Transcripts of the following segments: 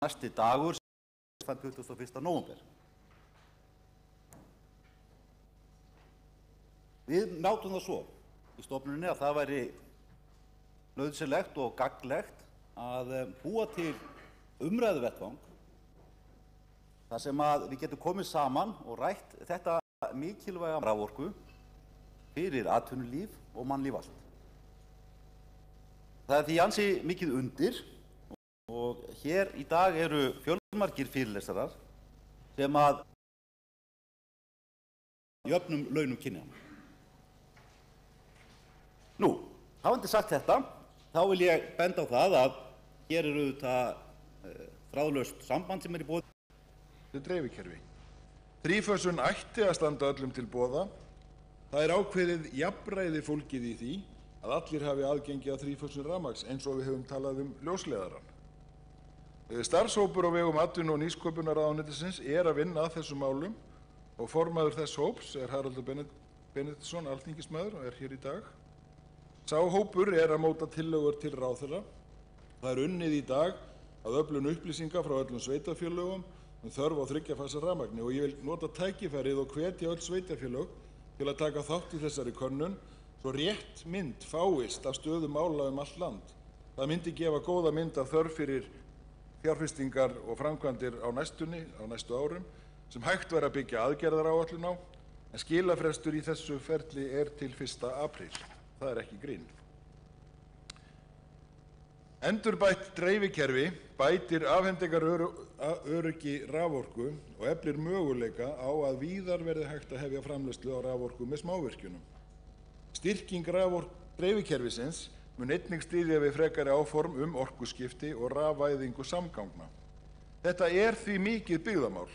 Næsti dagur, 21. nóvember. Við mátum það svo í stofnuninni að það væri nauðsynlegt og gagnlegt að búa til umræðuvettvang þar sem að við getum komið saman og rætt þetta mikilvæga raforku fyrir atvinnulíf og mannlíf allt. Það er því ansi mikið undir og hér í dag eru fjölmargir fyrirlesarar sem að jöfnum launum kynjanna. Nú, hafandi sagt þetta, þá vil ég benda á það að hér eru auðvitað þráðlaust samband sem í boði. Dreifikerfi. Þrífösun ætti að standa öllum til boða. Það er ákveðið jafnræði fólgið í því að allir hafi aðgengi að þrífösun rafmagns eins og við höfum talað leiðarann. Starfshópur á vegum atvinnu- og nýsköpunarráðuneytisins er að vinna að þessum málum og formaður þess hóps er Haraldur Benediktsson, alþingismaður, og er hér í dag. Sá hópur er að móta tillögur til ráðherra. Það er unnið í dag að öflun upplýsinga frá öllum sveitarfélögum þörf á 3 fasa rafmagni og ég vil nota tækifærið og hvetja öll sveitarfélög til að taka þátt í þessari könnun svo rétt mynd fáist af stöðu mála allt land. Það myndi gefa góða mynd af þörf fyrir fjárfestingar og framkvæmdir á næstu árum sem hægt væri að byggja aðgerðaráætlun á, en skilafrestur í þessu ferli er til 1. apríl. Það er ekki grín. Endurbætt dreifikerfi bætir afhendingaröryggi raforku og eflir möguleika á að víðar verði hægt að hefja framleiðslu á raforku með smávirkjunum. Styrking dreifikerfisins mun einnig styðja við frekari áform orkuskipti og rafvæðingu samgangna. Þetta er því mikið byggðamál,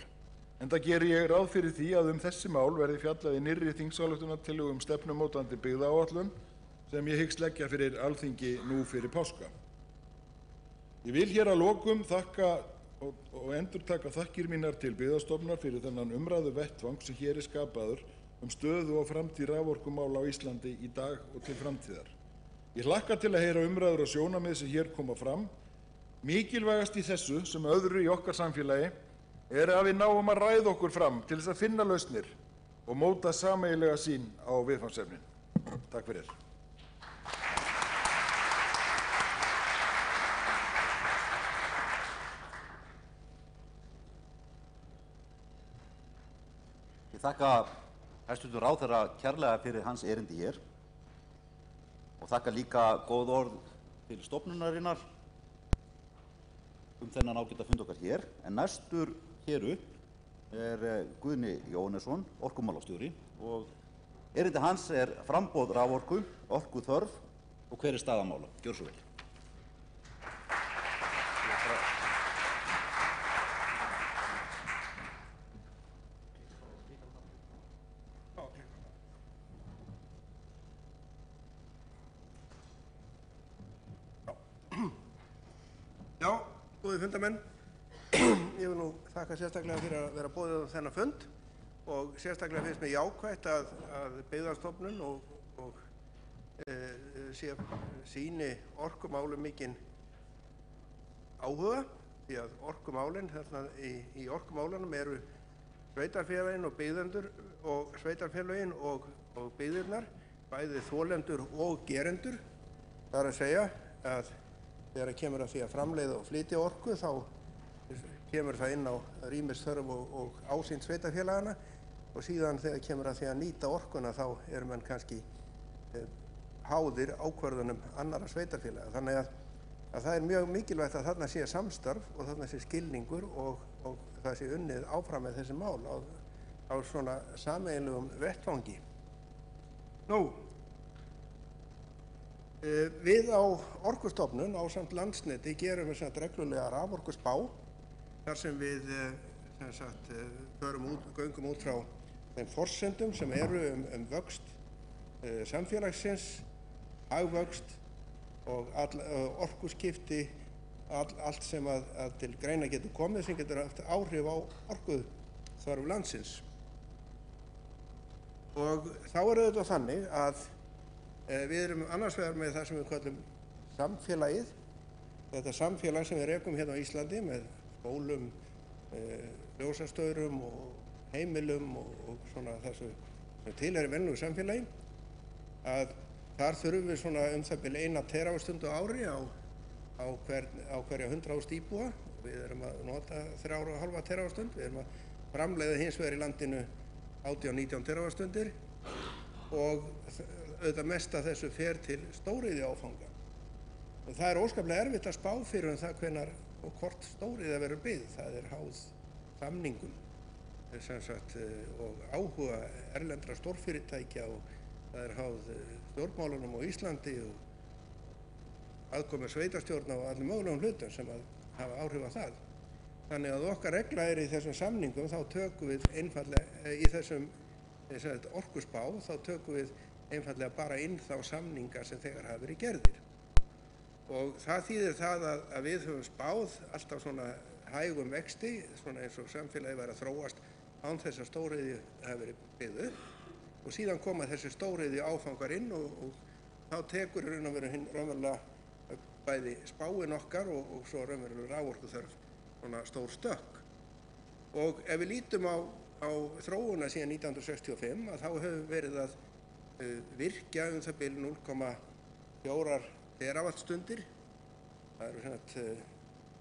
enda geri ég ráð fyrir því að þessi mál verði fjallað í nýrri þingsályktunartillögu stefnumótandi byggðaáætlun sem ég hyggst leggja fyrir Alþingi nú fyrir páska. Ég vil hér að lokum þakka og endurtaka þakkir mínar til Byggðastofnunar fyrir þennan umræðu vettvang sem hér er skapaður stöðu og framtíð raforkumála á Íslandi í dag og til framtíðar. Ég hlakka til að heyra umræður og sjónarmið sem hér koma fram. Mikilvægast í þessu sem öðru í okkar samfélagi er að við náum að ræða okkur fram til þess að finna lausnir og móta sameiginlega sýn á viðfangsefnin. Takk fyrir. Ég þakka hæstv. Ráðherra kærlega fyrir hans erindi hér og þakka líka góð orð til stofnunarinnar þennan ágæta fund okkar hér. En næstur hér upp er Guðni Jóhannesson, orkumálastjóri, og erindi hans er framboð raforku, orkuþörf og hver er staða mála. Gjörðu svo vel. Já, góðir fundamenn, ég vil nú þakka sérstaklega fyrir að vera boðið á þennan fund og sérstaklega finnst mér jákvætt að Byggðastofnun og sýni orkumálum mikinn áhuga, því að orkumálin, í orkumálunum eru sveitarfélögin og byggðendur og sveitarfélögin og byggðirnar, bæði þolendur og gerendur. Það er að segja að þegar kemur að því að framleiða og flytja orku þá kemur það inn á rýmisþörf og ásýnd sveitarfélagana og síðan þegar kemur að því að nýta orkuna þá eru menn kannski háðir ákvörðunum annarra sveitarfélaga. Þannig að það er mjög mikilvægt að þarna sé samstarf og þarna sé skilningur og það sé unnið áfram með þessi mál á svona sameiginlegum vettvangi. Nú, við á Orkustofnun ásamt Landsneti gerum við reglulega raforkuspá þar sem við göngum út frá þeim forsendum sem eru vöxt samfélagsins, hagvöxt og orkuskipti, allt sem að til greina getur komið sem getur haft áhrif á orkuþörf landsins. Og þá er auðvitað þannig að við erum annars vegar með það sem við kallum samfélagið, þetta samfélag sem við rekum hérna á Íslandi með skólum, ljósastaurum og heimilum og svona þessu sem tilheyrir venjulegu samfélagi, að þar þurfum við svona það bil 1 teravattstundu á ári á hverja 100.000 íbúa. Við erum að nota 3,5 terawattstund. Við erum að framleiða hins vegar í landinu 18-19 terawattstundir og auðvitað mest af þessu fer til stóriðjuáfanga. Og það er óskaplega erfitt að spá fyrir það hvenær og hvort stóriðja verður byggð. Það er háð samningum og áhuga erlendra stórfyrirtækja og það er háð stjórnmálunum á Íslandi og aðkomu sveitarstjórna og allum mögulegum hlutum sem að hafa áhrif á það. Þannig að okkar regla er í þessum samningum, þá tökum við einfallega í þessum orkuspá, þá tökum við einfallega bara inn þá samninga sem þegar hafa verið gerðir. Og það þýðir það að við höfum spáð alltaf svona hægum vexti, svona eins og samfélagi væri að þróast án þess að stóriðju hafi verið byggð upp. Og síðan koma þessi stóriðju áfangar inn og þá tekur raunverulega bæði spáin okkar og svo raunverulega raforkuþörf svona stór stökk. Og ef við lítum á þróuna síðan 1965 að þá hefur verið að virkja það bil 0,4 terawattstundir. Það eru svona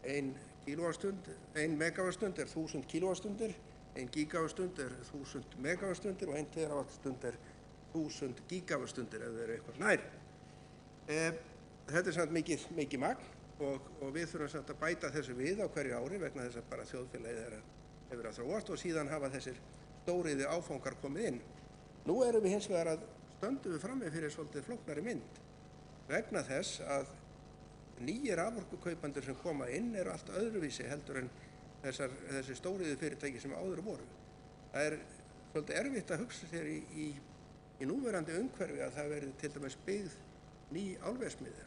1 kílóvattstund, 1 megawattstund er 1000 kílóvattstundir, 1 gigawattstund er 1000 megawattsstundir og 1 terawattstund er 1000 gigawattsstundir ef það eru eitthvað nær. Þetta er samt mikið magn og við þurfum samt að bæta þessu við á hverju ári vegna þess að bara þjóðfélagið hefur að þróast og síðan hafa þessir stóriðju áfangar komið inn. Nú erum við hins vegar að stöndum við frammi fyrir svolítið flóknari mynd vegna þess að nýjir raforkukaupendur sem koma inn eru allt öðruvísi heldur en þessi stóriðju fyrirtæki sem áður voru. Það er svolítið erfitt að hugsa sér í núverandi umhverfi að það verði til dæmis byggð ný álverksmiðja.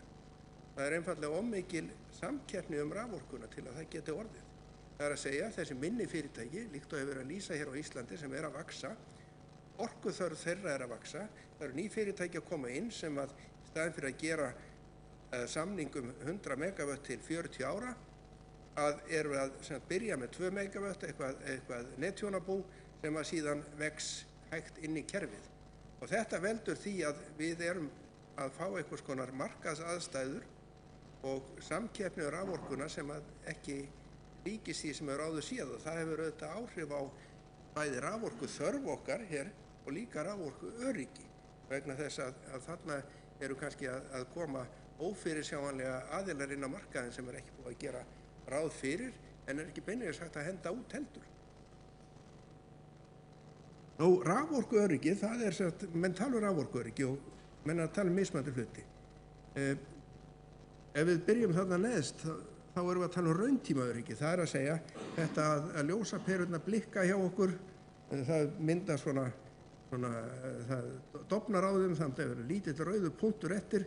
Það er einfaldlega ómikil samkeppni raforkuna til að það geti orðið. Það er að segja þessi minni fyrirtæki, líkt og hefur verið að lýsa hér á Íslandi sem er að vaxa, orkuþörf þeirra er að vaxa. Það eru ný fyrirtæki að koma inn sem að í staðinn fyrir að gera samning 100 megawatt til 40 ára eru að byrja með 2 megawatt, eitthvað nettjónabú sem að síðan vex hægt inn í kerfið. Og þetta veldur því að við erum að fá einhvers konar markaðsaðstæður og samkeppni raforkuna sem að ekki líkist því sem hefur áður séð og það hefur auðvitað áhrif á bæði raforkuþörf okkar hér og líka raforkuöryggi vegna þess að þarna eru kannski að koma ófyrirsjáanlega aðilar inn á markaðinn sem ekki búið að gera ráð fyrir en ekki beinlínis hægt að henda út heldur. Nú, raforkuöryggi, það er menn tala raforkuöryggi og menn að tala mismunandi hluti. Ef við byrjum þarna neðst, þá erum við að tala rauntímaöryggi. Það er að segja þetta að ljósaperurnar blikka hjá okkur, það myndast það dofnar á þeim, þannig að það verður lítill rauður punktur eftir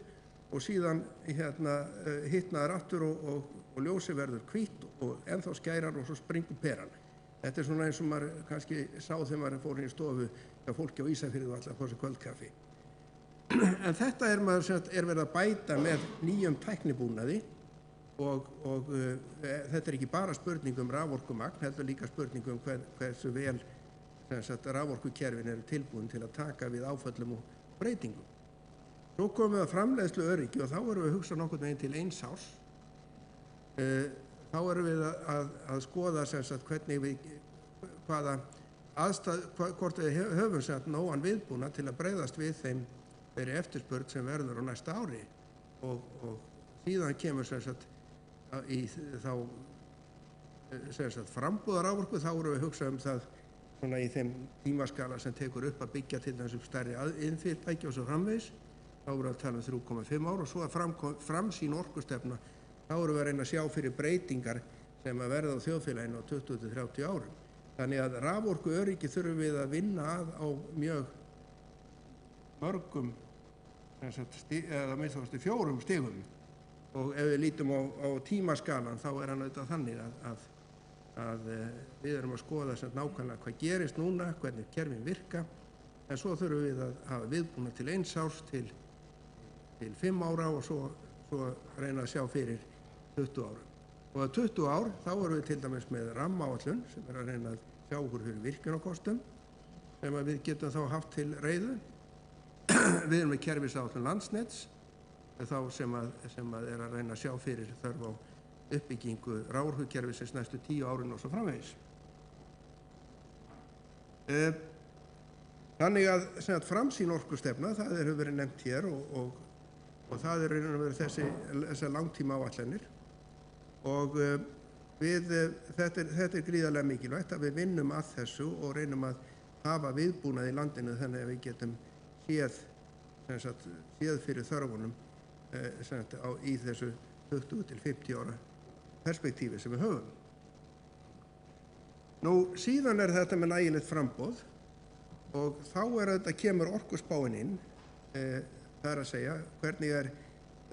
og síðan hitnaður aftur og ljósið verður hvítt og ennþá skærar og svo springur peran. Þetta er svona eins og maður kannski sá þegar maður fór inn í stofu hjá fólki á Ísafirði og alltaf fór sér kvöldkaffi. En þetta er verið að bæta með nýjum tæknibúnaði og þetta er ekki bara spurning raforkumagn, heldur líka spurning hversu vel raforkukerfin eru tilbúin til að taka við áföllum og breytingum. Svo komum við að framleiðslu öryggi og þá erum við að hugsa nokkurn veginn til 1 árs. Þá erum við að skoða hvernig hvaða hvort við höfum nógan viðbúnað til að bregðast við þeirri eftirspurn sem verður á næsta ári og síðan kemur í frambúðar raforku, þá erum við að hugsa það svona í þeim tímaskala sem tekur upp að byggja til þess stærri iðnfyrirtæki og svo framvegis. Þá erum við að tala 3,5 ár og svo að framsýn orkustefna, þá erum við að reyna að sjá fyrir breytingar sem að verða á þjóðfélaginu á 20-30 árum. Þannig að raforkuöryggi þurfum við að vinna á mjög mörgum, eða minnst 4 stigum. Og ef við lítum á tímaskalan þá er hann auðvitað þannig að við erum að skoða nákvæmlega hvað gerist núna, hvernig kerfin virka, en svo þurfum við að hafa viðbúnað til 1 árs til 5 ára og svo reyna að sjá fyrir 20 ára. Og að 20 ár þá erum við til dæmis með rammaáætlun sem að reyna að sjá okkur fyrir virkjunarkostum sem að við getum þá haft til reiðu. Við erum með kerfisáætlun Landsnets þá sem að er að reyna að sjá fyrir þörf á uppbyggingu raforkukerfisins næstu 10 árin og svo framvegis. Þannig að framsýn orkustefna, það hefur verið nefnt hér og það er raun og veru þessar langtíma áætlanir og þetta er gríðarlega mikilvægt að við vinnum að þessu og reynum að hafa viðbúnað í landinu þannig að við getum séð fyrir þörfunum í þessu 20 til 50 ára perspektífi sem við höfum. Nú síðan er þetta með nægilegt framboð og þá þetta kemur orkuspáin inn, það er að segja hvernig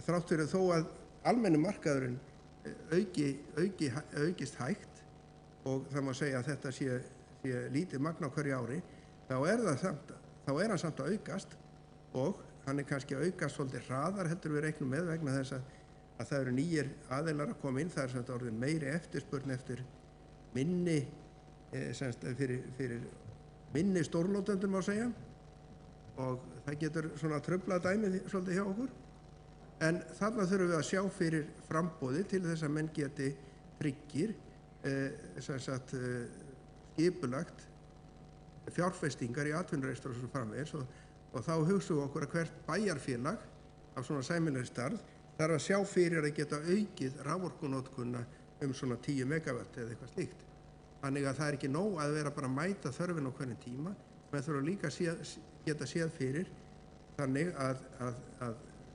þrátt fyrir þó að almenni markaðurinn aukist hægt og það má segja að þetta sé lítið magn á hverju ári, þá er hann samt að aukast og hann er kannski að aukast svolítið hraðar heldur við reiknum með vegna þess að það eru nýjir aðilar að koma inn, það er samt orðin meiri eftirspurn eftir minni fyrir minni stórnotendur má segja og það getur svona truflað dæmið svolítið hjá okkur. En þarna þurfum við að sjá fyrir framboði til þess að menn geti tryggir skipulagt fjárfestingar í atvinnurekstri og svo framvegis og þá hugsum við okkur að hvert bæjarfélag af svona sæmilegri stærð þarf að sjá fyrir að geta aukið raforkunotkunna svona 10 megawatt eða eitthvað slíkt. Þannig að það er ekki nóg að vera bara að mæta þörfin á hvernig tíma, menn þurfa líka geta séð fyrir þannig að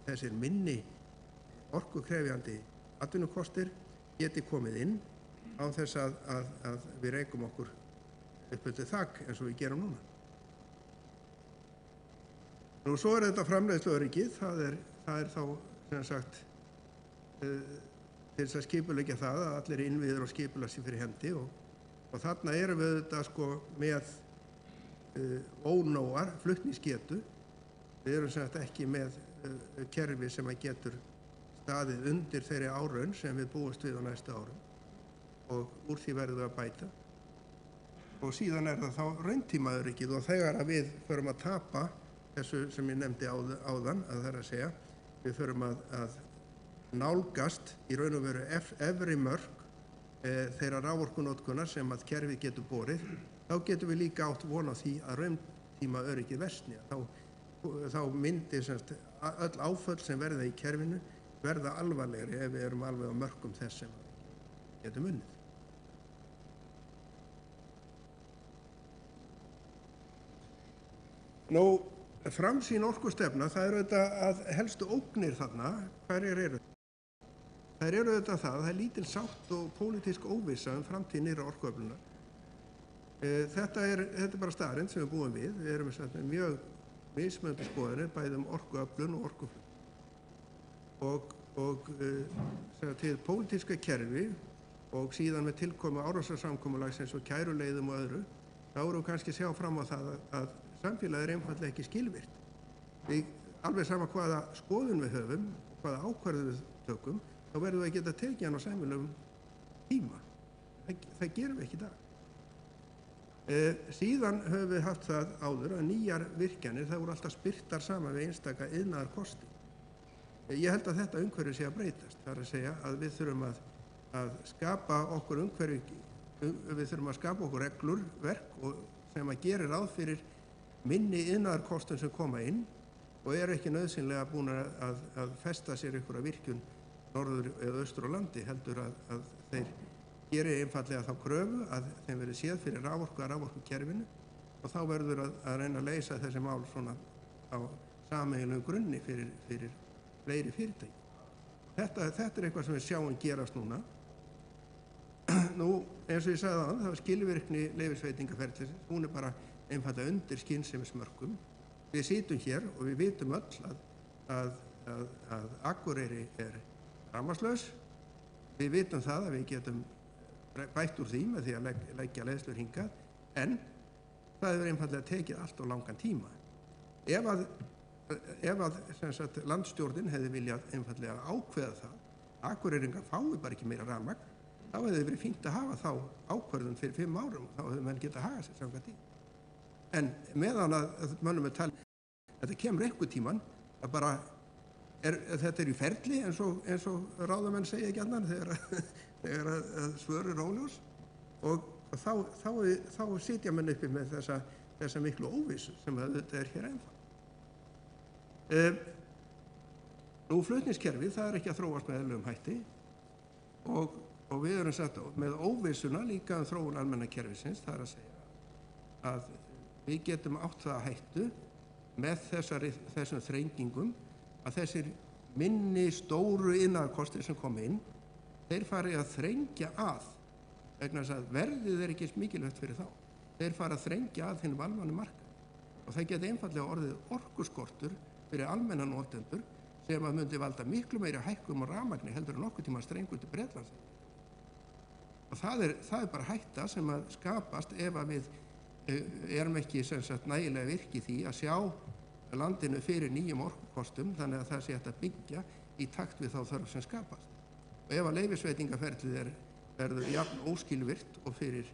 þessir minni orkukrefjandi atvinnukostir geti komið inn á þess að við reikum okkur upp undir þak eins og við gerum núna. Nú svo þetta framleiðsluöryggið, það er þá sem sagt til þess að skipuleggja það að allir innviðir og skipulag sér fyrir hendi og þarna erum við þetta með ónógar flutningsgetu. Við erum sem sagt ekki með kerfi sem að getur staðið undir þeirri áraun sem við búumst við á næstu árum og úr því verðum við að bæta. Og síðan það þá rauntímaöryggið og þegar að við förum að tapa þessu sem ég nefndi áðan, að það er að segja, við förum að nálgast í raun og veru efri mörk þeirra raforkunotkunar sem að kerfið getur borið, þá getum við líka átt von á því að rauntímaöryggið versni. Þá myndi öll áföll sem verða í kerfinu verða alvarlegri ef við erum alveg á mörkum þess sem við getum unnið. Nú, framsýn orkustefna, það eru þetta að helstu ógnir þarna, hverjar eru? Það eru þetta að það er lítil sátt og pólitísk óvissa framtíð nýrra orkuöflunar. Þetta er bara staðreynd sem við búum við. Við erum með mjög mismunandi skoðanir bæði orkuöflun og orkuflutning. Og til pólitíska kerfi og síðan með tilkomu Árósasamkomulagsins og kæruleiðum og öðru, þá erum við kannski að sjá fram á það að samfélagið er einfaldlega ekki skilvirkt. Alveg sama hvaða skoðun við höfum, hvaða ákvarðanir við tökum, þá verðum við að geta tekið hann á sæmilegum tíma. Það gerum við ekki í dag. Síðan höfum við haft það áður að nýjar virkjanir, það voru alltaf spyrtar saman við einstaka iðnaðarkosti. Ég held að þetta umhverfi sé að breytast. Það er að segja að við þurfum að skapa okkur umhverfi, við þurfum að skapa okkur reglur, verk sem að gera ráð fyrir minni iðnaðarkostum sem koma inn og eru ekki nauðsynlega búin að festa sér einhverja virkjun norður eða austur á landi, heldur að þeir geri einfallega þá kröfu að þeim verið séð fyrir raforkukerfinu og þá verður að reyna að leysa þessi mál svona á sameiginlegum grunni fyrir fleiri fyrirtæki. Þetta er eitthvað sem við sjáum gerast núna. Nú, eins og ég sagði áðan, það var skilvirkni leyfisveitingaferlisins, hún er bara einfallega undir skynsemismörkum. Við sitjum hér og við vitum öll að Akureyri er rafmagnslaus. Við vitum það að við getum bætt úr því með því að leggja leiðslur hingað, en það hefur einfallega tekið allt of langan tíma. Ef að landstjórnin hefði viljað einfallega ákveða það, Akureyringar fái bara ekki meira rafmagn, þá hefði verið fínt að hafa þá ákvörðun fyrir 5 árum og þá hefði menn getað hagað sér samkvæmt því. En meðan að mönnum talið þetta kemur einhver tíman að bara þetta í ferli eins og ráðamenn segja gjarnan þegar að svör eru óljós og þá sitja menn uppi með þessa miklu óvissu sem þetta hér ennþá. Nú flutningskerfið, það ekki að þróast með eðlilegum hætti og við erum satt með óvissuna líka þróun almenna kerfisins, það að segja að við getum átt það að hættu með þessum þrengingum að þessir minni stóru iðnaðarkostir sem koma inn, þeir fari að þrengja að vegna þess að verðið ekki mikilvægt fyrir þá. Þeir fara að þrengja að hinum almennu markaði og það geti einfaldlega orðið orkuskortur fyrir almenna notendur sem að myndi valda miklu meiri hækkun á rafmagni heldur en nokkuð tíma strengur til Bretlands. Og það er bara hætta sem að skapast ef að við erum ekki nægilega virk í því að sjá landinu fyrir nýjum orkukostum þannig að það sé hægt að byggja í takt við þá þörf sem skapast. Og ef að leyfisveitingaferlið verður jafn óskilvirkt og fyrir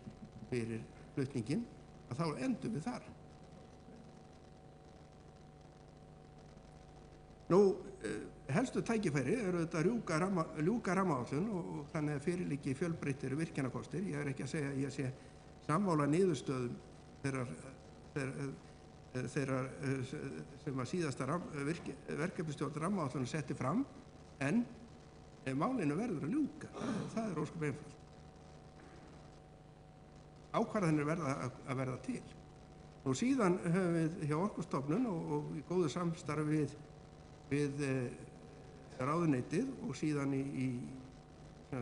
flutningin að þá endum við þar. Nú, helstu tækifæri eru þetta að ljúka rammaáætlun og þannig að fyrirliggi fjölbreyttir virkjanakostir. Ég ekki að segja að ég sé sammála niðurstöðum þeirra sem að síðasta verkefnisstjórn rammaáætlun setti fram, en málinu verður að ljúka. Það ósköp einfalt. Ákvarðanir verða að verða til. Nú síðan höfum við hjá Orkustofnun og í góðu samstarfi við ráðuneytið og síðan í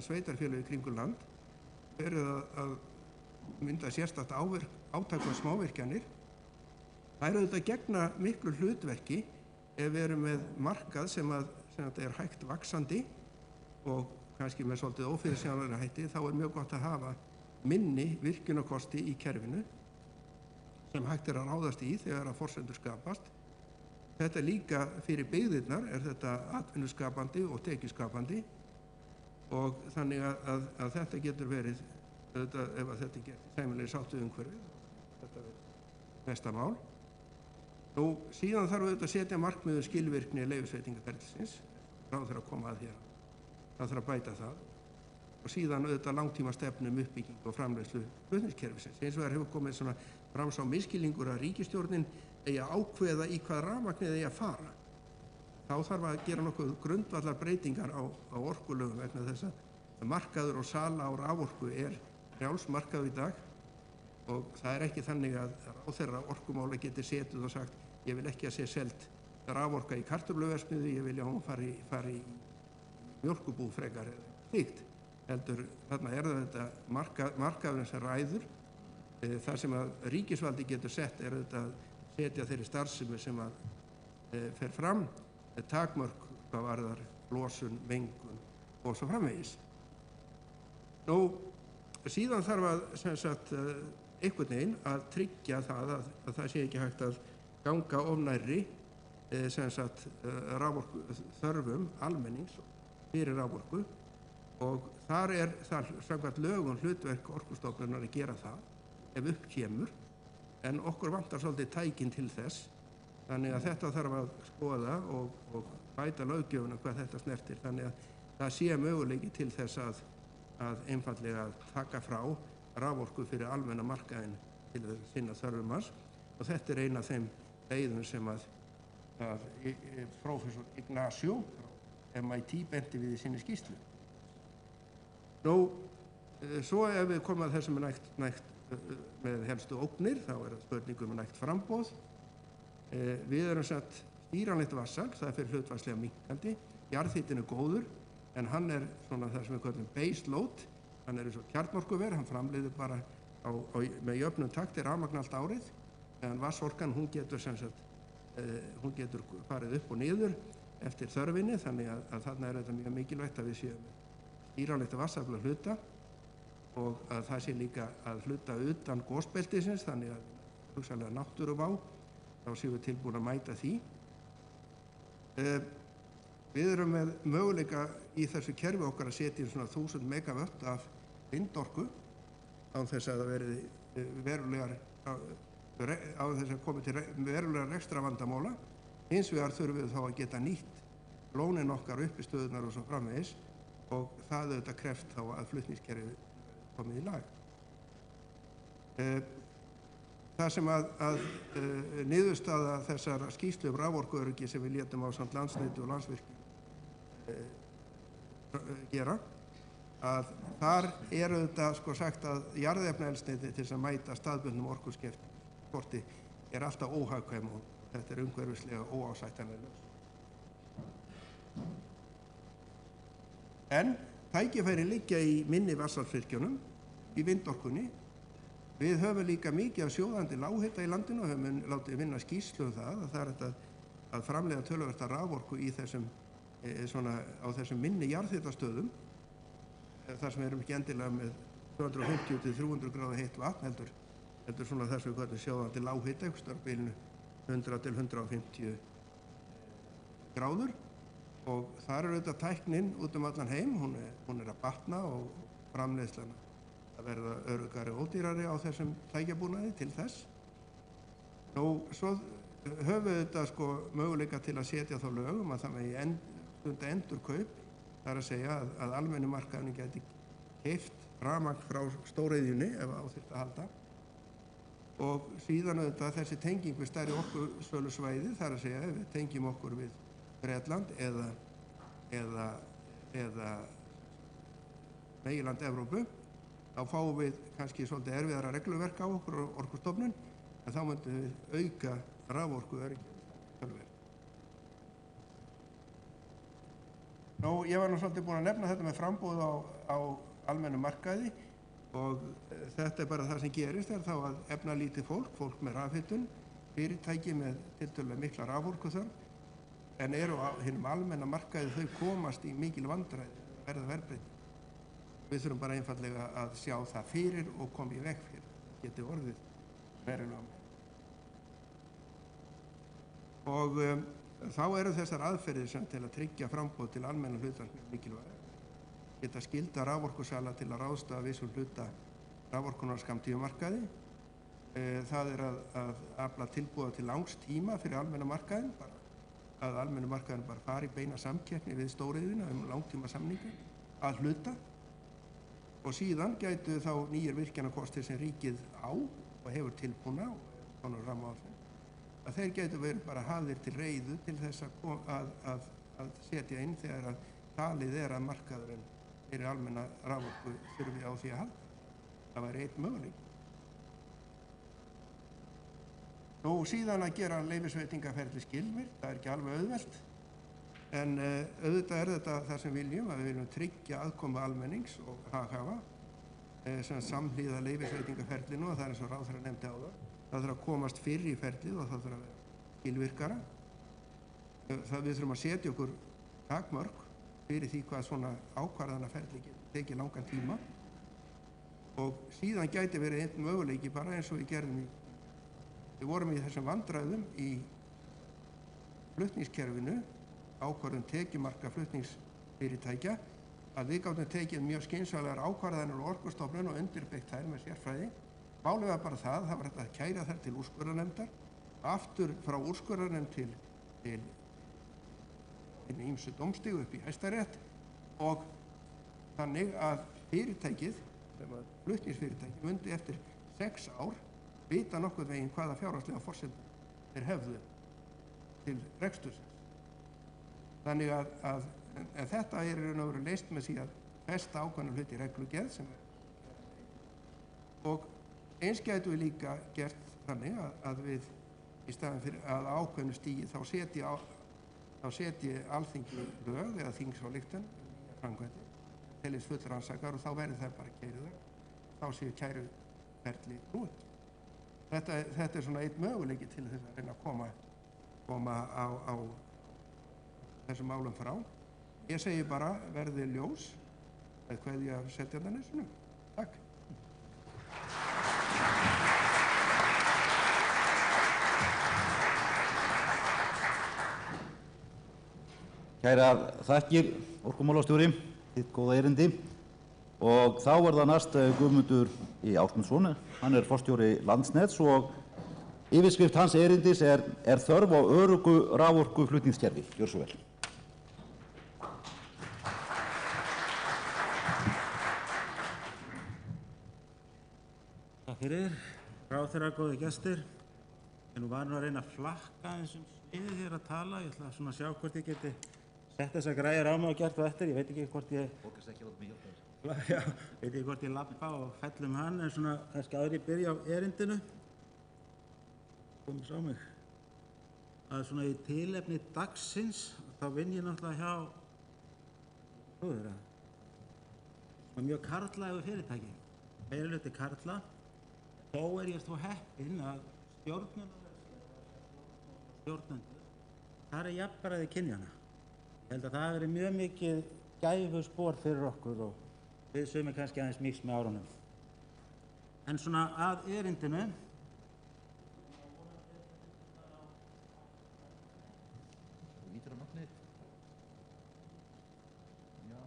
sveitarfélög í kringum land verið að mynda sérstakt átak á smávirkjanir. Það eru auðvitað gegna miklu hlutverki ef við erum með markað sem er hægt vaxandi og kannski með svolítið ófyrirsjáanlegri hætti, þá er mjög gott að hafa minni virkjunarkosti í kerfinu sem hægt að ráðast í þegar að forsendur skapast. Þetta líka fyrir byggðirnar þetta atvinnuskapandi og tekjuskapandi og þannig að þetta getur verið, ef þetta getur sæmilega sáttu umhverfið, þetta er besta mál. Nú, síðan þarf að setja markmiðum skilvirkni leyfisveitingaferlisins, ráðherra að koma að hér, ráðherra að bæta það og síðan langtíma stefnu uppbygging og framleiðslu flutningskerfisins. Eins og það hefur komið fram sá misskilningur að ríkisstjórnin eigi að ákveða í hvað rafmagnið eigi að fara. Þá þarf að gera nokkuð grundvallar breytingar á orkulögum vegna þess að markaður og sala á raforku frjáls markaður í dag og það ekki þannig að ráðherra orkumála geti setið og sagt ég vil ekki að sé selt raforka í kartöfluverksmiðju, ég vil að hún fari í mjólkubú frekar eða slíkt. Heldur þarna þetta markaðurinn sem ræður. Það sem að ríkisvaldi getur sett þetta að setja þeirri starfsemi sem að fer fram takmörk hvað varðar losun, mengun og svo framvegis. Nú, síðan þarf að einhvern veginn að tryggja það að það sé ekki hægt að ganga of nærri raforku þörfum almennings fyrir raforku og þar það samkvæmt lögum hlutverk Orkustofnunar að gera það ef upp kemur, en okkur vantar svolítið tækin til þess, þannig að þetta þarf að skoða og bæta löggjöfuna hvað þetta snertir, þannig að það sé möguleiki til þess að einfaldlega taka frá raforku fyrir almenna markaðinn til að sinna þörfum hans og þetta er eina af þeim leiðum sem að prófessor Ignacio MIT benti við í sinni skýrslu. Nú, svo ef við komum að þessum nægt með helstu ógnir, þá það spurningum nægt framboð. Við erum stýranlegt vatnsafl, það fyrir hlutfallslega minnkandi. Jarðhitinn góður, en hann svona það sem við kallum base load, hann eins og kjarnorkuver, hann framleiðir bara með jöfnum takti rafmagn allt árið, en vatnsorkan hún getur farið upp og niður eftir þörfinni, þannig að þarna þetta mjög mikilvægt að við séum stýranlegt vatnsafl að hluta og að það sé líka að hluta utan gosbeltisins, þannig að hugsanlega náttúruvá, þá séum við tilbúin að mæta því. Við erum með möguleika í þessu kerfi okkar að setja inn svona 1000 megavött af vindorku án þess að það verði verulegar á þess að komi til verulegar rekstrarvandamála. Hins vegar þurfum við þá að geta nýtt lónin okkar, uppistöðurnar og svo framvegis, og það auðvitað krefst þá að flutningskerfið komið í lag. Það sem að niðurstaða þessar skýrslu raforkuöryggi sem við létum ásamt Landsneti og Landsvirkjun gera, að þar auðvitað sagt að jarðefnaeldsneyti til þess að mæta staðbundnum orkuskorti alltaf óhagkvæm og þetta umhverfislega óásættanlega. En tækifæri liggja í minni vatnsaflsvirkjunum, í vindorkunni. Við höfum líka mikið af sjóðandi lághita í landinu og höfum látið vinna skýrslu það að það hægt að framleiða töluvert af raforku í þessum, á þessum minni jarðhitastöðum, þar sem við erum ekki endilega með 250 til 300 gráða heitt vatn, heldur svona þess við köllum sjóðandi lághita, einhvers staðar á bilinu 100 til 150 gráður. Og þar auðvitað tæknin út allan heim, hún að batna og framleiðslan að verða öruggari og ódýrari á þessum tækjabúnaði til þess. Nú, svo höfum við þetta möguleika til að setja þá lögum að það megi stunda endurkaup, það er að segja að almenni markaðurinn gæti keypt rafmagn frá stóriðjunni ef á þyrfti að halda. Og síðan auðvitað þessi tenging við stærri orkusölusvæði, það er að segja ef við tengjum okkur við Bretland eða meginland Evrópu, þá fáum við kannski svolítið erfiðara regluverk á okkur og Orkustofnun, en þá myndum við auka raforkuöryggi töluvert. Nú, ég var svolítið búinn að nefna þetta með framboð á almennum markaði og þetta bara það sem gerist þá að efnalítið fólk með rafhitun, fyrirtæki með tiltölulega mikla raforkuþörf, en eru á hinum almenna markaði þau komast í mikil vandræði, verða verðbreyting. Við þurfum bara einfaldlega að sjá það fyrir og koma í veg fyrir, geti orðið verulega með. Og þá eru þessar aðferðir sem til að tryggja framboð til almenna hlutans mikilvæg. Geta skylda raforkusala til að ráðstafa vissum hluta raforkunar á skammtímamarkaði. Það er að afla tilboða til langs tíma fyrir almenna markaðinn, að almenna markaðinn bara fari í beina samkeppni við stóriðjuna langtíma samninga að hluta. Og síðan gætu þá nýjir virkjanakostir sem ríkið á og hefur tilbúna og konar rammaáætlun, að þeir gætu verið bara hafðir til reiðu til þess að setja inn þegar að talið að markaðurinn fyrir almenna raforku þurfi á því að halda. Það væri einn möguleiki. Nú, síðan að gera leyfisveitingaferli skilvirkt, það ekki alveg auðvelt, en auðvitað þetta það sem viljum, að við viljum tryggja aðkomu almennings og haghafa sem samhliða leyfisveitingaferlinu, og það eins og ráðherra nefndi áðan. Það þarf að komast fyrr í ferlið og það þarf að vera skilvirkara. Við þurfum að setja okkur takmörk fyrir því hvað svona ákvarðanaferli tekið langan tíma, og síðan gæti verið einn möguleiki bara eins og við gerðum við vorum í þessum vandræðum í flutningskerfinu, ákvarðun tekjumarka flutningsfyrirtækja, að við gátum tekið mjög skynsamlegar ákvarðanir og Orkustofnun og undirbyggt þær með sérfræði. Málið var bara það var hægt að kæra þær til úrskurðarnefndar, aftur frá úrskurðarnefnd til ýmsu dómstigu upp í Hæstarétt, og þannig að fyrirtækið, sem að flutningsfyrirtækið, mundi eftir 6 ár vita nokkurn veginn hvaða fjárhagslega forsendur þeir hefðu til rekstursins. Þannig að þetta í raun og veru leyst með því að festa ákveðna hluti í reglugerð sem og eins gætu við líka gert þannig að við í staðinn fyrir að ákveðnu stigi þá setji Alþingi lög eða þingsályktun framkvæmdir til þess fullrannsakar, og þá verði þær bara kæruðar, þá séu kæruferli út. Þetta svona einn möguleiki til þess að reyna að koma á þessum málum frá. Ég segi bara verði ljós með kveðja Seltjarnarnesinu. Takk. Kærar þakkir, orkumálastjóri, þitt góða erindi. Og þá það næst Guðmundur I. Ásmundsson, hann forstjóri Landsnets og yfirskrift hans erindis þörf á öruggu raforkuflutningskerfi. Gjörðu svo vel. Takk fyrir, ráðherra, góðir gestir. Ég var nú að reyna að flakka þessum sviði hér að tala. Ég ætla svona að sjá hvort ég geti sett þessar græjur á mig og gert það eftir. Ég veit ekki hvort ég... Fólk ekki láta mig hjálpa þér. Já, veit ekki hvort ég lappa og fellum hann, en svona kannski áður ég byrja á erindinu. Komið sá mig. Að svona í tilefni dagsins, þá vinn ég náttúrulega hjá mjög karllægu fyrirtæki. Meirihluti karla. Þó ég svo heppinn að stjórnendur, það jafnræði kynjanna. Ég held að það hafi verið mjög mikið gæfuspor fyrir okkur og við sumir kannski aðeins mýks með árunum. En svona að erindinu. Vítur á nafnið. Já.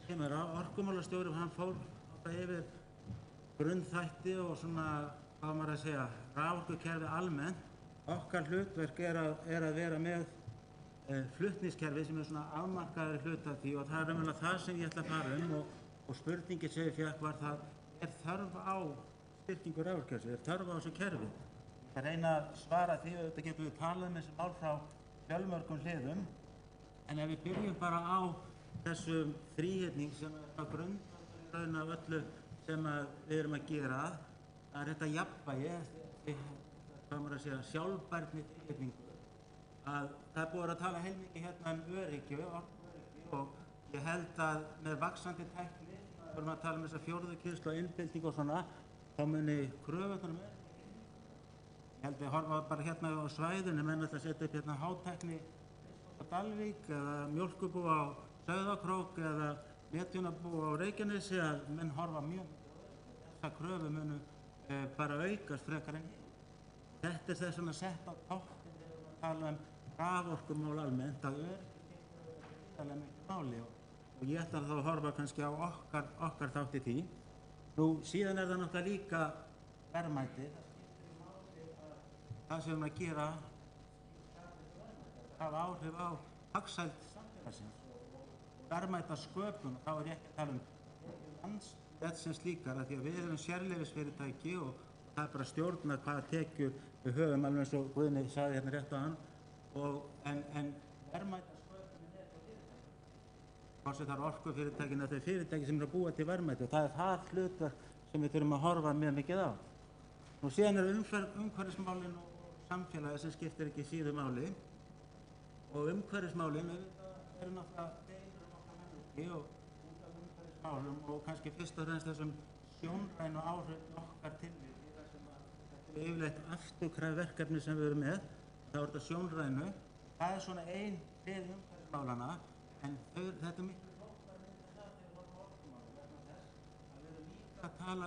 Kemur orkumálastjóri, hann fór yfir grunnþætti og svona, hvað maður að segja, raforkukerfi almennt. Okkar hlutverk að vera með flutningskerfi sem svona afmarkaðri hluti af því og það raunverulega það sem ég ætla að fara og spurningin sem ég fékk var það, þörf á styrkingu raforkukerfis, þörf á þessu kerfi. Ég reyna að svara því og þetta getum við talað með þessi mál frá fjölmörgum hliðum, en ef við byrjum bara á þessum þríhyrning sem að grundvallar af öllu sem við erum að gera, það þetta jafnvægi, hvað maður að segja, sjálfbærni þríhyrningu, að það búið að tala heilmikið hérna öryggi og ég held að með vaxandi tækni, við erum að tala um þessa fjórðu kynslóð og innbyltingu og svona, þá muni kröfurnar öryggi. Ég held að horfa bara hérna á svæðinu, menn ætla að setja upp hérna hátækni á Dalvík eða mjólkurbú á Sauðárkrók eða netjunarbú á Reykjanesi að menn horfa mjög þessar kröfu munu bara aukast frekar en þetta þess að sett á toppinn þegar við að tala raforkumál almennt að öryggi mikið máli og ég ætla þá að horfa kannski á okkar þátt í því. Nú síðan það náttúrulega líka verðmæti, það sem við erum að gera hafa áhrif á hagsæld samfélagsins. Verðmætasköpun og þá ég ekki að tala landsnett sem slíkar að því að við erum sérleyfisfyrirtæki og það bara stjórna hvaða tekjur við höfum alveg eins og Guðni sagði hérna rétt á hann en verðmætasköpun fyrirtæki. Hvort sem það orkufyrirtækin eða þau fyrirtæki sem eru að búa til verðmæti og það það hlutverk sem við þurfum að horfa mjög mikið á. Nú síðan umhverfismálin og samfélagi sem skiptir ekki síðu máli og umhverfismálin eru náttúrulega deilur okkar menningi og út af umhverfismálum og kannski fyrst og fremst þessum sjónrænu áhrif okkar tilviki þar sem þetta yfirleitt afturkræf verkefni sem við erum með, þá þetta sjónrænu, það svona ein hlið umhverfismálana en þetta miklu flóknara mynda það þegar við vorum á orkumálum vegna þess að við erum líka að tala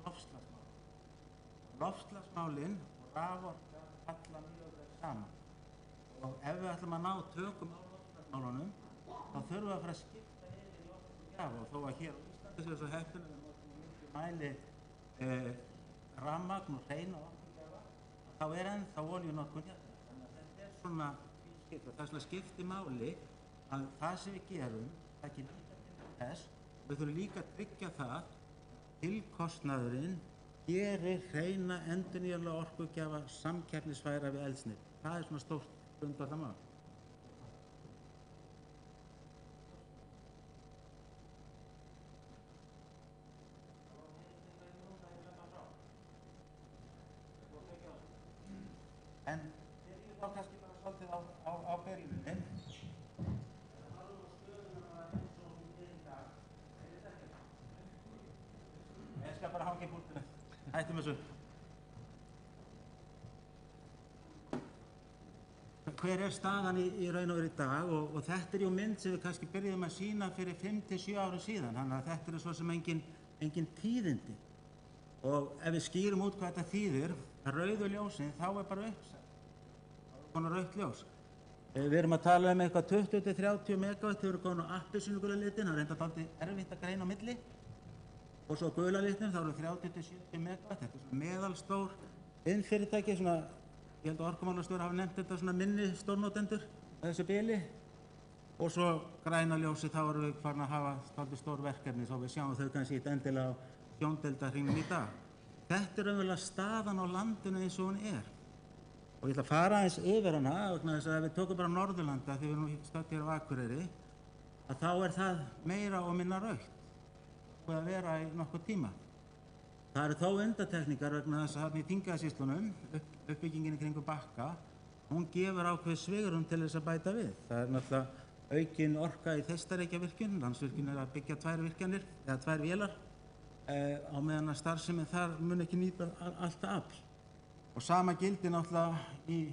loftslagsmál. Loftslagsmálin og raforka falla mjög vel saman og ef við ætlum að ná tökum á loftslagsmálunum þá þurfum við að fara að skipta yfir í orkugjafa og þó að hér á Íslandi séu svo heppin að við notum í miklu mæli rafmagn og hreina orkugjafa þá ennþá olíunotkun hérna. Þannig að þetta svona tvískipt og það svona skiptir máli að það sem við gerum taki líka til þess við þurfum líka að tryggja það tilkostnaðurinn gerir hreina endurnýjanlega orkugjafa samkeppnisfæra við eldsneyti. Það svona stórt grundvallarmál. En þegar ég þá kannski bara svolítið á byrjuninni. Það var nú stöðuna eins og hún í dag. Ég skal bara hanga í búrtinu. Hættum þessu. Hver staðan í raun og veru í dag og þetta jú mynd sem við kannski byrjuðum að sýna fyrir 5 til 7 árum síðan. Þannig að þetta svo sem engin tíðindi. Og ef við skýrum út hvað þetta þýðir, rauðu ljósin, þá er bara uppsett. Það er konar rautt ljós. Við erum að tala um eitthvað 20-30 megawatt, þau eru komin á appelsínugula litin, það er enda dálítið erfitt að greina á milli. Og svo gula litin, þá eru 30-70 megawatt, þetta er svona meðalstór iðnfyrirtæki, svona, ég held að Orkumálastjóri hafi nefnt þetta svona minni stórnotendur að þessu bili. Og svo græna ljósi, þá erum við farin að hafa dálítið stór verkefni, þá við sjáum þau kannski ekki endilega á sjóndeildarhringnum í dag. Þetta er raunverulega staðan á landinu eins og hún er. Og ég ætla að fara aðeins yfir hana, vegna þess að ef við tökum bara Norðurlanda, því við erum nú stödd hér á Akureyri, að þá er það meira og minna rautt og að vera í nokkuð tíma. Það eru þó undantekningar vegna þess að þarna í Þingeyjarsýslunum, uppbyggingin í kringum Bakka, hún gefur ákveðið svigrúm til þess að bæta við. Það er náttúrulega aukin orka í Þeistareykjavirkjun, Landsvirkjun er að byggja 2 virkjanir, eða 2 vélar, á meðan að starfsemi þar mun ekki nýta allt afl. Og sama gildi náttúrulega í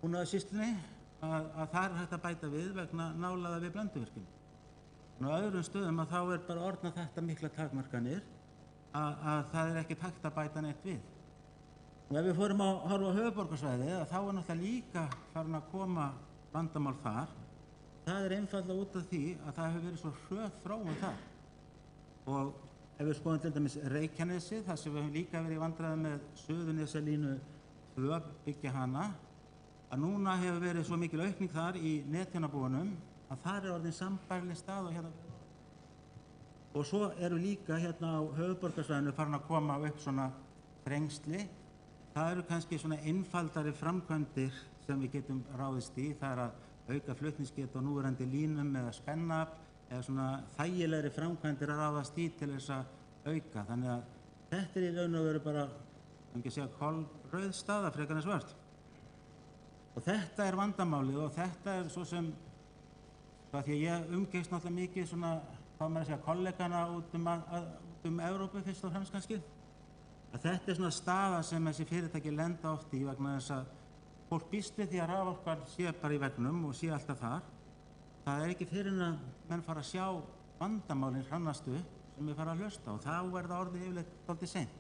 Búnaðarsýslunni að þar er hægt að bæta við vegna nálægðar við Blönduvirkjun. En á öðrum stöðum að þá er bara orðnað þetta mikla takmarkanir að það er ekkert hægt að bæta neitt við. Og ef við fórum að horfa á höfuðborgarsvæðið þá er náttúrulega líka farin að koma vandamál þar. Það er einfaldlega út af því að það hefur verið svo hröð þróun þar. Og ef við skoðum til dæmis Reykjanesi, þar sem við höfum líka verið í vandræðum með Suðurnesjalínu 2, byggja hana, að núna hefur verið svo mikil aukning þar í netþjónabúunum að þar er orðin sambærileg stað og hérna. Og svo eru líka hérna á höfuðborgarsvæðinu farin að koma upp svona þrengsli. Það eru kannski svona einfaldari framkvæmdir sem við getum ráðist í. Það er að auka flutningsgetu á núverandi línum eða spennaafl eða svona þægilegri framkvæmdir að ráðast í til þess að auka. Þannig að þetta er í raun og veru bara, ekki að segja, kolrauð staða frekar en svört. Og þetta er vandamálið og þetta er svo sem, því að ég umgeist náttúrulega mikið svona, hvað maður að segja, kollegana út um Evrópu fyrst og fremst kannski, að þetta er svona staða sem þessi fyrirtæki lenda oft í vegna þess að fólk býst við því að raforkan sé bara í vegnum og sé alltaf þar. Það er ekki fyrir að menn fara að sjá vandamálinn hrannastu sem við fara að hlusta og þá verða orðið yfirleitt dálítið seint.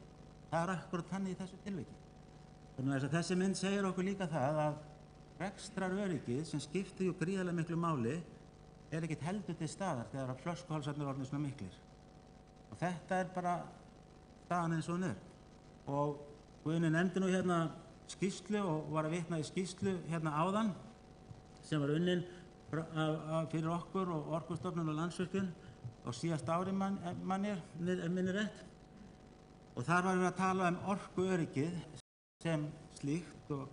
Það er akkúrat þannig í þessu tilviki. Þannig að þessi mynd segir okkur líka það að rekstraröryggið sem skiptir jú gríðarlega miklu máli er ekkert heldur til staðar þegar að flöskuhálsarnir orðnir svona miklir. Og þetta er bara staðan eins og hún er. Og Guðni nefndi nú hérna skýrslu og var að vitna í skýrslu hérna áðan sem var unnin fyrir okkur og Orkustofnun og Landsvirkjun á síðasta ári minni rétt. Og þar var við að tala um orkuöryggið sem slíkt og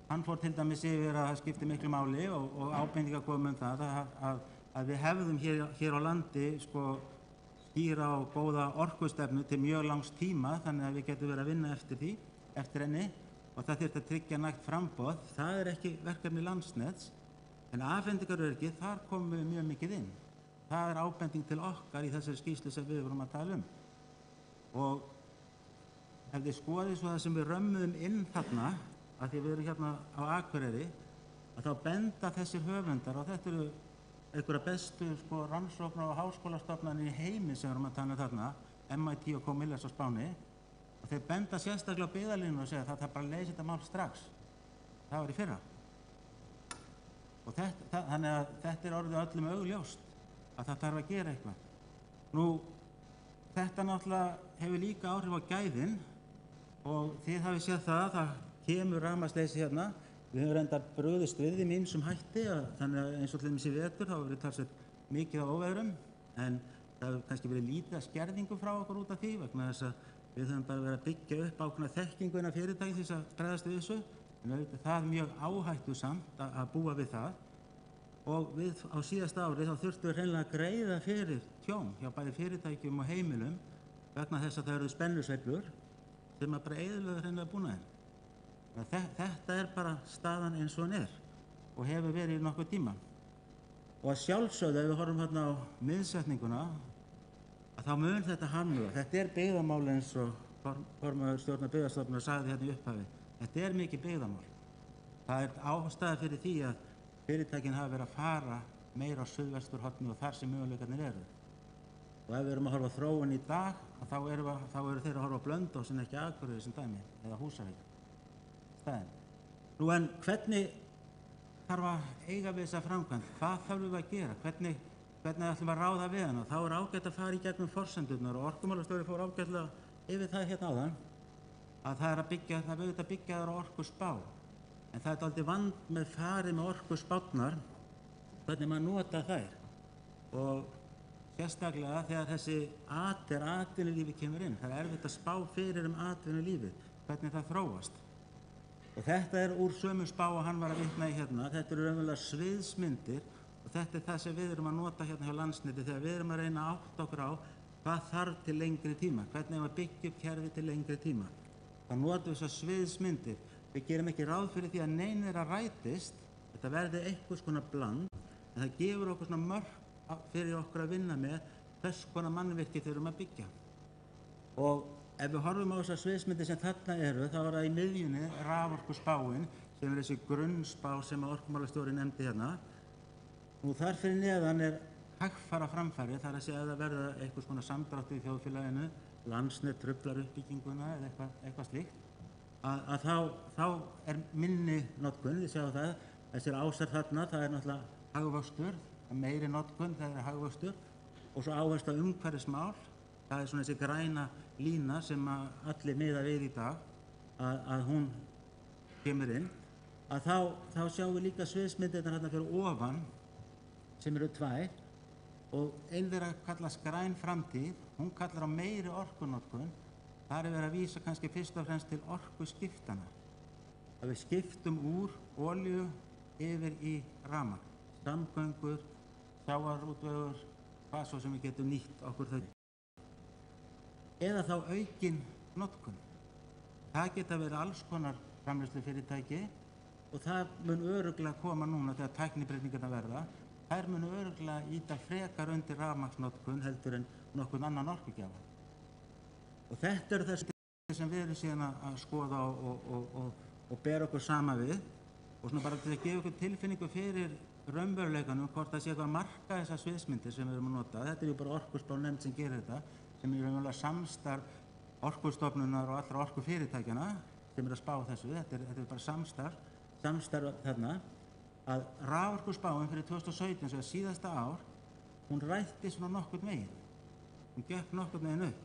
hann fór til dæmis yfir að það skipti miklu máli og ábendingar komum um það að við hefðum hér á landi skýra og góða orkustefnu til mjög langs tíma þannig að við getum verið að vinna eftir henni og það þyrfti að tryggja nægt framboð. Það er ekki verkefni Landsnets en afhendingaröryggið, þar komum við mjög mikið inn. Það er ábending til okkar í þessari skýrslu sem við vorum að tala um. Og ef þið skoðið svo það sem við römmuðum inn þarna, að því við erum hérna á Akureyri, að þá benda þessir höfundar og þetta eru einhverja bestu rannsóknar og háskólastofnanir í heimi sem við erum að tala þarna, MIT og Comillas á Spáni, og þeir benda sérstaklega á byggðalínuna og segja að það bara leysi þetta mál strax. Það var í fyrra. Og þannig að þetta er orðið öllum augljóst að það þarf að gera eitthvað. Nú, þetta náttúrulega hefur líka áhrif á gæðin og þið hafið séð það kemur rafmagnsleysi hérna. Við höfum reyndar brugðist við því ýmsum hætti þannig að eins og til dæmis í vetur þá hefur verið talsvert mikið á óveðrum en það hefur kannski verið lítið að skerðingu frá okkur út af því vegna þess að við höfum bara verið að byggja upp ákveðna þekkingu innan fyrirtæki til þess að bregðast við þessu. En auðvitað það er mjög áhættusamt að búa við það og við á síðasta ári þá þurftum við hreinlega að greiða fyrir tjón hjá bæði fyrirtækjum og heimilum vegna þess að það eru spennusveiflur sem bara eyðilögðu hreinlega búnaðinn. Þetta er bara staðan eins og hún er og hefur verið í nokkuð tíma. Og að sjálfsögðu ef við horfum hérna á miðsetninguna að þá mun þetta hamla. Þetta er byggðamál eins og formaður stjórnar Byggðastofnunar sagði hérna í upphafi. Þetta er mikið byggðamál. Það er ástæða fyrir því að fyrirtækin hafa verið að fara meira á suðvesturhornið og þar sem möguleikarnir eru. Og ef við erum að horfa á þróun í dag, þá eru þeir að horfa á Blönduós en ekki Akureyri sem dæmi, eða Húsavík staðinn. Nú en hvernig þarf að eiga við þessa framkvæmd? Hvað þarfum við að gera? Hvernig ætlum við að ráða við hana? Þá er ágætt að fara í gegnum forsendurnar og orkumálastjóri fór ágætlega yfir það hérna áðan, að það er auðvitað að byggja þær á orkuspá. En það er dálítið vandmeðfarið með orkuspárnar, hvernig maður nota þær. Og sérstaklega þegar þessi atvinnulífi kemur inn. Það er erfitt að spá fyrir atvinnulífið, hvernig það þróast. Og þetta er úr sömu spá og hann var að vitna í hérna. Þetta eru raunverulega sviðsmyndir og þetta er það sem við erum að nota hérna hjá Landsneti þegar við erum að reyna að átta okkur á hvað þarf til lengri tíma, hvernig við byggja upp kerfi til lengri tíma. Það notum við þessar sviðsmyndir. Við gerum ekki ráð fyrir því að nein þeirra rætist, þetta verði einhvers konar bland, en það gefur okkur svona mörk fyrir okkur að vinna með hvers konar mannvirki þurfum að byggja. Og ef við horfum á þessar sviðsmyndir sem þarna eru, þá er það í miðjunni raforkuspáin, sem er þessi grunnspá sem orkumálastjóri nefndi hérna. Nú þar fyrir neðan er hægfara framfæri, þar að segja að það verða einhvers konar samdráttur í þjóðfélaginu, Landsnet truflar uppbygginguna eða eitthvað slíkt, að þá er minni notkun, þið sjáu það, þessir ásar þarna, það er náttúrulega hagvöxtur, meiri notkun, það er hagvöxtur, og svo áherslu á umhverfismál, það er svona þessi græna lína sem allir miða við í dag, að hún kemur inn, að þá sjáum við líka sviðsmyndirnar þarna fyrir ofan, sem eru tvær, og ein þeirra kallast græn framtíð, hún kallar á meiri orkunotkun. Það er verið að vísa kannski fyrst og fremst til orkuskiptana. Að við skiptum úr olíu yfir í rafmagn. Samgöngur, sjávarútvegur, hvað svo sem við getum nýtt okkur þau. Eða þá aukin notkun. Það geta verið alls konar framleiðslufyrirtæki og það mun örugglega koma núna þegar tæknibreytingarnar verða. Þær munu örugglega ýta frekar undir rafmagnsnotkun heldur en nokkurn annan orkugjafa. Og þetta eru þessi sem við erum síðan að skoða og bera okkur sama við. Og svona bara til að gefa okkur tilfinningu fyrir raunveruleikanum hvort það sé eitthvað að marka þessar sviðsmyndir sem við erum að nota. Þetta er ju bara orkuspárnefnd sem gerir þetta, sem er raunverulega samstarf Orkustofnunar og allra orkufyrirtækjanna sem er að spá þessu. Þetta er bara samstarf þarna. Að raforkuspáin fyrir 2017, sem er síðasta ár, hún rætti svona nokkurn veginn. Hún gekk nokkurn veginn upp.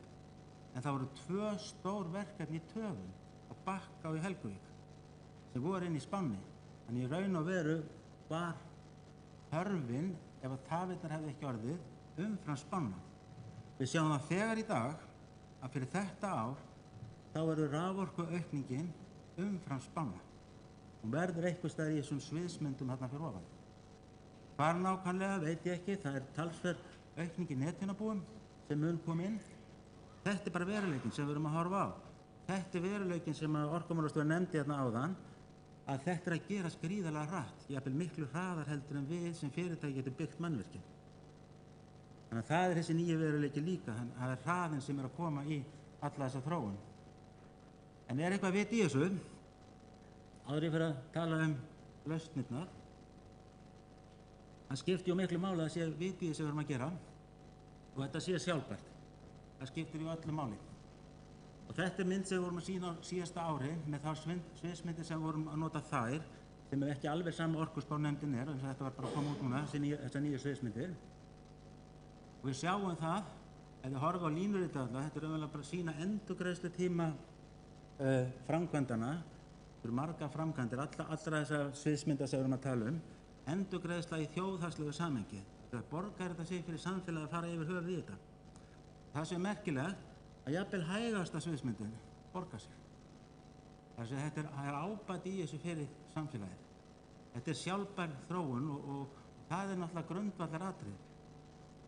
En það voru 2 stór verkefni í töfum á Bakka og í Helguvík sem voru inn í spánni. Þannig í raun og veru var þörfin, ef að tafirnar hefði ekki orðið, umfram spána. Við sjáum það þegar í dag að fyrir þetta ár þá verður raforkuaukningin umfram spána. Hún verður eitthvað staðar í þessum sviðsmyndum þarna fyrir ofan. Hvar nákvæmlega veit ég ekki, það er talsverð aukning í netþjónabúum sem mun koma inn. Þetta er bara veruleikinn sem við erum að horfa á. Þetta er veruleikinn sem orkumálastjóri nefndi hérna áðan, að þetta er að gerast gríðarlega hratt, jafnvel miklu hraðar heldur en við sem fyrirtæki getum byggt mannvirkin. Þannig að það er þessi nýju veruleiki líka, það er hraðinn sem er að koma í alla þessa þróun. En er eitthvað vit í þessu? Áður ég fyrir að tala lausnirnar. Það skiptir ju miklu máli að sé vit í þessu við erum að gera og þetta sé sjálfbært. Það skiptir ju öllu máli. Og þetta er mynd sem við vorum að sýna á síðasta ári með þá sviðsmyndir sem við vorum að nota þær, sem er ekki alveg sama orkuspárnefndin er, en þetta var bara að koma út núna, þessar nýju sviðsmyndir. Og við sjáum það, ef við horfum á línurita alla, þetta er umverulega bara að sýna endurgreiðslutíma framkvæmdana. Það eru margar framkvæmdir, allra þessar sviðsmynda sem við erum að tala endurgreiðsla í þjóðhagslegu samhengi. Þegar borgar þetta sig fyrir samfélagi að fara yfir höfuð í þetta. Það sem er merkilegt að jafnvel hægasta sviðsmyndin borgar sig. Það er ábati í þessu fyrir samfélagið. Þetta er sjálfbær þróun og það er náttúrulega grundvallar atriði.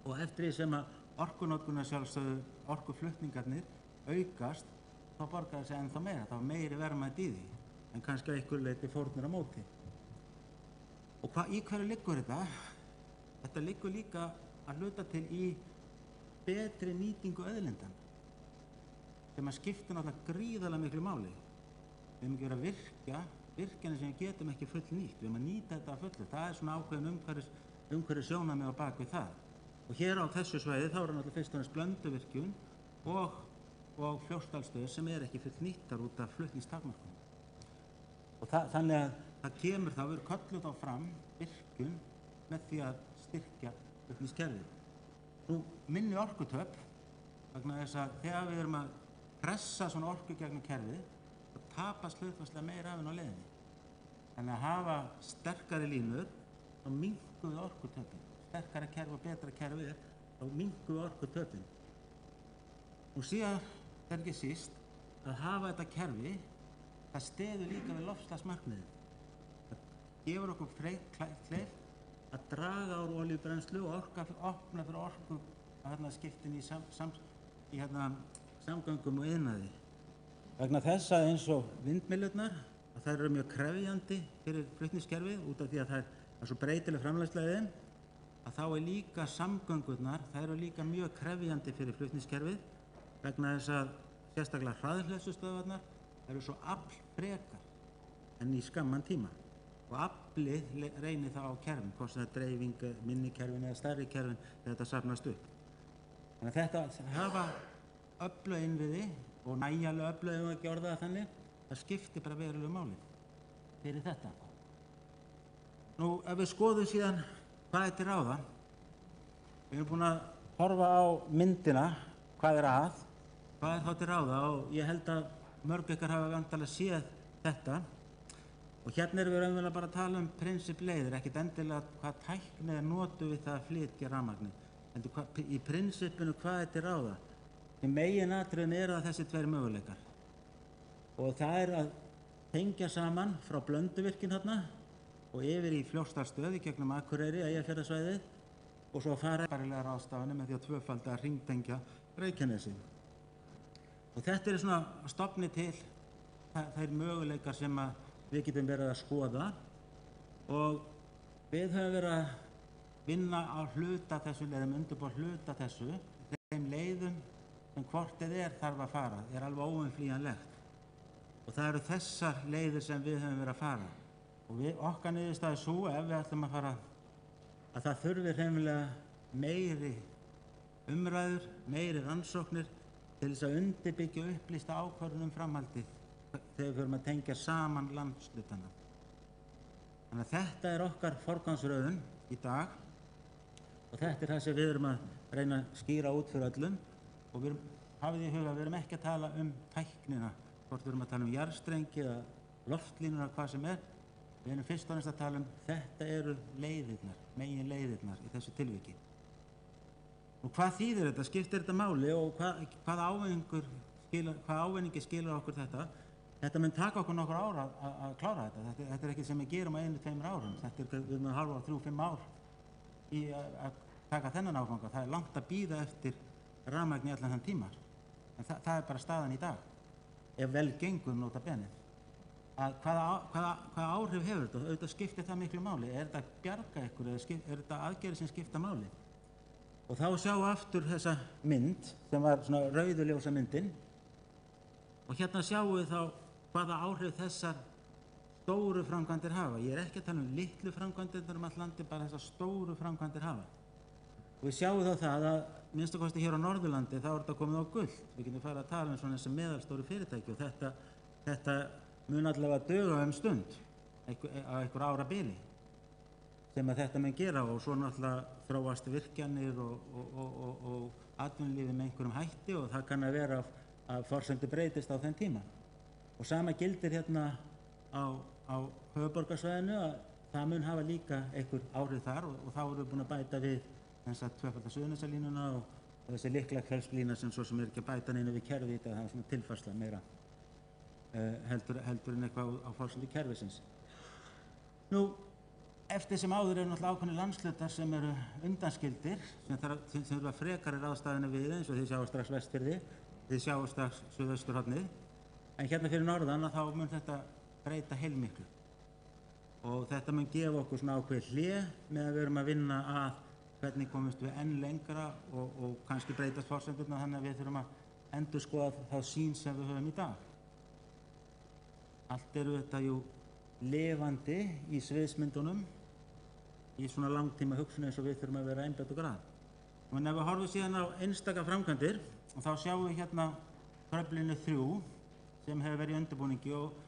Og eftir því sem að orkunotkunar sjálfsögðu orkuflutningarnir aukast, þá borgar það sig ennþá meira. Það var meiri verðmæti í því, en kannski að einhverju leyti fórnir á móti. Og í hverju liggur þetta? Þetta liggur líka að hluta til í betri nýtingu auðlindanna, sem að skipta náttúrulega gríðarlega miklu máli. Við höfum ekki verið að virkja virkjanir sem við getum ekki full nýtt. Við höfum að nýta þetta að fullu. Það er svona ákveðin umhverfis sjónarmið á bak við það. Og hér á þessu svæði þá er náttúrulega fyrst og næst Blönduvirkjun og Fljótsdalsstöð sem er ekki full nýttar út af flutningstakmörkunum. Og þannig að það kemur þá, við kölluð þá fram virkjun með því að styrkja flutningskerfið. Nú, minni orkutöp, vegna þess að þegar við erum að pressa svona orku gegnum kerfið, þá tapast hlutfallslega meira af henni á leiðinni. Þannig að hafa sterkari línur, þá minnkum við orkutöpin. Sterkara kerfi og betra kerfi þá minnkum við orkutöpin. Nú síðan er ekki síst að hafa þetta kerfi, það steður líka við loftslagsmarkmiðin. Það gefur okkur kleift að draga úr olíubrennslu og opna fyrir orku að skiptin í samgöngum og iðnaði. Vegna þess að eins og vindmyllurnar, að þær eru mjög krefjandi fyrir flutningskerfið út af því að það er svo breytileg framleiðsla, að þá er líka samgöngurnar, þær eru líka mjög krefjandi fyrir flutningskerfið vegna þess að sérstaklega hraðhleðslustöðvarnar eru svo aflfrekar en í skamman tíma. Og aflið reynir það á kerfin, hvort það er dreifing, minni kerfin eða stærri kerfin þegar þetta safnast upp. Þannig að þetta hafa öflug innviði og nægjanlega öflug, ef ekki orða það þannig, það skiptir bara verulegu máli fyrir þetta. Nú, ef við skoðum síðan hvað er til ráða, við erum búin að horfa á myndina, hvað er þá til ráða og ég held að mörg ykkar hafa vantarlega séð þetta. Og hérna erum við raunverulega bara að tala prinsippleiðir, ekkert endilega hvað tækni notum við það að flytja rafmagni. Í prinsippinu hvað er til ráða? Í meginatriðinu eru það þessi tveir möguleikar. Og það er að tengja saman frá Blönduvirkjun þarna og yfir í Fljótsdalsstöð í gegnum Akureyri, Eyjafjarðarsvæðið og svo fara bærilega ráðstafanir með því að tvöfalda að hringtengja Reykjanesi. Og þetta er svona stofni til þeir möguleikar sem við getum verið að skoða og við höfum verið að vinna á hluta þessu leiðum, undirbúa hluta þessu, þeim leiðum sem hvort er þarf að fara, er alveg óumflýjanlegt. Og það eru þessar leiðir sem við höfum verið að fara. Og okkar niðurstaða er sú ef við ætlum að fara að það þurfi hreinlega meiri umræður, meiri rannsóknir til þess að undirbyggja upplýsta ákvörðun framhaldið þegar við förum að tengja saman landshlutana. Þannig að þetta er okkar forgangsröðun í dag og þetta er það sem við erum að reyna að skýra út fyrir öllum og við hafið í huga, við erum ekki að tala tæknina, hvort við erum að tala jarðstrengi eða loftlínur eða hvað sem er. Við erum fyrst og næst að tala þetta eru leiðirnar, megin leiðirnar í þessu tilviki. Og hvað þýðir þetta? Skiptir þetta máli og hvað ávinningi skilur okkur þetta? Þetta mun taka okkur nokkur ár að klára þetta. Þetta er ekki sem við gerum á 1-2 árum. Þetta er við með halva 3-5 ár í að taka þennan áfanga. Það er langt að bíða eftir rafmagni allan þann tíma. En það er bara staðan í dag. Ef vel gengur nota bene. Hvaða áhrif hefur þetta? Auðvitað skiptir það miklu máli. Er þetta að bjarga ykkur eða er þetta aðgerðir sem skipta máli? Og þá sjáum við aftur þessa mynd sem var svona rauðuljósa myndin. Og hérna sjáum við þá hvaða áhrif þessar stóru framkvæmdir hafa. Ég er ekki að tala litlu framkvæmdir allt landi, bara þessar stóru framkvæmdir hafa. Og við sjáum þá það að minnst að kosti hér á Norðurlandi þá er þetta komið á guld. Við getum farið að tala svona þessi meðalstóru fyrirtæki og þetta mun allavega duga stund á einhver ára bili sem að þetta mun gera og svo náttúrulega þróast virkjanir og atvinnulífi með einhverjum hætti og það kann að vera að forsendur breytist á þeim tíma. Og sama gildir hérna á höfuðborgarsvæðinu að það mun hafa líka einhver áhrif þar og þá erum við búin að bæta við þess að tvöfalda Suðurnesjalínuna og þessi Liklahvellslína sem svo sem er ekki að bæta neinu við kerfið þetta, það er svona tilfærsla meira heldur en eitthvað á forsendu kerfisins. Nú, eftir sem áður eru náttúrulega ákveðnir landshlutar sem eru undanskildir, sem þurfa frekari ráðstafanir við eins og þið sjáu strax Vestfirði, þið sjáu strax Suðausturhornið, en hérna fyrir norðan að þá mun þetta breyta heilmiklu. Og þetta mun gefa okkur svona ákveðið hlé með að við erum að vinna að hvernig komumst við enn lengra og kannski breytast forsendurna þannig að við þurfum að endurskoða þá sýn sem við höfum í dag. Allt eru þetta jú lifandi í sviðsmyndunum í svona langtíma hugsun eins og við þurfum að vera einbeitt okkur að. En ef við horfum síðan á einstaka framkvæmdir, þá sjáum við hérna Kröflinu 3 sem hefur verið í undirbúningi og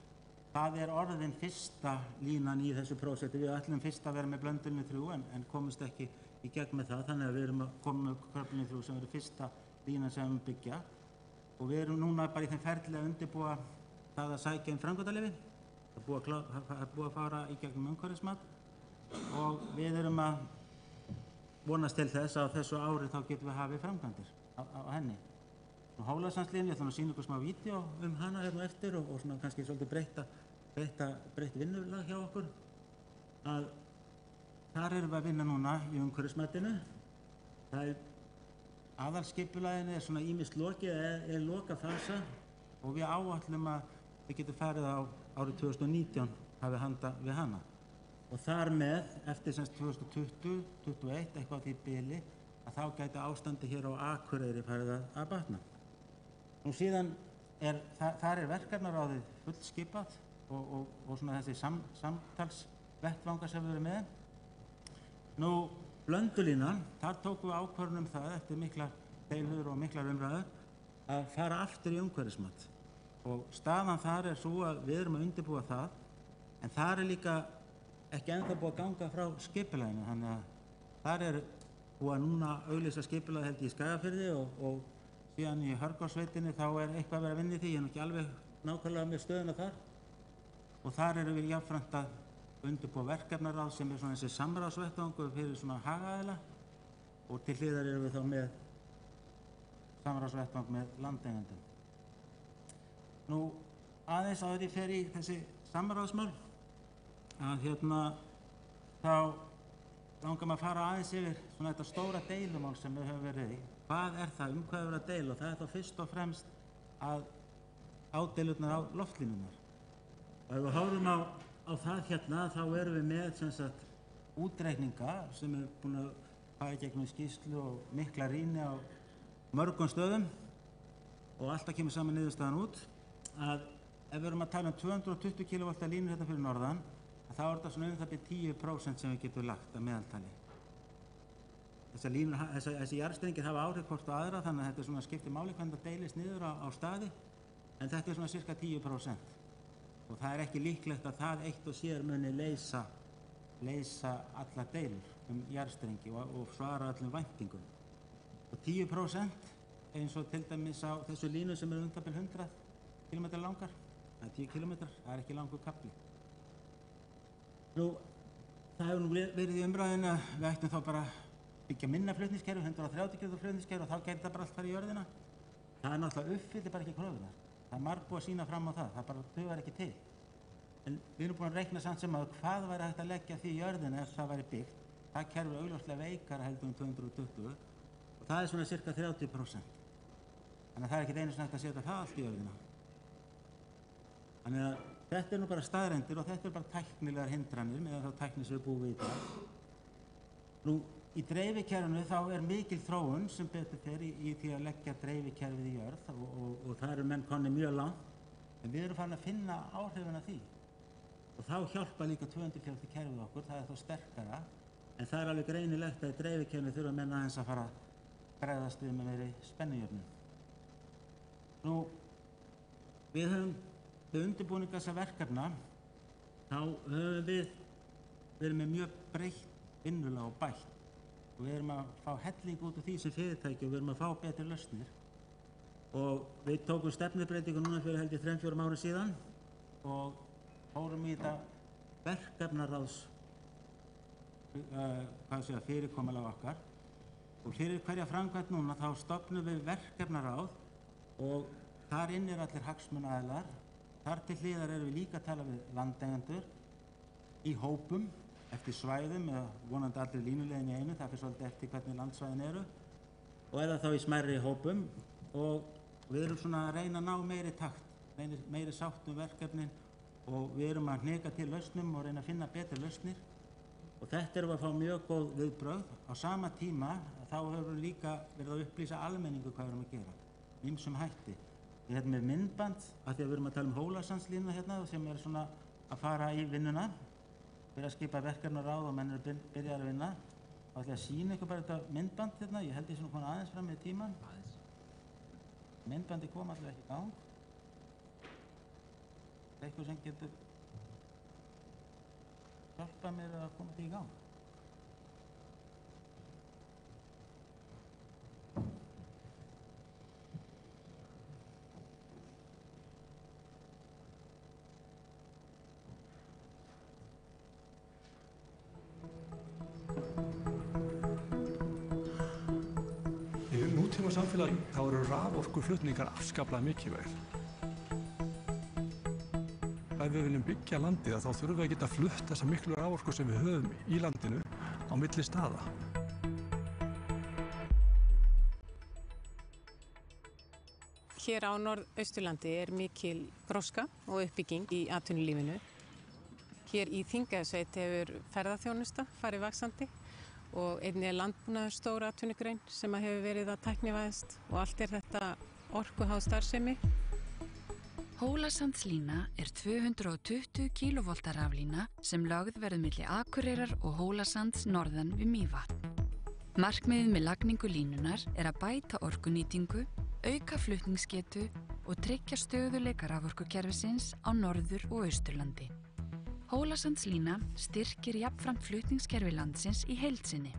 það er orðin fyrsta línan í þessu prósessi. Við ætlum fyrst að vera með Blöndulinu 3 en komumst ekki í gegn með það, þannig að við erum að koma með Kröflinu 3 sem verður fyrsta línan sem við byggja. Og við erum núna bara í þeim ferli að undirbúa það að sækja framkvæmdaleyfi. Það er búið að fara í gegnum umhverfismat og við erum að vonast til þess að á þessu ári þá getum við hafið framkvæmdir á henni. Hólasandslíðin, ég ætla að sýna ykkur smá vídeo hana hérna eftir og svona kannski svolítið breytt vinnulag hjá okkur. Að þar erum við að vinna núna í umhverfismatinu. Það er aðalskipulaginu er svona ýmist lokið eða lokafasa og við áætlum að við getum farið á árið 2019 hafið handa við hana. Og þar með, eftir semst 2020, 2021, eitthvað á því bili, að þá gæti ástandi hér á Akureyri farið að batna. Nú síðan þar er verkefnaráðið fullskipað og svona þessi samtalsvettvangar sem við erum með. Nú, Blöndulínan, þar tókum við ákvörðun það eftir miklar deilur og miklar umræður að fara aftur í umhverfismat. Og staðan þar er svo að við erum að undirbúa það, en þar er líka ekki ennþá búið að ganga frá skipulaginu, þannig að þar er búið að núna auglýsa skipulag held í Skagafirði og síðan í Hörgársveitinni þá er eitthvað að vera að vinna í því, ég er nú ekki alveg nákvæmlega með stöðuna þar. Og þar erum við jafnframt að undirbúa verkefnaráð sem er svona þessi samráðsvettvangur fyrir svona hagaðila og til hliðar erum við þá með samráðsvettvang með landeigendum. Nú aðeins áður ég fer í þessi samráðsmál að þá langar maður að fara aðeins yfir svona þetta stóra deilumál sem við höfum verið í. Hvað er það, hvað er verið að deila? Og það er þá fyrst og fremst að ádeilurnar á loftlínurnar. Og ef við horfum á það hérna þá erum við með sem sagt útreikninga sem er búin að fara í gegnum skýrslu og mikla rýni á mörgum stöðum og alltaf kemur saman niðurstaðan út að ef við erum að tala um 220 kV línur hérna fyrir norðan þá er þetta svona það byrja 10% sem við getum lagt að meðaltali. Þessi jarðstrengir hafa áhrif hvort á aðra þannig að þetta er svona skiptir máli hvernig það deilist niður á staði en þetta er svona cirka 10%. Og það er ekki líklegt að það eitt og sér muni leysa alla deilur jarðstrengi og svara öllum væntingum. Og 10% eins og til dæmis á þessu línu sem er bil 100 km langar, það er 10 km, það er ekki langur kafli. Nú, það hefur nú verið í umræðinu að við ættum þá bara byggja minna flutningskerfi, 130 kV flutningskerfi og þá gæti það bara allt farið í jörðina. Það er náttúrulega uppfyllir bara ekki kröfunar. Það er margbúið að sýna fram á það bara dugar ekki til. En við erum búin að reikna samt sem að hvað væri hægt að leggja því í jörðina ef það væri byggt. Það kerfi er augljóslega veikara heldur 220 og það er svona cirka 30%. Þannig að það er ekki einu sem hægt að setja það allt í jörðina. Þannig að þetta er nú bara staðreyndir og þetta er bara tæknilegar hindranir með þá tækni sem við búum við í dag. Nú, í dreifikerfinu þá er mikil þróun sem betur fer í því að leggja dreifikerfið í jörð og það eru menn komnir mjög langt en við erum farin að finna áhrifin af því. Og þá hjálpa líka 240 kerfið okkur, það er þá sterkara en það er alveg greinilegt að í dreifikerfinu þurfa menn aðeins að fara að bregðast við með meiri spennujöfnun. Nú, við höfum við undirbúning þessa verkefna þá höfum við verið með mjög breytt vinnulag og bætt og við erum að fá helling út úr því sem fyrirtæki og við erum að fá betri lausnir og við tókum stefnubreytingu núna fyrir held ég 3-4 árum síðan og fórum í þetta verkefnaráðs fyrirkomulag okkar og fyrir hverja framkvæmd núna þá stofnum við verkefnaráð og þar inn allir hagsmunaaðilar. Þar til hliðar erum við líka að tala við landeigendur í hópum eftir svæðum eða vonandi allir línuleiðin í einu, það fyrir svolítið eftir hvernig landsvæðin eru og eða þá í smærri hópum og við erum svona að reyna að ná meiri takt, meiri sátt verkefnin og við erum að hnika til lausnum og reyna að finna betri lausnir og þetta erum við að fá mjög góð viðbrögð. Á sama tíma þá höfum við líka verið að upplýsa almenningu hvað við erum að gera, ýmsum hætti. Við erum með myndband af því að við erum að tala um Hólasandslínu hérna sem er svona að fara í vinnuna fyrir að skipa verkefnaráð og menn eru byrjaðir að vinna Þá ætla ég að sýna ykkur bara þetta myndband hérna, ég held ég svona komin aðeins fram með tíman. Myndbandi kom allavega ekki í gang. Eitthvað sem getur hjálpað mér að koma því í gang. Samfélagi, þá eru raforkuflutningar afskaplega mikilvægir. Ef við viljum byggja landið þá þurfum við að geta flutt þessa miklu raforku sem við höfum í landinu á milli staða. Hér á Norðausturlandi er mikil gróska og uppbygging í atvinnulífinu. Hér í Þingeyjarsveit hefur ferðaþjónusta farið vaxandi og einnig er landbúnaður stór atvinnugrein sem hefur verið að tæknivæðast og allt er þetta orkuháð starfsemi. Hólasandslína er 220 kV raflína sem lögð verður milli Akureyrar og Hólasands norðan við Mývatn. Markmiðið með lagningu línunar er að bæta orkunýtingu, auka flutningsgetu og tryggja stöðuleika raforkukerfisins á Norður- og Austurlandi. Hólasandslína styrkir jafnframt flutningskerfi landsins í heild sinni.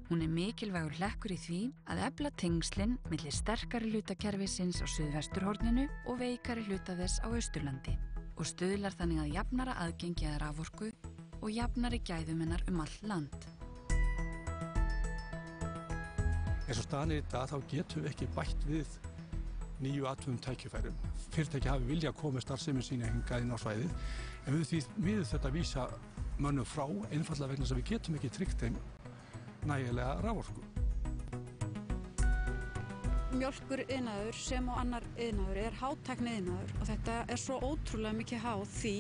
Hún er mikilvægur hlekkur í því að efla tengslin milli sterkari hlutakerfisins á suðvesturhorninu og veikari hluta þess á Austurlandi og stuðlar þannig að jafnara aðgengi að raforku og jafnari gæðum hennar all land. Eins og staðan er í dag þá getum við ekki bætt við nýju atvinnutækifærum. Fyrirtæki hafi vilja að koma með starfsemi sína hingað inn á svæðið, en við því miður þetta vísa mönnum frá einfaldlega vegna þess að við getum ekki tryggt þeim nægilega raforku. Mjólkuriðnaður sem og annar iðnaður er hátækniiðnaður og þetta er svo ótrúlega mikið háð því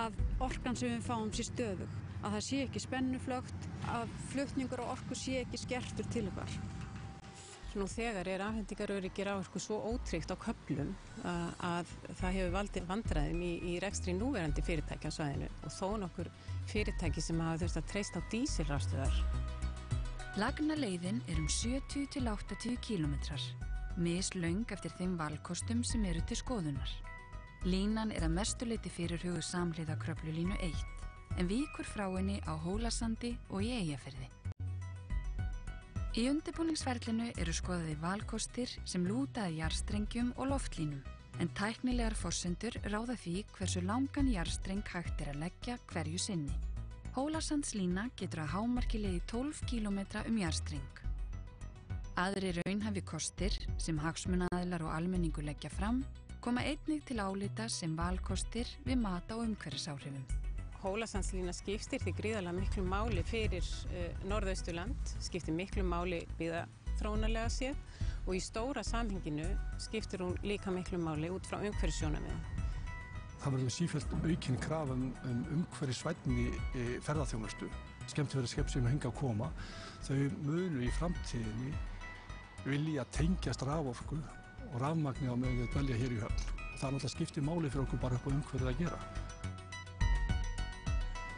að orkan sem við fáum sé stöðug, að það sé ekki spennuflögt, að flutningur og orku sé ekki skertur til okkar. Nú þegar er afhendingaröryggi raforku svo ótryggt á köflum að það hefur valdið vandræðum í rekstri núverandi fyrirtækja á svæðinu og þó nokkur fyrirtæki sem hafa þurft að treysta á dísilrafstöðvar. Lagnaleiðin er 70 til 80 km, mislöng eftir þeim valkostum sem eru til skoðunar. Línan er að mestu leyti fyrirhuguð samhliða Kröflulínu 1, en víkur frá henni á Hólasandi og í Eyjafirði. Í undirbúningsferlinu eru skoðaðir valkostir sem lúta að jarðstrengjum og loftlínum, en tæknilegar forsendur ráða því hversu langan jarðstreng hægt er að leggja hverju sinni. Hólasandslína getur að hámarki leiði 12 km jarðstreng. Aðrir raunhæfi kostir sem hagsmunaaðilar og almenningur leggja fram koma einnig til álita sem valkostir við mat á umhverfisáhrifum. Hólasandslína skiptir því gríðarlega miklu máli fyrir Norðausturland, skiptir miklu máli byggðaþróunarlega séð og í stóra samhenginu skiptir hún líka miklu máli út frá umhverfissjónarmiðum. Það verður sífellt aukin krafa umhverfisvænni ferðaþjónustu. Skemmtiferðaskip sem hingað koma, þau munu í framtíðinni vilja tengjast raforku og rafmagni á meðan þau dvelja hér í höfn. Það er náttúrulega skiptir máli fyrir okkur bara upp á umhverfið að gera.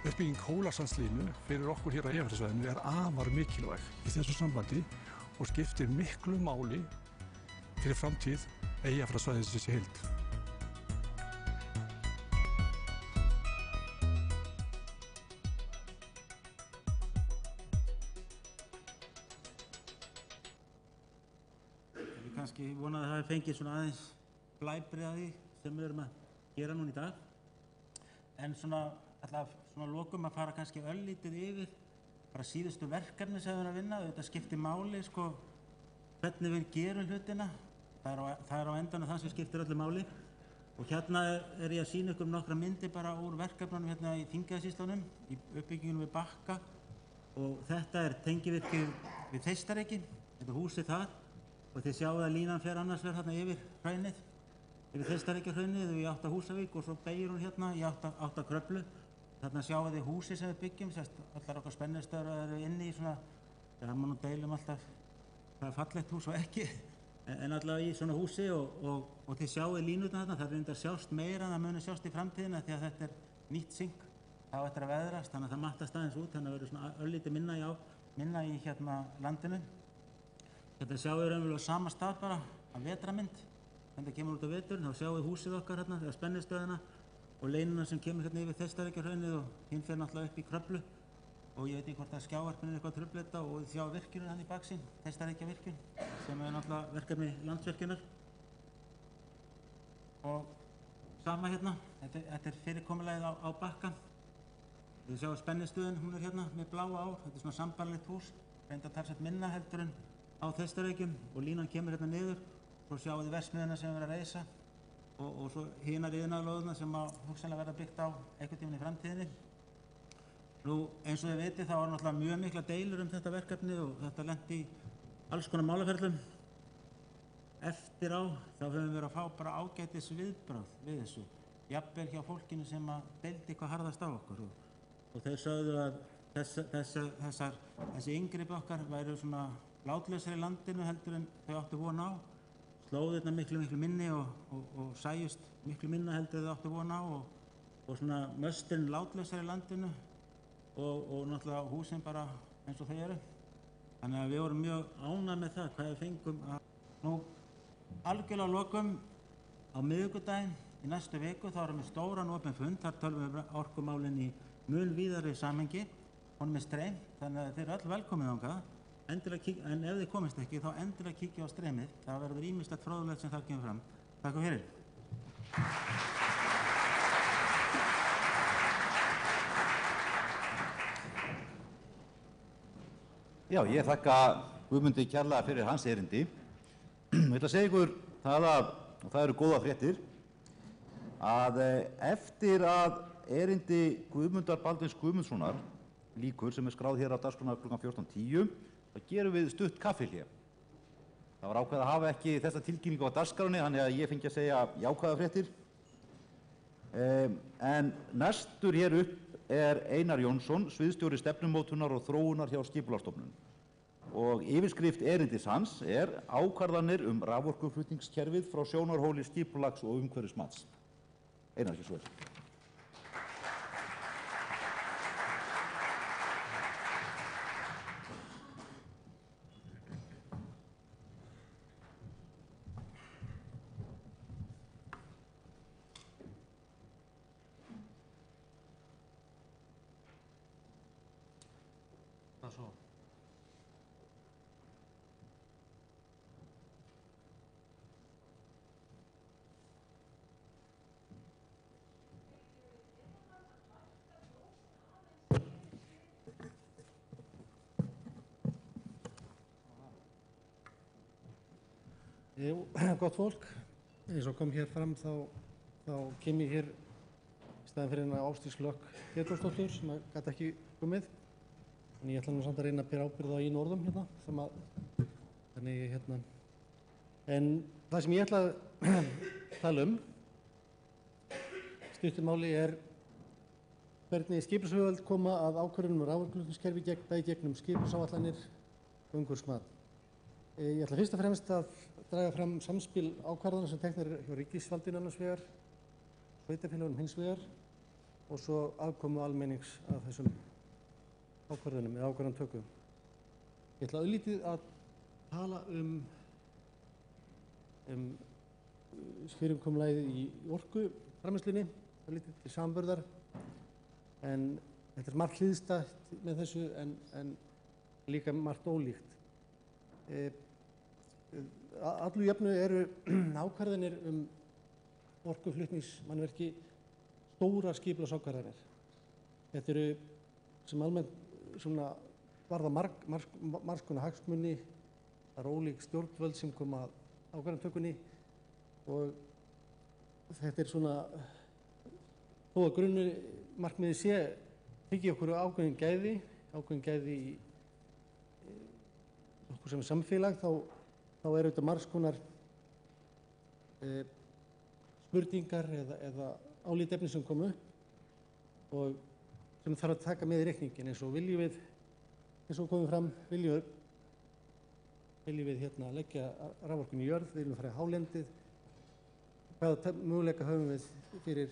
Uppbygging Hólasandslínu fyrir okkur hér á Eyjafjarðarsvæðinu er afar mikilvæg í þessu sambandi og skiptir miklu máli fyrir framtíð Eyjafjarðarsvæðisins í heild. Ég kannski vona að það hafi fengið svona aðeins blæbrigði að því sem við erum að gera núna í dag. En svona lokum að fara kannski örlítið yfir bara síðustu verkefni sem við erum að vinna. Þetta skiptir máli, hvernig við gerum hlutina. Það er á endanum það sem skiptir öllu máli. Og hérna er ég að sýna ykkur nokkra myndir bara úr verkefnunum hérna í Þingeyjarsýslunum, í uppbyggingunum við Bakka. Og þetta er tengivirkið við Þeistareykinn, þetta er húsið þar. Og þið sjáu að línan fer annars verð hérna yfir hraunið, yfir Þeistareykjahraunið og í átt að Húsavík og svo beygir hún hérna í átt að Kröflu. Þarna sjáum við húsið sem við byggjum, allar okkar spennistöðvar eru inni í svona, það má nú deilum alltaf hvað er fallegt hús og ekki, en allavega í svona húsi og þið sjáum línurnar þarna, það er reyndar sjást meira en það muni sjást í framtíðina því að þetta er nýtt sink, það á eftir að veðrast, þannig að það mattast aðeins út, þannig að það verður svona örlítið minna minna í landinu. Þetta sjáum við raunverulega á sama stað bara af vetrarmynd. Þegar það kemur út á veturinn þá sjáum við húsið okkar eða spennistöðina og leinuna sem kemur yfir Þeistareykjahraunið og hinn fer náttúrulega upp í Kröflu og ég veit ekki hvort að skjávarpinu er eitthvað trufla þetta og þið sjá virkjunum í baksýn, Þeistareykjavirkjun, sem er náttúrulega verkefni Landsvirkjunar. Og sama þetta er fyrirkomulagið á bakkan. Þið sjáum spennistöðin, hún er með bláa ár, þetta er svona sambarlegt hús, reyndar talsvert minna heldur en á Þeistareykjum og línan kemur niður. Svo sjáum við verksmiðjuna sem er að reisa og svo hinar iðnaðarlóðina sem hugsanlega verða byggt á einhvern tímann í framtíðinni. Nú, eins og þið vitið þá var náttúrulega mjög mikla deilur þetta verkefni og þetta lenti í alls konar málaferlum. Eftir á þá höfum við verið að fá bara ágætis viðbrögð við þessu, jafnvel hjá fólkinu sem deildi hvað harðast á okkur. Og þeir sögðu að þessi inngrip okkar væru svona látlausari í landinu heldur en þau áttu von á. Slóðirnar miklu minni og sæjust miklu minna heldur en þau áttu von á og svona mösturinn látlausari í landinu og náttúrulega húsin bara eins og þau eru. Þannig að við vorum mjög ánægð með það hvað við fengum. Nú, algjörlega að lokum á miðvikudaginn í næstu viku þá erum við stóran opinn fund, þar tölum við orkumálin í mun víðari samhengi, honum er streymt, þannig að þið eru öll velkomið þangað. En ef þið komist ekki þá endilega kíkja á streymið, það verður ýmislegt fróðlegt sem þar kemur fram. Takk fyrir. Já, ég þakka Guðmundi kærlega fyrir hans erindi. Ég ætla að segja ykkur það og það eru góða fréttir, að eftir að erindi Guðmundar Baldvins Guðmundssonar lýkur sem er skráð hér á dagskrána kl. 14:10, þá gerum við stutt kaffihlé. Það var ákveðið að hafa ekki þessa tilkynningu á dagskránni, þannig að ég fengi að segja jákvæðar fréttir. En næstur hér upp er Einar Jónsson, sviðsstjóri stefnumótunar og þróunar hjá Skipulagsstofnun. Og yfirskrift erindis hans er ákvarðanir raforkuflutningskerfið frá sjónarhóli skipulags- og umhverfismats. Einar, ekki svo vel. Gott fólk, eins og kom hér fram þá kem ég hér í staðinn fyrir hennar Ásdís Hlökk Pétursdóttur sem gat ekki komið. En ég ætla nú samt að reyna að bera ábyrgð á einu orðum þannig En það sem ég ætla að tala stuttu máli er hvernig skipulagsyfirvöld koma að ákvörðunum raforkuflutningskerfi bæði gegnum skipulagsáætlanir og umhverfismat. Ég ætla fyrst og fremst að draga fram samspil ákvarðana sem teknar hjá ríkisvaldinu annars vegar, sveitarfélögunum hins vegar og svo aðkomu almennings að þessum ákvarðunum eða ákvarðanatöku. Ég ætla auðlítið að tala fyrirkomulagið í orkuframleiðslunni, auðlítið til samanburðar, en þetta er margt hliðstætt með þessu en líka margt ólíkt. Allu jöfnu eru ákvarðanir orkuflutningsmannvirki stórar skipulagsákvarðanir. Þetta eru sem almennt varða margs konar hagsmuni, það eru ólík stjórnvöld sem koma að ákvarðanatökunni og þetta er þó að grunni markmiði sé þykja okkur ákveðin gæði í okkur sem samfélag þá eru þetta margs konar spurningar eða álitaefni sem koma upp og sem þarf að taka með í reikningin eins og komum fram, viljum við leggja raforkuna í jörð, viljum fara í hálendið, hvaða möguleika höfum við fyrir,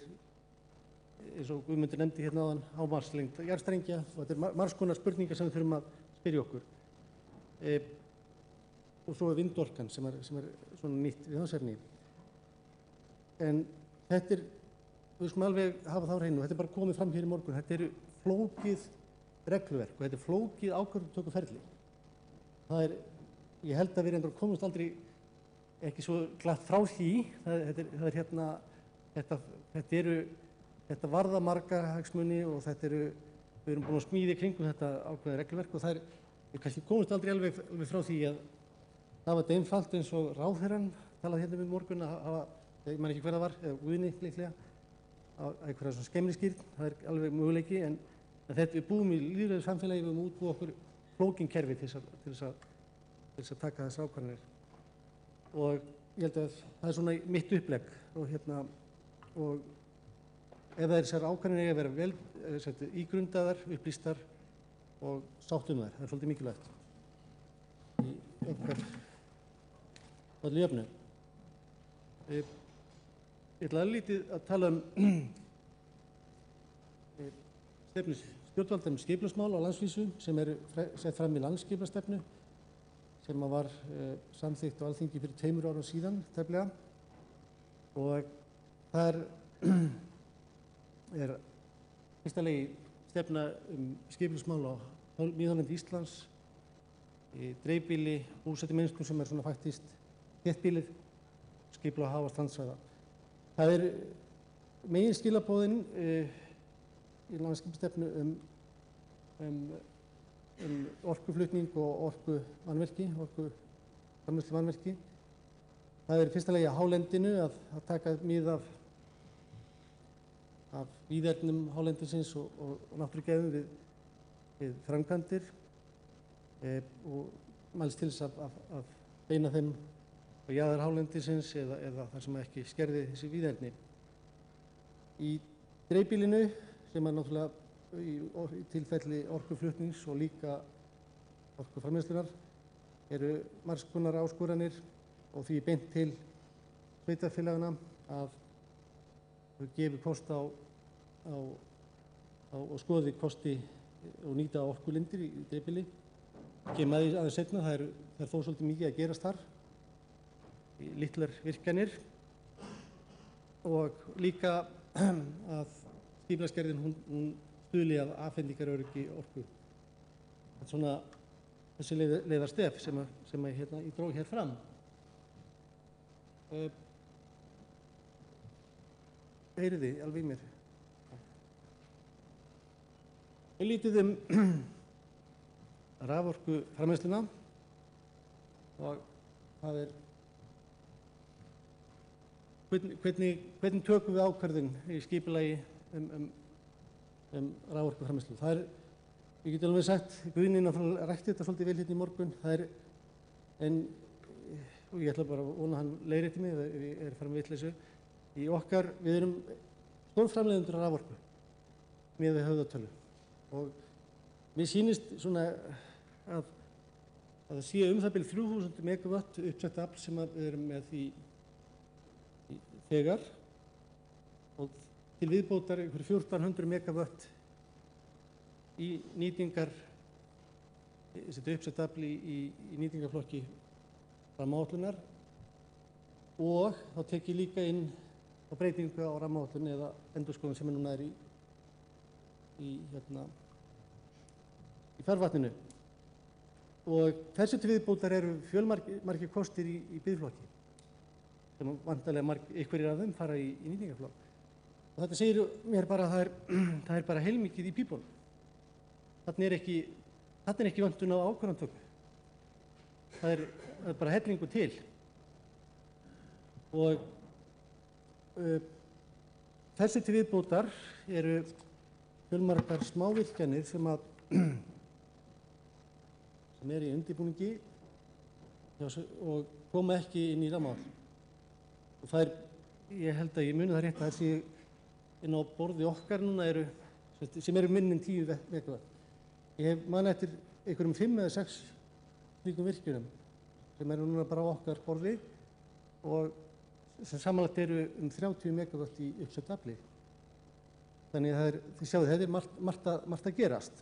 eins og Guðmundur nefndi áðan, hámarkslengd jarðstrengja og þetta er margs konar spurningar sem við þurfum að spyrja okkur. Og svo vindorkan sem er svona nýtt viðfangsefni. En þetta við skulum alveg hafa þá á hreinu, þetta bara komið fram hér í morgun, þetta flókið regluverk og þetta flókið ákvörðunartökuferli. Ég held að við reyndar komumst aldrei ekki svo glatt frá því, þetta varða marga hagsmuni og við erum búin að smíða í kringum þetta ákveðið regluverk og við kannski komumst aldrei alveg frá því að það var þetta einfalt eins og ráðherrann talaði hérna í morgun að hafa, ég man ekki hver það var, eða Guðni líklega, einhverja svona skemmniskýrn, það er alveg möguleiki, en þetta við búum í lýðræðu samfélagi, við höfum útbúið okkur flókin kerfi til þess að taka þessar ákvarðanir. Og ég held að það er svona mitt upplegg og ef þessar ákvarðanir eiga að vera vel ígrundaðar, upplýstar og sátt þær, það er svolítið mikilvægt í okkar öllu jöfnu. Ég ætla lítið að tala stefnu stjórnvalda skipulagsmál á landsvísu sem sett fram í landsskipulagsstefnu sem var samþykkt á Alþingi fyrir 2 árum síðan tæplega og þar fyrsta lagi stefna skipulagsmál á miðhálendi Íslands, dreifbýli, búsettumynstur sem svona faktist þéttbýlið, skipulag haf- og strandsvæða. Það megin skilaboðin í landsskipulagsstefnu orkuflutning og orkuframleiðslu mannvirki. Það fyrsta lagi á hálendinu að taka mið af víðernum hálendisins og náttúrugæðum við framkvæmdir og mælst til þess að beina þeim á jaðar hálendisins eða þar sem ekki skerði þessi víðerni. Í dreifbýlinu sem náttúrulega í tilfelli orkuflutnings og líka orkuframleiðslunnar margs konar áskoranir og því beint til sveitarfélaganna að þau gefi kost á og skoði kosti og nýta orkulindir í dreifbýli. Kemur að því aðeins seinna, það er þó svolítið mikið að gerast þar, litlar virkjanir og líka að skipulagsgerðin hún stuðli að afhendingaröryggi orku. Þetta er svona þessi leiðarstef sem ég dró hér fram. Heyrið þið alveg í mér? Ég lítið raforkuframleiðsluna og það hvernig tökum við ákvörðun í skipulagi raforkuframleiðslu. Ég get alveg sagt, Guðni náttúrulega rækti þetta svolítið vel hérna í morgun, og ég ætla bara að vona hann leiðrétti mig ef ég farin vitleysu. Við erum stórframleiðendur af raforku miðað við höfðatölu og mér sýnist svona að það sé það bil 3000 megawatt uppsett afl sem við erum með þegar og til viðbótar ykkur 1400 megawatt í nýtingar, uppsett afl í nýtingarflokki rammaáætlunar og þá tek ég líka inn á breytingu á rammaáætlun eða endurskoðun sem núna í farvatninu. Og þessu til viðbótar eru fjölmargir kostir í byggðflokki sem vantarlega einhverjir af þeim fara í nýtingarflokk. Og þetta segir mér bara að það er bara heilmikið í pípunum. Þarna er ekki vöntun á ákvarðanatöku. Það er bara hellingu til. Og þessu til viðbótar eru fjölmargar smávirkjanir sem í undirbúningi og koma ekki inn í rammaáætlun. Og ég held að ég muni það rétt að þessi inn á borði okkar núna sem eru minni en 10 megawatt. Ég man eftir einhverjum 5 eða 6 slíkum virkjunum sem eru núna bara á okkar borði og sem samanlagt eru 30 megawatt í uppsett afli. Þannig að þið sjáu þetta margt að gerast.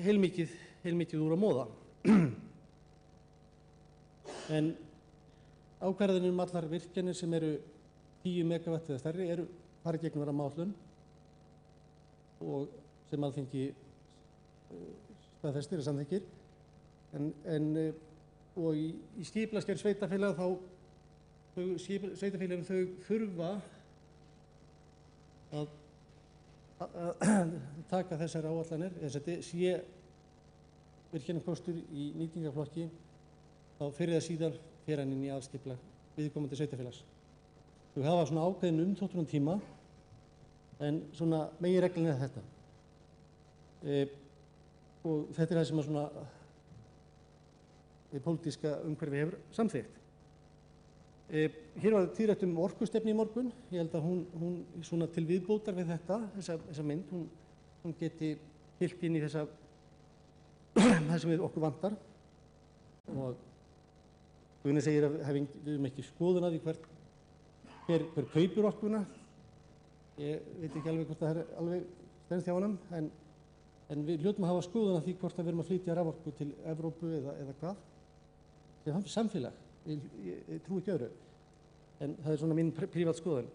heilmikið úr að móða. En ákvarðanir allar virkjanir sem eru 10 megawatt eða stærri fara gegnum rammaáætlun og sem Alþingi staðfestir og samþykkir. Og í skipulagsgerð sveitarfélaga sveitarfélögin þurfa að taka þessar áætlanir, þess að sé virkjunarkostur í nýtingarflokki, þá fyrir það síðar fer hann inn í aðskipulag viðkomandi sveitarfélags. Þau hafa svona ákveðin umþóttunartíma, en svona meginreglan er þetta. Og þetta er það sem að svona pólitíska umhverfi hefur samþykkt. Hér var tíðrætt orkustefnu í morgun. Ég held að hún svona til viðbótar við þessa mynd, hún geti fyllt inn í það sem við okkur vantar. Og Guðni segir að við höfum ekki skoðun á því hver kaupir orkuna. Ég veit ekki alveg hvort það er alveg stenst hjá honum, en við hljótum að hafa skoðun á því hvort við erum að flytja raforku til Evrópu eða hvað. Það er samfélag, ég trúi ekki öðru, en það er svona mín prívat skoðun.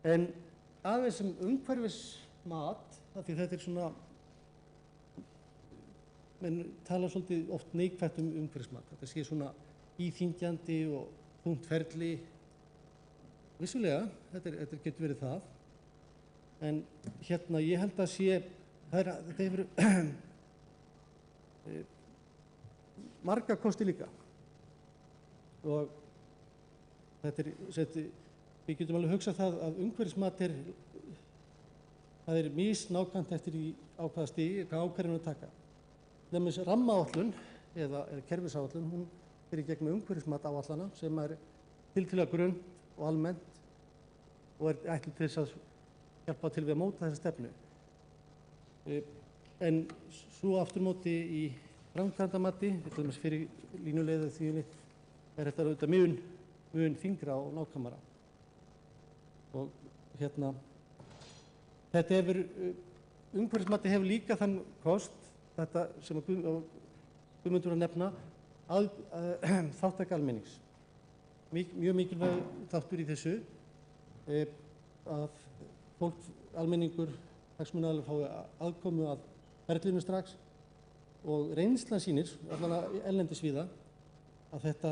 En aðeins sem umhverfismat, því þetta er svona, menn tala svolítið oft neikvætt umhverfismat. Þetta sé svona íþyngjandi og þungt ferli. Vissulega, þetta getur verið það, en hérna ég held að þetta hefur marga kosti líka. Og við getum alveg hugsað það að umhverfismat það er misnákvæmt eftir í ákvaða stigi, hvað ákvarðanir að taka. Nefnir rammaáætlun eða kerfisáætlun, hún fer í gegnum umhverfismat áætlana sem er tiltölulega grunn og almennt og er ætluð til þess að hjálpa til við að móta þessa stefnu. En svo aftur móti í framkvæmdamati, til dæmis fyrir línuleið eða þvíumlíkt, er þetta auðvitað mun þyngra og nákvæmara. Og hérna, umhverfismati hefur líka þann kost, þetta sem Guðmundur að nefna, þáttaka almennings. Mjög mikilvæg þáttur í þessu, að fólk, almenningur, hagsmunaaðilar fái aðkomu að ferlinu strax, og reynslan sýnir, allavega erlendis víða, að þetta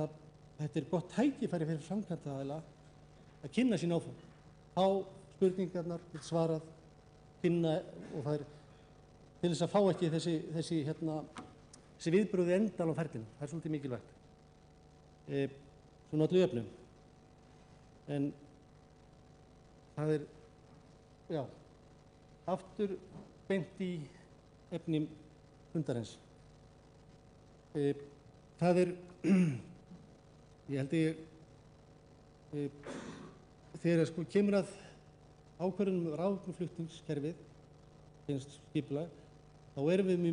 er gott tækifæri fyrir framkvæmdaaðila að kynna sín áform. Fá spurningarnar, svarað, kynna, og það er til þess að fá ekki þessi viðbrögð endan á ferlinu. Það er svolítið mikilvægt. Svona öllu jöfnu. En það er, já, aftur beint í efni fundarins. Það er, ég held þegar kemur að ákvörðunum raforkuflutningskerfið, finnst skipulag, þá erum við með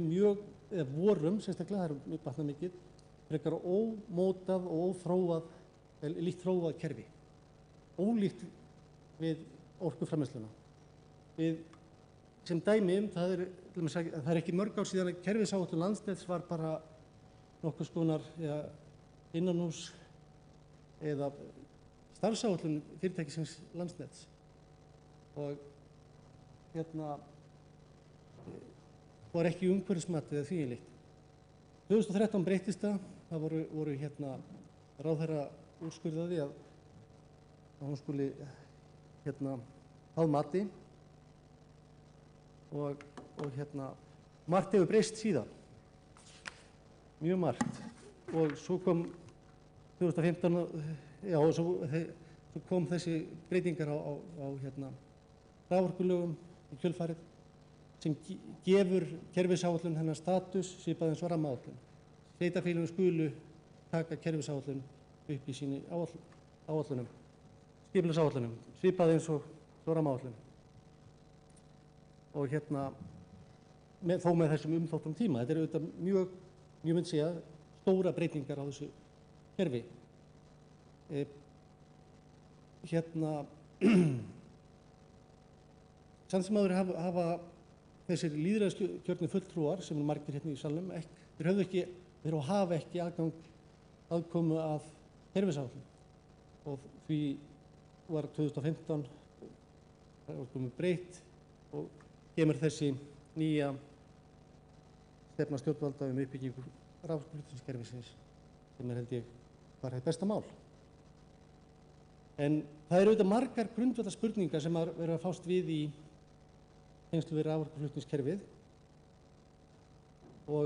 vorum, sérstaklega, það er mjög batnað mikið, frekar ómótað og óþróað, lítt þróað kerfi. Ólíkt við orkuframleiðsluna. Sem dæmi það er ekki mörg ár síðan að kerfisáætlun Landsnets var bara nokkurs konar innanhús eða starfsáætlun fyrirtækisins Landsnets. Og hérna var ekki umhverfismat eða því líkt. 2013 breyttist það voru ráðherra úrskurðaði að hún skuli háð mati og margt hefur breyst síðan, mjög margt, og svo kom 2015, já, og svo kom þessi breytingar á raforkulögum í kjölfarið sem gefur kerfisáætlun hennar status svipað eins og rammaáætlun. Sveitarfélögin skulu taka kerfisáætlun upp í síni áætlunum, skipulagsáætlunum, svipað eins og rammaáætlun. Og þó með þessum umþóttum tíma. Þetta er auðvitað mjög myndi segja, stóra breytingar á þessu kerfi. Samt sem áður hafa þessir lýðræðiskjörnu fulltrúar sem eru margir hérna í salnum, þeir hafa ekki aðkomu að kerfisáætlun og því var 2015 breytt og kemur þessi nýja stefna stjórnvalda uppbyggingu raforkuflutningskerfisins sem held ég bara hið besta mál. En það eru auðvitað margar grundvallarspurningar sem verður að fást við í tengslu við raforkuflutningskerfið og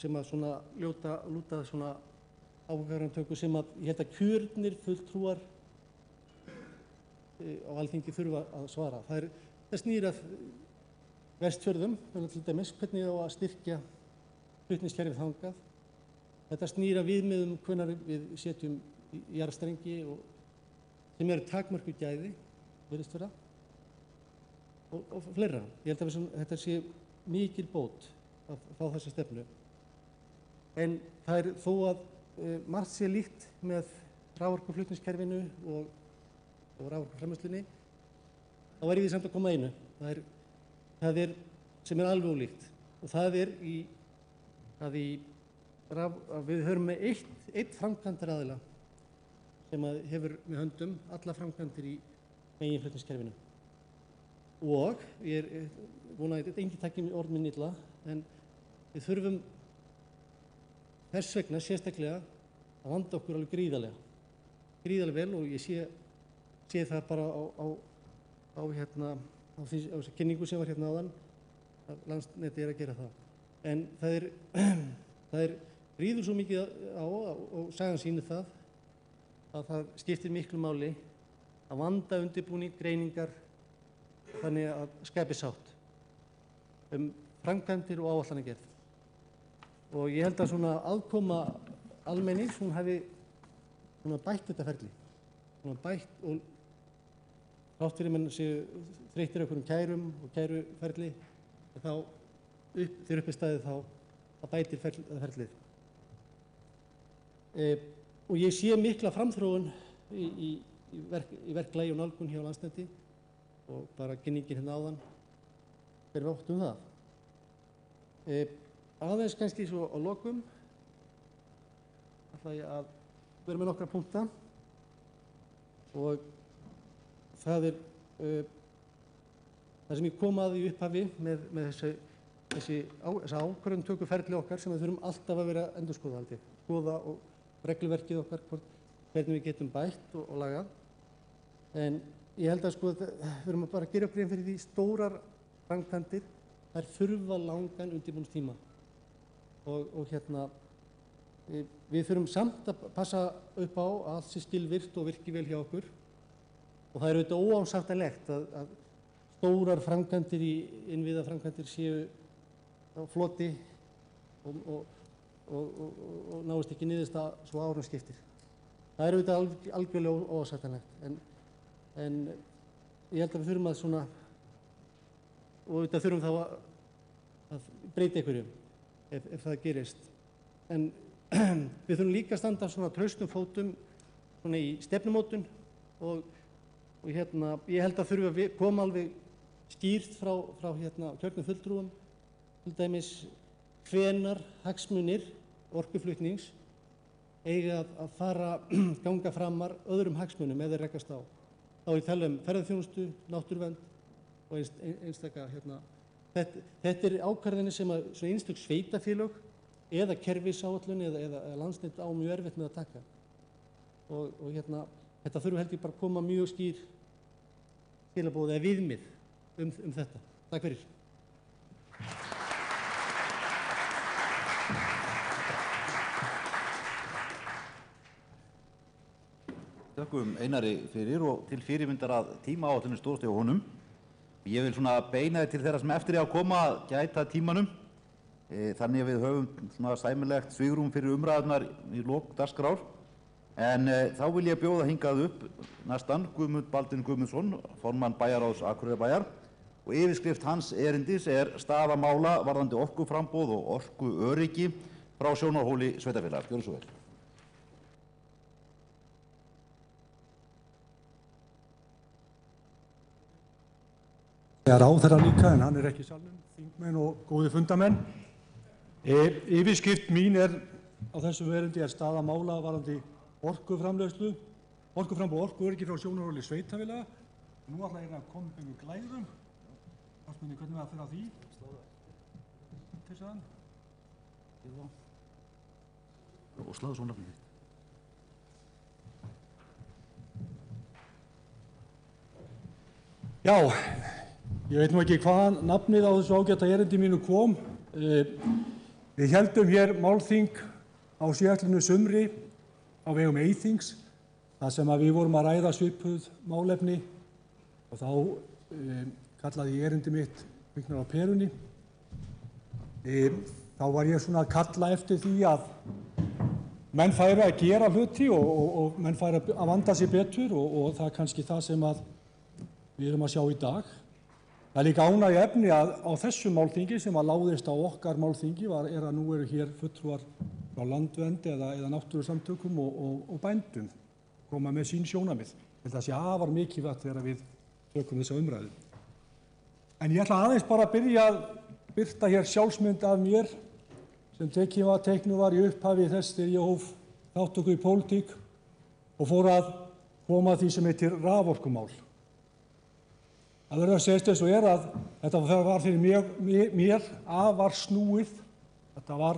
sem að lúta svona ákvarðanatöku sem að ég held að kjörnir fulltrúar á Alþingi þurfa að svara. Það snýr að Vestfjörðum, til dæmis, hvernig á að styrkja flutningskerfið þangað. Þetta snýr að viðmiðum hvenær við setjum í jarðstrengi sem eru takmörkuð gæði, virðist vera, og fleira. Ég held að þetta sé mikil bót að fá þessa stefnu. En það er þó að margt sé líkt með raforkuflutningskerfinu og raforkuframleiðslunni, þá er ég samt að koma að einu. Það er sem er alveg ólíkt og það er að við höfum með eitt framkvæmdaraðila sem hefur með höndum alla framkvæmdir í meginflutningskerfinu. Og ég vona að þetta enginn taki orð mín illa, en við þurfum þess vegna sérstaklega að vanda okkur alveg gríðarlega vel og ég sé það bara á þessu kynningu sem var hérna áðan að Landsneti að gera það. En það ríður svo mikið á og sagan sýnir það að það skiptir miklu máli að vanda undirbúning, greiningar þannig að skapi sátt framkvæmdir og áætlanagerð. Og ég held að svona aðkoma almennings, hún hafi bætt þetta ferli. Hún hafi bætt og þrátt fyrir menn séu þreyttir einhverjum kærum og kæruferli, þá þegar uppi staðið þá bætir ferlið. Og ég sé mikla framþróun í verklagi og nálgun hjá Landsneti og bara kynningin hérna áðan ber vott það. Aðeins kannski svo á lokum ætla ég að vera með nokkra punkta og það sem ég kom að í upphafi með þessa ákvörðunartökuferli okkar sem við þurfum alltaf að vera að endurskoða skoða og regluverkið okkar hvernig við getum bætt og lagað. En ég held að við þurfum að bara gera okkur grein fyrir því stórar framkvæmdir þær þurfa langan undirbúningstíma og við þurfum samt að passa upp á að allt sé skilvirkt og virki vel hjá okkur og það er auðvitað óásættanlegt að stórar framkvæmdir í innviðaframkvæmdir séu á floti og náist ekki niðurstaða svo árum skiptir. Það er auðvitað algjörlega óásættanlegt en ég held að við þurfum að og auðvitað þurfum þá að breyta einhverju ef það gerist. En við þurfum líka að standa svona traustum fótum svona í stefnumótun og ég held að þurfum að koma alveg skýrt frá kjörnum fulltrúum, til dæmis hvenær hagsmunir orkuflutnings eiga að ganga framar öðrum hagsmunum ef þeir rekast á. Þá er ég að tala ferðaþjónustu, náttúruvernd og einstaka Þetta er ákvarðanir sem einstök sveitarfélög eða kerfisáætlun eða Landsnet á mjög erfitt með að taka. Og þetta þurfum held ég bara að koma mjög skýr skilaboð eða viðmið þetta. Takk fyrir. Þökkum Einari fyrir og til fyrirmyndar að tímaáætlunin stóðst hjá honum. Ég vil beina þið til þeirra sem eftir að koma að gæta tímanum þannig að við höfum sæmilegt svigrúm fyrir umræðurnar í lok dagskrár. En þá vil ég bjóða hingað upp næstan Guðmund Baldvin Guðmundsson, formann bæjarráðs Akureyrarbæjar og yfirskrift hans erindis er staða mála varðandi orkuframboð og orkuöryggi frá sjónarhóli sveitarfélaga. Gjörðu svo vel. Ráðherra líka, en hann ekki í salnum, þingmenn og góði fundamenn. Yfirskrift mín á þessum erindi staða mála varðandi orkuframleiðslu, orkuframboð og orkuöryggi frá sjónarhóli sveitarfélaga. Nú ætla ég að koma upp einhver glæðum. Ásmunni, hvernig var það fyrir á því? Til þess og sláðu svo nafnum þitt. Já, ég veit nú ekki hvaðan nafnið á þessu ágæta erindi mínu kom. Við héldum hér málþing á síðastliðnu sumri á vegum Eyþings, þar sem við vorum að ræða svipuð málefni og þá kallaði ég erindi mitt Kviknar á perunni. Þá var ég svona að kalla eftir því að menn færu að gera hluti og menn færu að vanda sig betur og það er kannski það sem við erum að sjá í dag. Það er líka ánægjuefni að á þessu málþingi sem láðist á okkar málþingi er að nú eru hér fulltrúar frá Landvernd eða náttúrusamtökum og bændum koma með sín sjónarmið. Það sé afar mikilvægt þegar við tökum þessa umræðu. En ég ætla aðeins bara að byrja að birta hér sjálfsmynd af mér sem teiknuð var í upphafi þess þegar ég hóf þátttöku í pólitík og fór að koma að því sem heitir raforkumál. Það verður að segjast eins og að þetta var fyrir mér afar snúið. Þetta var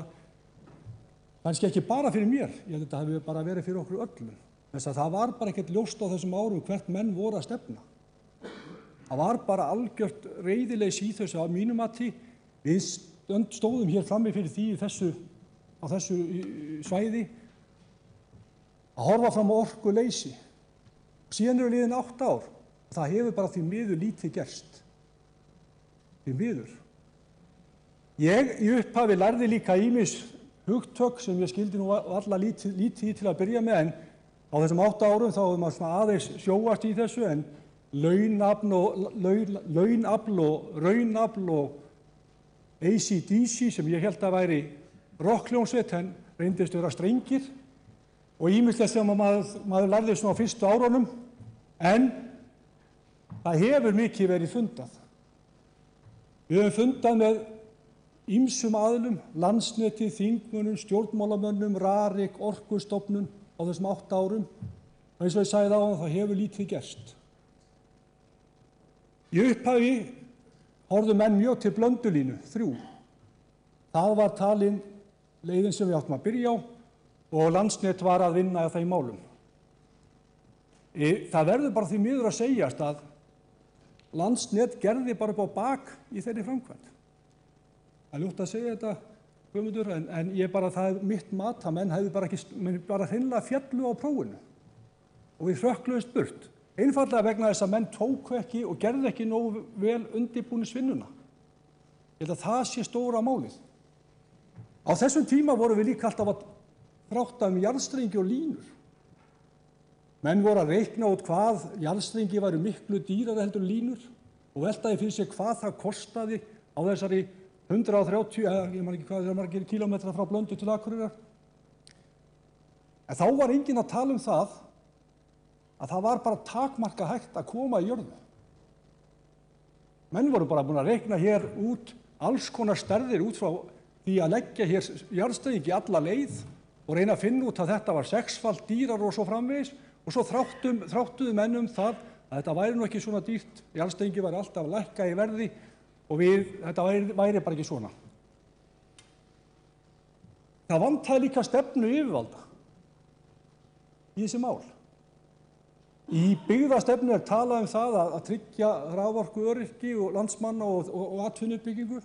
kannski ekki bara fyrir mér, ég held að þetta hefði bara verið fyrir okkur öllum. Þess að það var bara ekkert ljóst á þessum árum hvert menn voru að stefna. Það var bara algjört reiðileysi í þessu að mínu mati. Við stóðum hér frammi fyrir því á þessu svæði að horfa fram á orkuleysi. Síðan eru liðin 8 ár. Það hefur bara því miður lítið gerst. Því miður. Ég í upphafi lærði líka ýmis hugtök sem ég skildi nú alla lítið í til að byrja með, en á þessum 8 árum þá hefur maður svona aðeins sjóast í þessu, en launafl og raunafl og AC/DC sem ég held að væri rokkhljómsveit en reyndist vera strengir og ýmislegt sem maður lærði svona á fyrstu árunum, en það hefur mikið verið fundað. Við höfum fundað með ýmsum aðilum, Landsneti, þingmönnum, stjórnmálamönnum, Rarik, Orkustofnun á þessum 8 árum. Og eins og ég sagði áðan, það hefur lítið gerst. Í upphafi horfðu menn mjög til Blöndulínu 3. Það var talin leiðin sem við áttum að byrja á og Landsnet var að vinna að þeim málum. Það verður bara því miður að segjast að Landsnet gerði bara upp á bak í þeirri framkvæmd. Það er ljótt að segja þetta, Guðmundur, en það er mitt mat að menn hefði bara hreinlega fjallu á prófinu og við hrökkluðumst burt. Einfaldlega vegna þess að menn tóku ekki og gerðu ekki nógu vel undirbúningsvinnuna. Ég held að það sé stóra málið. Á þessum tíma vorum við líka alltaf að þrátta jarðstrengi og línur. Menn voru að reikna út hvað jarðstrengi væru miklu dýrari heldur en línur og veltaði fyrir sig hvað það kostaði á þessari 130, ég man ekki hvað það margir kílómetra frá Blöndu til Akureyrar. En þá var enginn að tala um það að það var bara takmarka hægt að koma í jörðu. Menn voru bara búin að reikna hér út alls konar stærðir út frá því að leggja hér jarðstrengi alla leið og reyna að finna út að þetta var 6-falt dýrar og svo framvegis. Og svo þráttuðu menn um það að þetta væri nú ekki svona dýrt, jarðstrengi væri alltaf að lækka í verði og þetta væri bara ekki svona. Það vantaði líka stefnu yfirvalda í þessi mál. Í byggðastefnu talað um það að tryggja raforkuöryggi og landsmanna og atvinnuuppbyggingu.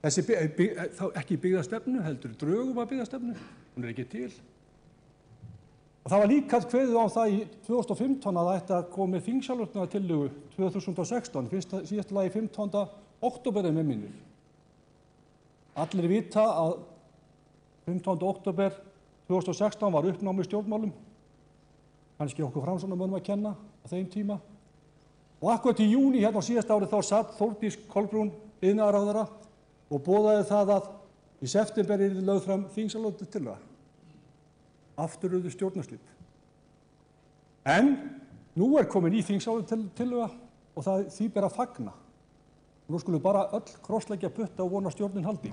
Þessi ekki byggðastefnu heldur drögum að byggðastefnu, hún ekki til. Og það var líka kveðið á það í 2015 að það ætti að koma með þingsályktunartillögu 2016, síðasta lagi 15. október með minnir. Allir vita að 15. október 2016 var uppnámi í stjórnmálum, kannski okkur Framsóknarmönnum að kenna á þeim tíma. Og akkúrat í júní hérna á síðasta ári þá satt Þórdís Kolbrún iðnaðarráðherra og boðaði það að í september yrði lögð fram þingsályktunartillaga. Aftur urðu stjórnarslit. En nú komin í þingsályktunartillaga og því ber að fagna. Nú skulum við bara öll krossleggja putta og vona að stjórnin haldi.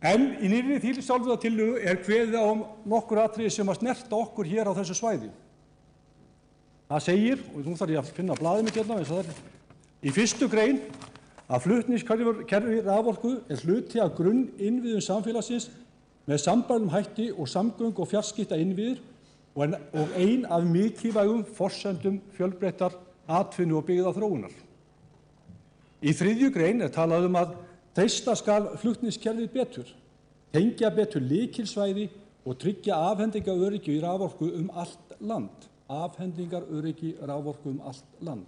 En í nýrri þingsályktunartillögu er kveðið á nokkur atriði sem að snerta okkur hér á þessu svæði. Það segir, og nú þarf ég að finna blaðið mitt hérna, eins og það er, í 1. grein að flutningskerfi raforku er hluti af grunninnviðum samfélagsins með sambærilegum hætti og samgöngu- og fjarskiptainnviðir og ein af mikilvægum forsendum fjölbreyttar atvinnu- og byggðaþróunar. Í 3. grein er talað að treysta skal flutningskerfið betur, tengja betur lykilsvæði og tryggja afhendingaröryggi í raforku allt land. Afhendingaröryggi raforku allt land.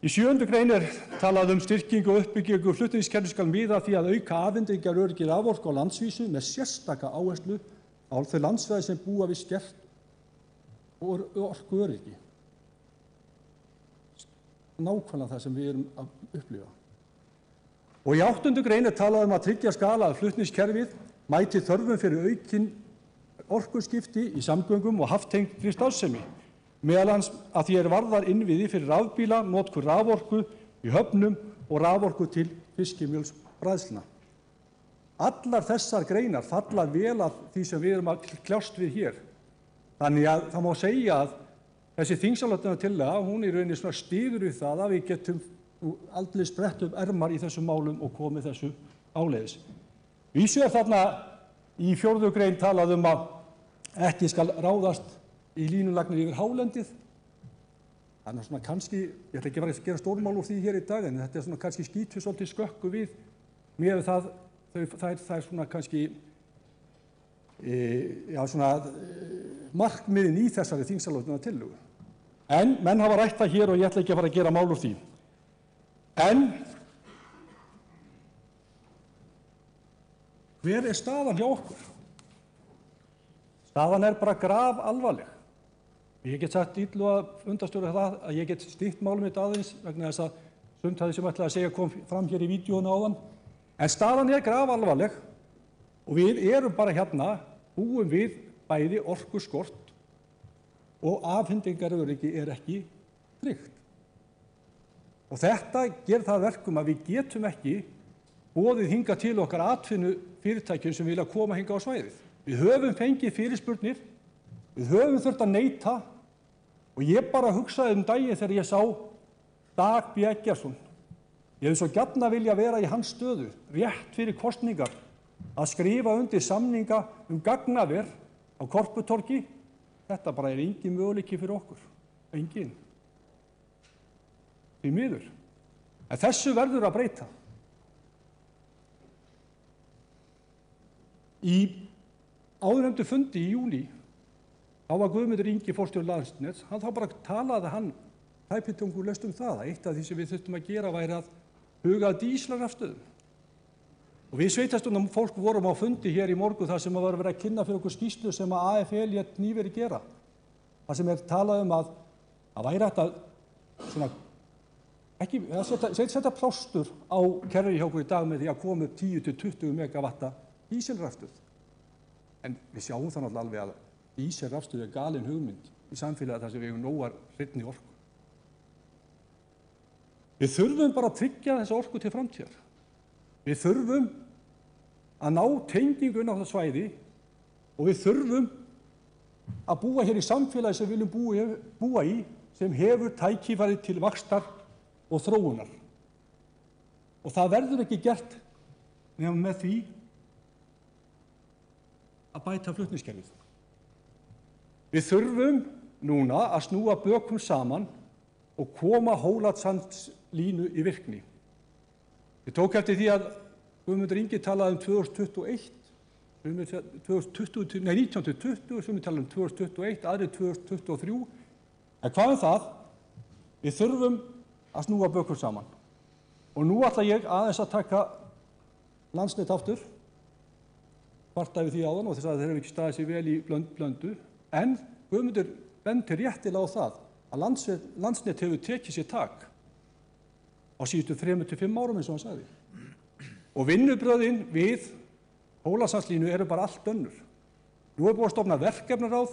Í 7. grein er talað styrkingu og uppbyggingu flutningskerfis skal miða að því að auka afhendingaröryggi raforku á landsvísu með sérstaka áherslu á þau landsvæði sem búa við skert orkuöryggi. Nákvæmlega það sem við erum að upplifa. Og í 8. grein er talað að tryggja skal að flutningskerfið mæti þörfum fyrir aukin orkuskipti í samgöngum og haftengdri starfsemi, meðal annars að því varðar innviði fyrir rafbíla, notkun raforku í höfnum og raforku til fiskimjölsbræðslna. Allar þessar greinar falla vel að því sem við erum að kljást við hér. Þannig að það má segja að þessi þingsályktunartillaga, hún í rauninni svona styður við það að við getum aldrei sprett upp ermar í þessum málum og komið þessu áleiðis. Vísu er þarna í 4. grein talað að ekki skal ráðast í línulagnir yfir hálendið. Þannig að svona kannski, ég ætla ekki að gera stórmál úr því hér í dag, en þetta er svona kannski skýtur svolítið skökku við með það, það er svona kannski markmiðin í þessari þingsályktunartillögu. En menn hafa rætt það hér og ég ætla ekki að fara að gera mál úr því. En hver er staðan hjá okkur? Staðan er bara grafalvarleg. Ég get sagt illu að fundarstjóra það að ég get stytt málum mitt aðeins vegna þess að sumt af því sem ég ætlaði að segja kom fram hér í vídeóinu áðan. En staðan er grafalvarleg og við erum bara hérna, búum við bæði orkuskort og afhendingaröryggi er ekki tryggt. Og þetta gerir það verkum að við getum ekki boðið hingað til okkar atvinnufyrirtækjum sem vilja koma hingað á svæðið. Við höfum fengið fyrirspurnir, við höfum þurft að neita og ég bara hugsaði daginn þegar ég sá Dag B. Eggertsson. Ég hefði svo gjarna vilja vera í hans stöðu, rétt fyrir kosningar, að skrifa undir samninga gagnaver á Korputorgi. Þetta bara er engin möguleiki fyrir okkur, engin. Því miður. En þessu verður að breyta. Í áðurnefndu fundi í júní, þá var Guðmundur Ingi forstjóri Landsnets, þá bara talaði hann tæpitungulaust það að eitt af því sem við þurftum að gera væri að huga að dísilrafstöðum. Og við sveitarstjórnar fólk vorum á fundi hér í morgun þar sem var verið að kynna fyrir okkur skýrslu sem að AFL lét nýverið gera. Það sem talað að væri hægt að svona setja plástur á kerfið hjá okkur í dag með því að koma upp 10-20 megavatta dísilrafstöð. En við sjáum það náttúrulega alveg að dísilrafstöð er galin hugmynd í samfélagi þar sem við hefum nógar hreinni orku. Við þurfum bara að tryggja þessa orku til framtíðar. Við þurfum að ná tengingu inn á það svæði og við þurfum að búa hér í samfélagi sem við viljum búa í, sem hefur tækifæri til vaxtar og þróunar. Og það verður ekki gert nema með því að bæta flutningskerfið. Við þurfum núna að snúa bökum saman og koma Hólasandslínu í virkni. Ég tók eftir því að Guðmundur Ingi talaði 2021, 1920, sem við talaði 2021, aðrir 2023. En hvað það? Við þurfum að snúa bökum saman. Og nú ætla ég aðeins að taka Landsnet aftur, kvartaði því áðan og þess að þeir hefur ekki staðið sér vel í Blöndu, en Guðmundur bendir réttilega á það að Landsnet hefur tekið sér tak á síðustu 3-5 árum eins og hann sagði. Og vinnubrögðin við Hólasandslínu eru bara allt önnur. Nú er búið að stofna verkefnaráð,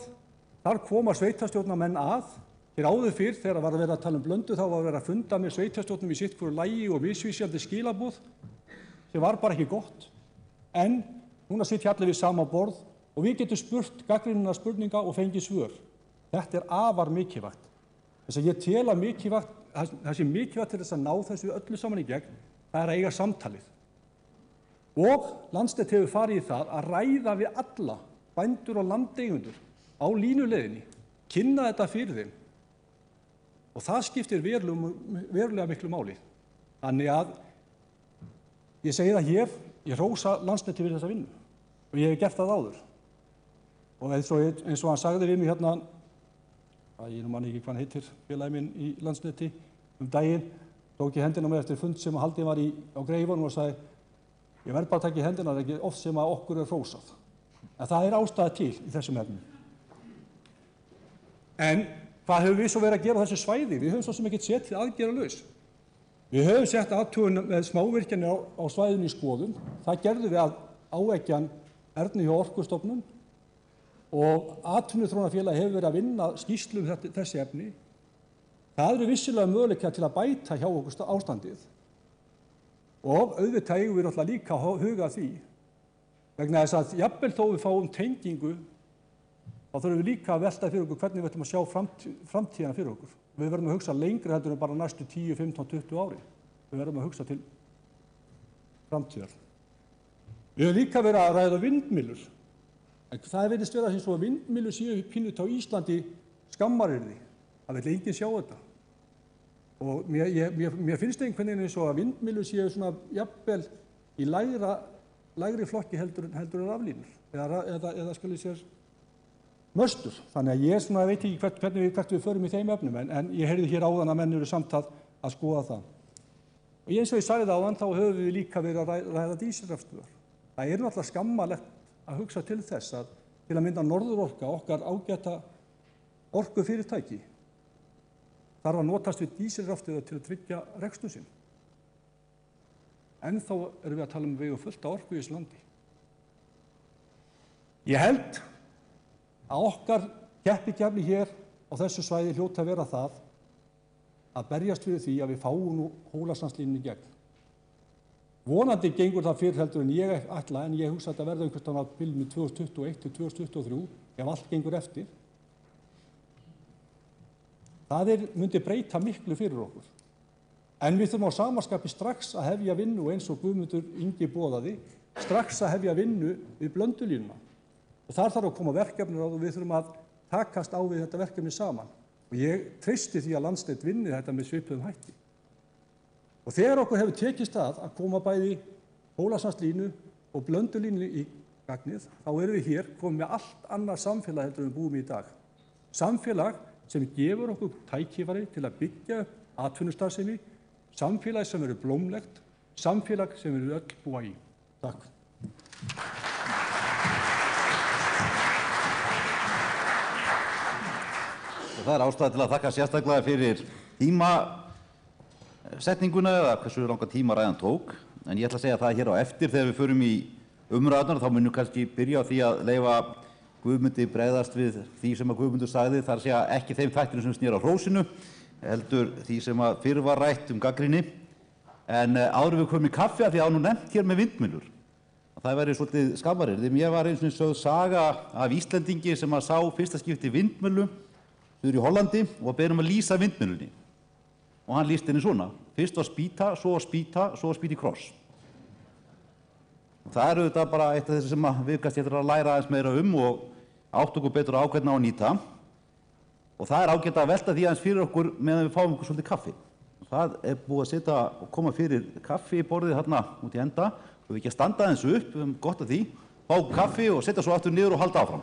þar koma sveitarstjórnarmenn að, Hér áður fyrr, þegar var að vera að tala um Blöndu, þá var að vera að funda með sveitarstjórnum í sitt hvoru lagi og misvísjandi skilaboð, sem var bara ekki gott. En núna sitja allir við sama borð og við getum spurt gagnrýninna spurninga og fengið svör. Þetta afar mikilvægt. Þess að ég tel að mikilvægt, það sé mikilvægt til þess að ná þessu öllu saman í gegn, það að eiga samtalið. Og Landsnet hefur farið í það að ræða við alla bændur og landeigendur á línuleiðinni, kynna þetta fyrir þeim. Og það skiptir verulega miklu máli. Þannig að ég segi það hér, ég hrósa Landsneti fyrir þessa vinnu og ég hef gert það áður. Og eins og hann sagði við mig hérna, ég man ekki hvað hann heitir, félagi minn í Landsneti, daginn, tók ég hendina með eftir fund sem haldið var á Greifunum og sagði, ég verð bara að taka í hendina, það er ekki oft sem að okkur er hrósað. En það ástæða til í þessum efnum. En hvað höfum við svo verið að gera á þessu svæði? Við höfum svo sem ekkert setið aðgerðalaus. Við höfum sett athugun með smávirkjanir á svæðinu í skoðun. Það gerðum við að áeggjan Ernu hjá Orkustofnun og Atvinnuþróunarfélagið hefur verið að vinna skýrslu þessi efni. Það eru vissilega möguleikar til að bæta hjá okkur ástandið. Og auðvitað eigum við náttúrulega líka að huga að því. Vegna þess að jafnvel þó við fáum tengingu, þá þurfum við líka að velta fyrir okkur hvernig við ætlum að sjá framtíðina fyrir okkur. Við verðum að hugsa lengri heldur en bara næstu 10, 15, 20 ári. Við verðum að hugsa til framtíðar. Við höfum líka verið að ræða vindmyllur. En það virðist vera eins og að vindmyllur séu pínu á Íslandi skammaryrði. Það vill enginn sjá þetta. Og mér finnst einhvern veginn eins og að vindmyllur séu svona jafnvel í lægri flokki heldur en raflínur. Eða skal ég sér möstur. Þannig að ég veit ekki hvert við förum í þeim efnum, en ég heyrði hér áðan að menn eru samt að skoða það. Og eins og ég sagði það áðan, þá höfum við líka verið að ræða dísilrafstöðvar. Það er náttúrulega skammarlegt að hugsa til þess að til að mynda Norðurorka, okkar ágæta orkufyrirtæki, þarf að notast við dísilrafstöðvar til að tryggja rekstur sinn. Ennþá erum við að tala um við og fullt af orku í þessu landi. Ég held að okkar keppikefli hér á þessu svæði hljóta að vera það að berjast fyrir því að við fáum nú Hólasandslínunni í gegn. Vonandi gengur það fyrr heldur en ég ætla, en ég hugsa að þetta verði einhvers staðar á bilinu 2021 til 2023 ef allt gengur eftir. Það myndi breyta miklu fyrir okkur. En við þurfum á samaskapi strax að hefja vinnu eins og Guðmundur Ingi boðaði, strax að hefja vinnu við Blöndulínuna. Og þar þarf að koma verkefnir á og við þurfum að takast á við þetta verkefni saman. Og ég treysti því að Landsnet vinni þetta með svipuðum hætti. Og þegar okkur hefur tekist að koma bæði Hólasandslínu og Blöndulínu í gagnið, þá erum við hér komið með allt annað samfélag heldur en við búum í dag. Samfélag sem gefur okkur tækifæri til að byggja upp atvinnustarfsemi, samfélag sem verður blómlegt, samfélag sem við öll búa í. Takk. Það er ástæða til að þakka sérstaklega fyrir tímasetninguna eða hversu langa tíma ræðan tók. En ég ætla að segja það hér á eftir þegar við förum í umræðurnar, þá munum kannski byrja á því að leyfa Guðmundi bregðast við því sem að Guðmundur sagði, þar segja ekki þeim þættinu sem snýr á hrósinu, heldur því sem að fyrr var rætt gagnrýni. En áður við komum í kaffi að því að nú nefnt hér með vindmyllur. Það væri svolítið skammaryrði. Mér var eins og sögð saga af Íslendingi sem að sá fyrsta skipti vindmyllu suður í Hollandi og beðinn að lýsa vindmyllunni. Og hann lýsti henni svona. Fyrst var spýta, svo var spýta, svo var spýta í kross. Og það auðvitað bara eitt af þessu sem við kannski ættum að læra aðeins meira og átt okkur betur á hvernig á að nýta. Og það ágætt að velta því aðeins fyrir okkur meðan við fáum okkur svolítið kaffi. Og það búið að setja og koma fyrir kaffi í borðið þarna út í enda og við ekki að standa aðeins upp, við höfum gott að því, fá kaffi og setja svo aftur niður og halda áfram.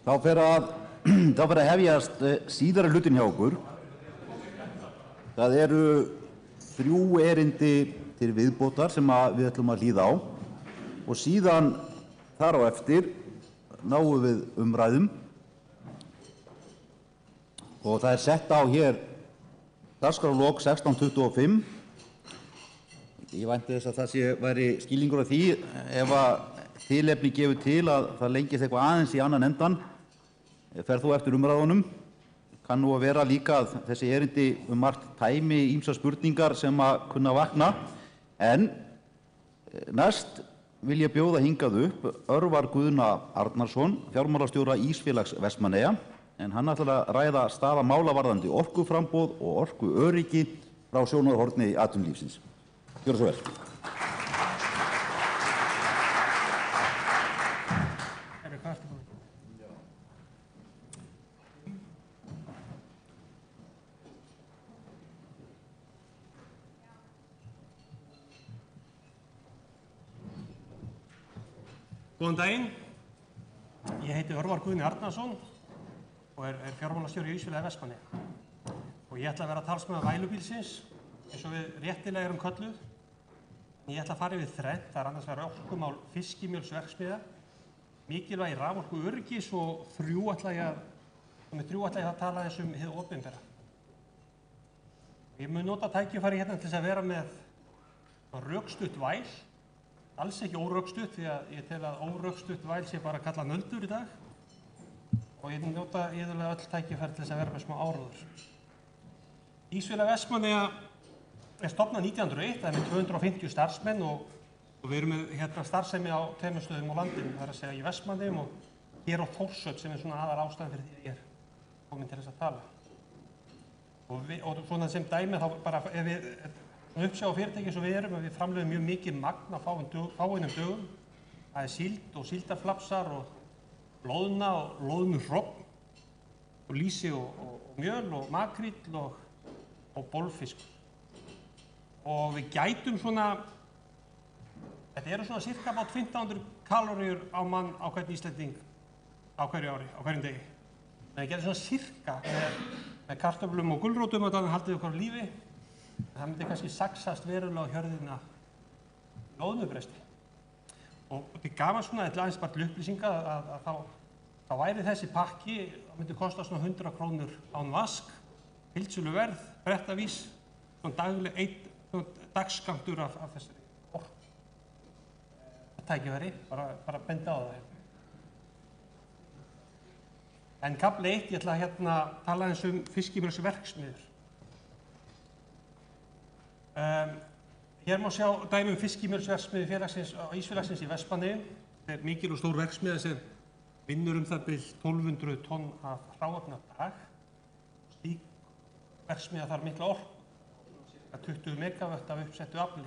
þá fer að hefjast síðari hlutin hjá okkur. Það eru 3 erindi til viðbótar sem við ætlum að hlýða á og síðan þar á eftir náum við umræðum og það er sett á hér dagskrárlok 16:25. Ég vænti þess að það væri skilningur á því ef að tilefni gefur til að það lengist eitthvað aðeins í annan endan, fer þú eftir umræðunum. Kann nú að vera líka að þessi erindi margt tæmi ýmsar spurningar sem að kunna vakna. En næst vil ég bjóða hingað upp Örvar Guðna Arnarsson, fjármálastjóra Ísfélags Vestmannaeyja, en hann ætlar að ræða staða mála varðandi orkuframboð og orkuöryggi frá sjónarhorni atvinnulífsins. Gjörðu svo vel. Góðan daginn. Ég heiti Örvar Guðni Arnarsson og er fjármálastjóri í Ísfélagi Vestmannaeyja. Og ég ætla að vera talsmaður vælubílsins, eins og við réttilega erum kölluð. Ég ætla að fara yfir þrennt, það er annars vegar orkumál fiskimjölsverksmiðja, mikilvægi raforkuöryggis og með þrjú ætla ég að tala þess hið opinbera. Ég mun nota tækifæri hérna til þess að vera með rökstutt væl, alls ekki órökstutt, því að ég tel að órökstutt væl sé bara að kalla nöldur í dag og ég nota iðulega öll tækifæri til þess að vera með smá áróður. Ísfélag Vestmannaeyja er stofnað 1901, það er með 250 starfsmenn og við erum með starfsemi á 2 stöðum á landinu, það er að segja í Vestmannaeyjum og hér á Þórshöfn sem er svona aðal ástæðan fyrir því ég er komin til þess að tala. Og svona sem dæmi þá bara ef við uppsjá fyrirtæki eins og við erum, að við framleiðum mjög mikið magn á fáeinum dögum. Það er síld og síldarflapsar og loðna og loðnuhrogn og lýsi og mjöl og makríll og bolfisk. Og við gætum svona, þetta eru svona cirka about 1500 kaloríur á mann á hvern Íslending á hverju ári, á hverjum degi. En við getum svona cirka með kartöflum og gulrótum og þannig haldið okkur á lífi. Það myndi kannski saxast verulega á hjörðina loðnubresti. Og þetta er gaman svona, þetta er aðeins bara til upplýsinga að þá væri þessi pakki, það myndi kosta svona 100 krónur án vask, heildsöluverð, brettavís, svona dagsskammtur af þessari orku. Tækifæri, bara benda á það. En kafli 1, ég ætla að tala eins fiskimjölsverksmiðjur. Hér má sjá dæmi fiskimjölsverksmiðju Ísfélagsins í Vestmannaeyjum. Þetta er mikil og stór verksmiðja sem vinnur það bil 1200 tonn af hráefni á dag. Slík verksmiðja þarf mikla orku, 20 megavött af uppsettu afli.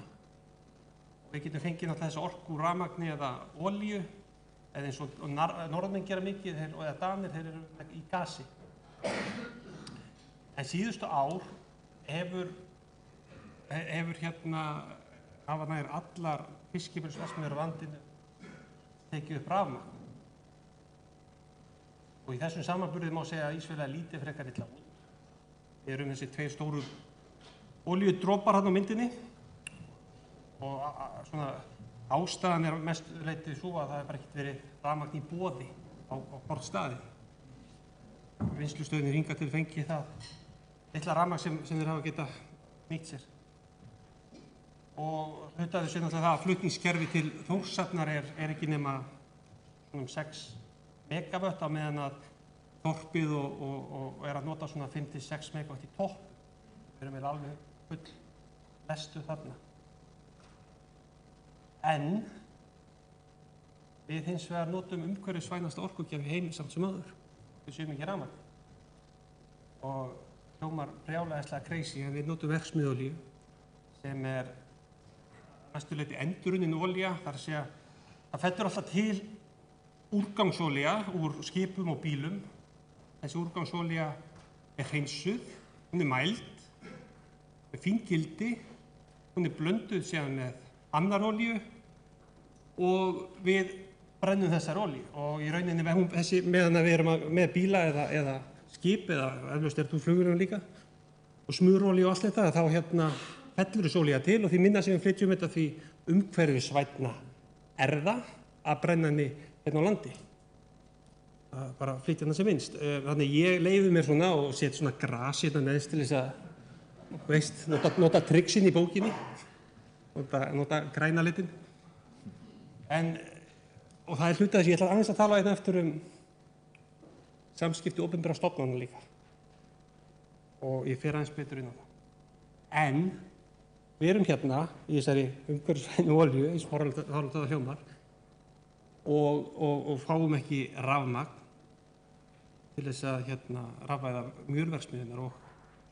Við getum fengið náttúrulega þessa orku úr rafmagni eða olíu, eða eins og norðmenn gera mikið, eða Danir, þeir eru í gasi. En síðustu ár hafa nær allar fiskimjölsverksmiðjur á landinu tekið upp rafmagn. Og í þessum samanburði má segja að Ísfélagi líti frekar illa út. Við erum þessi 2 stóru olíudropar hérna á myndinni og svona ástæðan er mestu leyti svo að það bara ekkert verið rafmagn í boði á borðstaði. Vinnslustöðin hingað til fengið það litla rafmagn sem þeir hafa getað nýtt sér. Og hluta af þessu náttúrulega það að flutningskerfi til Þórshafnar er ekki nema 6 megavött á meðan að þorpið og er að nota svona 5-6 megavött í topp. Við erum alveg full lestu þarna. En við hins vegar notum umhverfisvænasta orkugjafa í heimi samt sem áður. Við séum ekki rafmagn. Og hljómar brjálæðislega crazy en við notum verksmiðjuolíu sem er mestu leyti endurunnin olía, þar að segja það fellur alltaf til úrgangsolía úr skipum og bílum. Þessi úrgangsolía er hreinsuð, hún er mæld, með fín gildi, hún er blönduð síðan með annar olíu og við brennum þessar olíu og í rauninni meðan við erum með bíla eða skip eða eflaust þú flugvélum líka og smurolíu og allt þetta þá fellur þessi olía til og því minna sem við flytjum þetta því umhverfisvænna það að brenna henni á landi. Bara flytja hana sem minnst. Þannig ég leyfi mér svona og set svona gras neðst til þess að nota triksin í bókinni, nota græna litin. Og það hluti þess, ég ætla aðeins að tala eftir samskipti opinberra stofnana líka. Og ég fer aðeins betur inn á það. En við erum í þessari umhverfisvænu olíu, eins og Haraldur hljómar, og fáum ekki rafmagn til þess að rafvæða mjölverksmiðjurnar og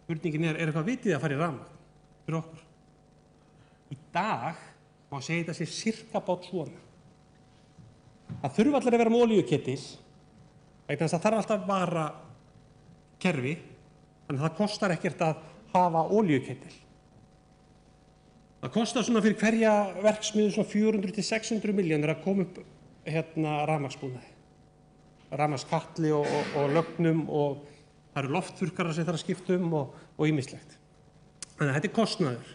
spurningin er eitthvað vitið að fara í rafmagn fyrir okkur. Í dag má segja þetta sé sirka bát svona. Það þurfa allir að vera með olíuketil vegna þess að það þarf alltaf að vara kerfi, þannig að það kostar ekkert að hafa olíuketil. Það kostar svona fyrir hverja verksmiðju svona 400 til 600 milljónir að koma upp rafmagnsbúnaði. Rafmagnskatli og lögnum og það eru loftþurrkarar sem þarf að skipta og ýmislegt. Þannig að þetta er kostnaður.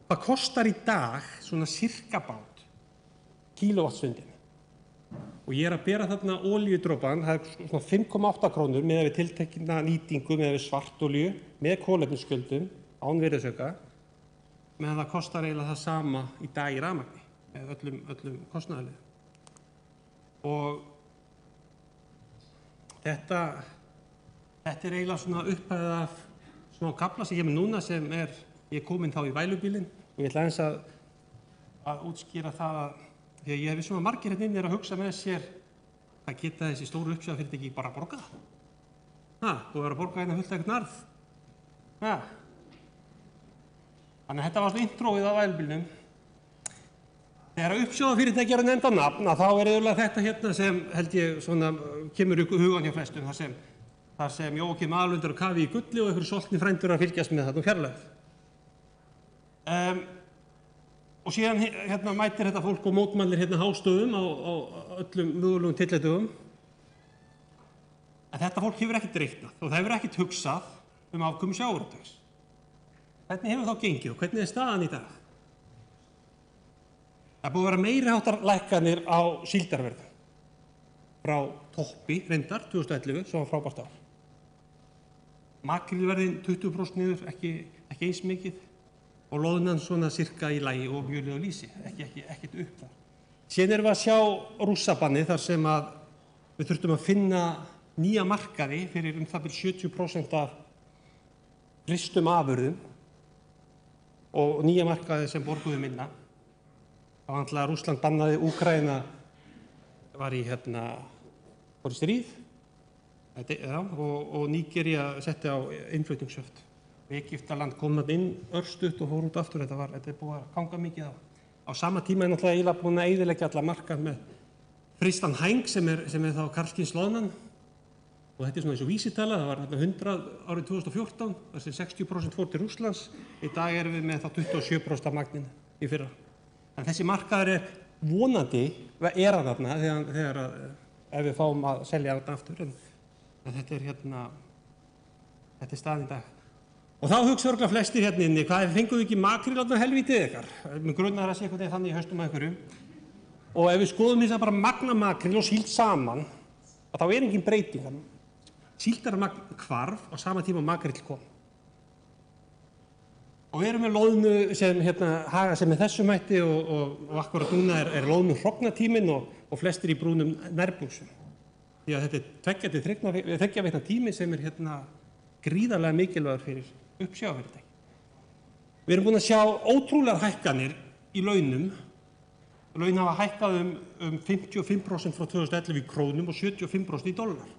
Það kostar í dag svona sirka bát kílóvattstundin. Og ég er að bera þarna olíudropan, það er svona 5,8 krónur miðað við tiltekna nýtingu, miðað við svartolíu, með kolefnisgjöldum, án virðisauka, meðan það kostar eiginlega það sama í dag í rafmagni, með öllum kostnaðarliðum. Og þetta er eiginlega svona upphæðið af svona kafla sem ég með núna sem ég kominn þá í vælubílinn og ég ætla aðeins að útskýra það að því að ég hef svona margir inni að hugsa með sér að geta þessi stóru uppsjávarfyrirtæki bara að borga. Búið að vera að borga fullt eitthvað narð. Þannig að þetta var svona intróið á vælubílnum. Þegar uppsjávarfyrirtæki eru nefnd á nafn þá er auðvitað þetta sem held ég svona kemur í hugan hjá flestum þar sem Jóakim Aðalundur og kafi í gulli og einhverju soltni frændur að fylgjast með þarna fjarlægð. Og síðan mætir þetta fólk og mótmælir hástöðum á öllum mögulegum tilleitum. En þetta fólk hefur ekkert reiknað og það hefur ekkert hugsað afkomu sjávarútvegs. Hvernig hefur þá gengið og hvernig er staðan í dag? Það er búið að vera meiri háttar lækkanir á síldarverði frá toppi reyndar 2011, svo var frábært ár. Makrílverðin 20% niður, ekki eins mikið og loðnan svona sirka í lagi og mjölið og lýsi, ekkert upp þar. Síðan erum við að sjá rússabannið þar sem að við þurftum að finna nýja markaði fyrir það bil 70% af frystum afurðum og nýja markaði sem borguðu minna. Það var náttúrulega að Rússland bannaði Úkraína var í stríð og Nígería setti á innflutningshöft. Egyptaland kom þarna inn örstutt og fór út aftur. Þetta er búið að ganga mikið á. Á sama tíma er náttúrulega eiginlega búin að eyðileggja alla markað með frystan hæng sem er þá karlkyns loðnan. Og þetta er svona eins og vísitala, það var 100 árið 2014, þar sem 60% fór til Rússlands. Í dag erum við með þá 27% af magninu í fyrra. En þessi markaður er vonandi hann þarna þegar ef við fáum að selja þetta aftur. En þetta er staðan í dag. Og þá hugsa örugglega flestir inni, hvað fenguðu ekki makríl þarna helvítið ykkar? Mig grunar að sé eitthvað þannig í haustum að einhverju. Og ef við skoðum þess að bara magna makríl og síld saman, þá er engin breyting. Síldarmagn hvarf á sama tíma makríl kom. Og við erum með loðnu sem haga sig með þessum hætti og akkurat núna er loðnu hrognatíminn og flestir í brúnum nærbuxum. Því að þetta er 3 vikna tími sem er gríðarlega mikilvægur fyrir uppsjávarfyrirtæki. Við erum búin að sjá ótrúlegar hækkanir í launum. Laun hafa hækkað um 55% frá 2011 í krónum og 75% í dollar.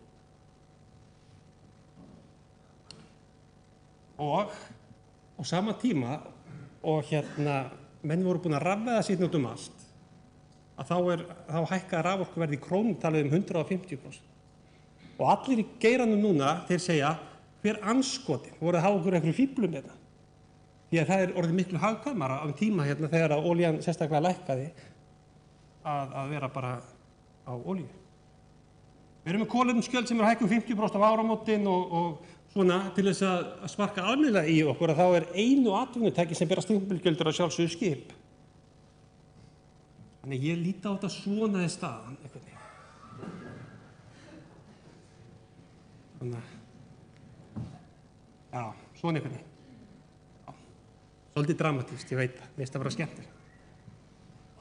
Og á sama tíma og menn voru búin að rafvæða sér út allt, að þá hækkaði raforkuverð í krónum talið 150%. Og allir í geiranum núna, þeir segja, hver andskotin voru að hafa okkur einhverju fíflum þetta. Því að það er orðið miklu hagkvæmara á tíma þegar að olían sérstaklega lækkaði að vera bara á olíu. Við erum með kolefnisgjöld sem eru hækkun 50% á áramótin og svona til þess að sparka almennilega í okkur að þá er einu atvinnutæki sem bera stimpilgjöld að sjálfsögðu skip. Þannig ég líti á þetta svona í staðan einhvern veginn. Þannig já, svona einhvern veginn. Já. Svolítið dramatískt, ég veit það, mér finnst það bara skemmtilegt.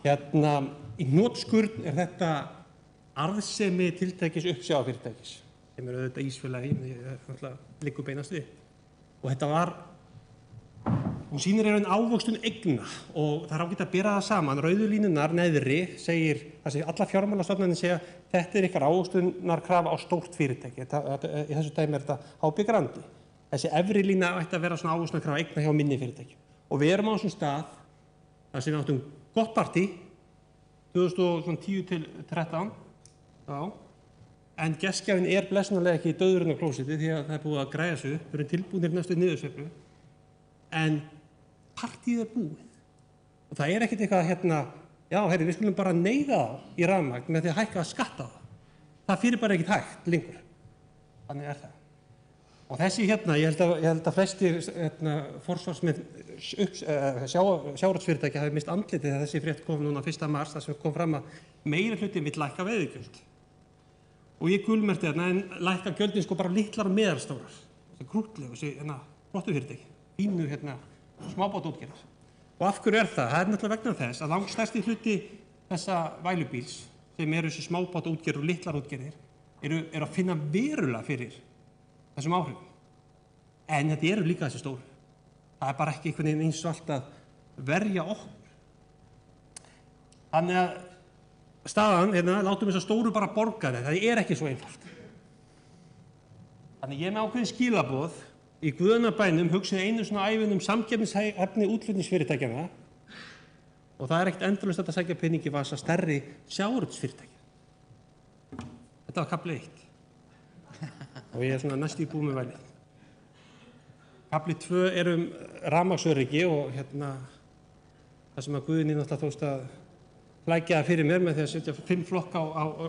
Hérna, í hnotskurn er þetta arðsemi tiltækis uppsjávarfyrirtækis sem eru auðvitað Ísfélagi, liggur beinast við. Og þetta var, hún sýnir einn ávöxtun eigna og það er ágætt að bera það saman. Rauðu línurnar neðri segir, það segir alla fjármálastofnanir segja þetta er ykkar ávöxtunarkrafa á stórt fyrirtæki. Í þessu dæmi er þetta HB Grandi. Þessi efri lína ætti að vera svona ávöxtunarkrafa eigna hjá minni fyrirtæki. Og við erum á þessum stað þar sem við áttum gott partí 2010-13 já. En gestgjafinn er blessunarlega ekki dauðurinn á klósetti því að það er búið að græja sig upp, við erum tilbúnir næstu niðursveiflu, en partíð er búið. Og það er ekkert eitthvað hérna, já, við skulum bara neyða það í rafmagn með því að hækka að skatta það. Það fyrir bara ekkert hægt lengur. Þannig er það. Og þessi hérna, ég held að flestir forsvarsmenn sjávarútvegsfyrirtækja hafi mist andlitið þegar þessi frétt kom núna 1. mars þar sem kom fram að meiri hluti vill lækka veiðigjöld. Og ég gulmerti þarna en lækka gjöldin sko bara litlar og meðalstórar. Þessi krúttlegu, þessi flottuhyrirtæki, fínu smábátaútgerðar. Og af hverju er það? Það er náttúrulega vegna þess að langstærsti hluti þessa vælubíls sem eru þessi smábátaútgerðir og litlar útgerðir eru að finna verulega fyrir þessum áhrifum. En þetta eru líka þessi stóru. Það er bara ekki einhvern veginn eins og allt að verja okkur. Þannig að staðan, látum þess að stóru bara borga þetta. Það er ekki svo einfalt. Þannig ég er með ákveðin skilaboð í guðanabænum hugsið einu svona ævin samkeppnishæfni útflutningsfyrirtækjanna og það er ekkert endalaust að sækja peningi vasa stærri sjávarútvegsfyrirtækja. Þetta var kafli 1. Og ég er svona næst í búið með vælið. Kafli 2 er rafmagnsöryggi og það sem að Guðni náttúrulega þóst að flækja það fyrir mér með því að setja 5 flokk á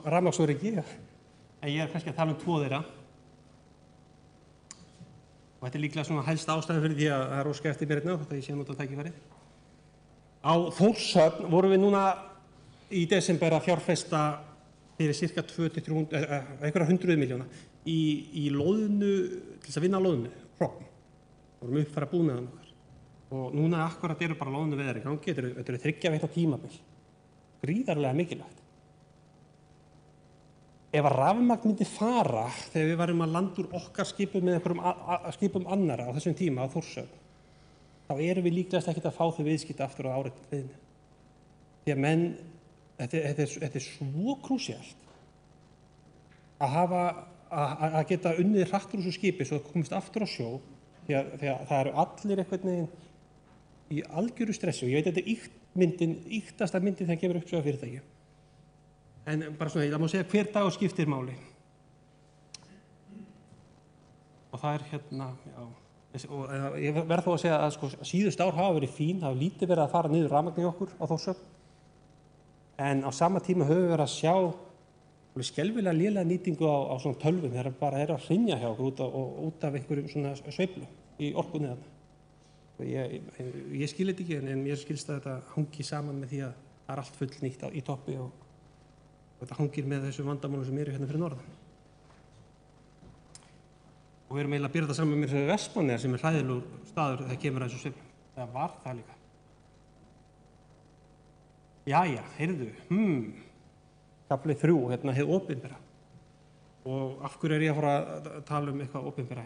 rafmagnsöryggi. En ég er kannski að tala 2 þeirra. Og þetta er líklega svona helst ástæðan fyrir því að það er óska eftir mér einna þótt að ég sé nota tækifærið. Á Þórshöfn vorum við núna í desember að fjárfesta fyrir cirka 200-300, einhverja 100 milljóna í loðnu, til þess að vinna loðnu, hrogn. Vorum uppfæra búnaðan okkar. Og núna akkurat eru bara loðnu veðar í gangi, þetta eru 3 veitna tímabil. Gríðarlega mikilvægt. Ef að rafmagn myndi fara þegar við varum að landa úr okkar skipum með einhverjum skipum annarra á þessum tíma á Þórshöfn, þá erum við líklegast ekkert að fá þau viðskipti aftur á áriðinu. Því að þetta er svo krúsíalt að geta unnið hratt úr þessu skipi svo að komist aftur á sjó því að það eru allir einhvern veginn í algjöru stressi og ég veit að þetta er ýktasta myndin þegar kemur uppsjávarfyrirtæki. En bara svona, það má segja hver dagur skiptir máli. Og það er já, og ég verð þó að segja að sko, síðust ár hafa verið fín, hafa lítið verið að fara niður rafmagn í okkur á Þórshöfn. En á sama tíma höfum við verið að sjá skelfilega lélega nýtingu á svona tölvum þegar bara að hrynja hjá okkur út af einhverjum svona sveiflu í orkunni þarna. Ég skil þetta ekki en ég skilst að þetta hangi saman með því að það er allt full nýtt í toppi og þetta hangir með þessu vandamálum sem eru hérna fyrir norðan. Og við erum eiginlega að byrja þetta saman með þessu Vestmannaeyjar sem er hræðilegur staður þegar kemur að þessu sveiflu. Það var það líka. Jæja, heyrðu, kafli 3, hið opinbera. Og af hverju er ég að fara að tala eitthvað opinbera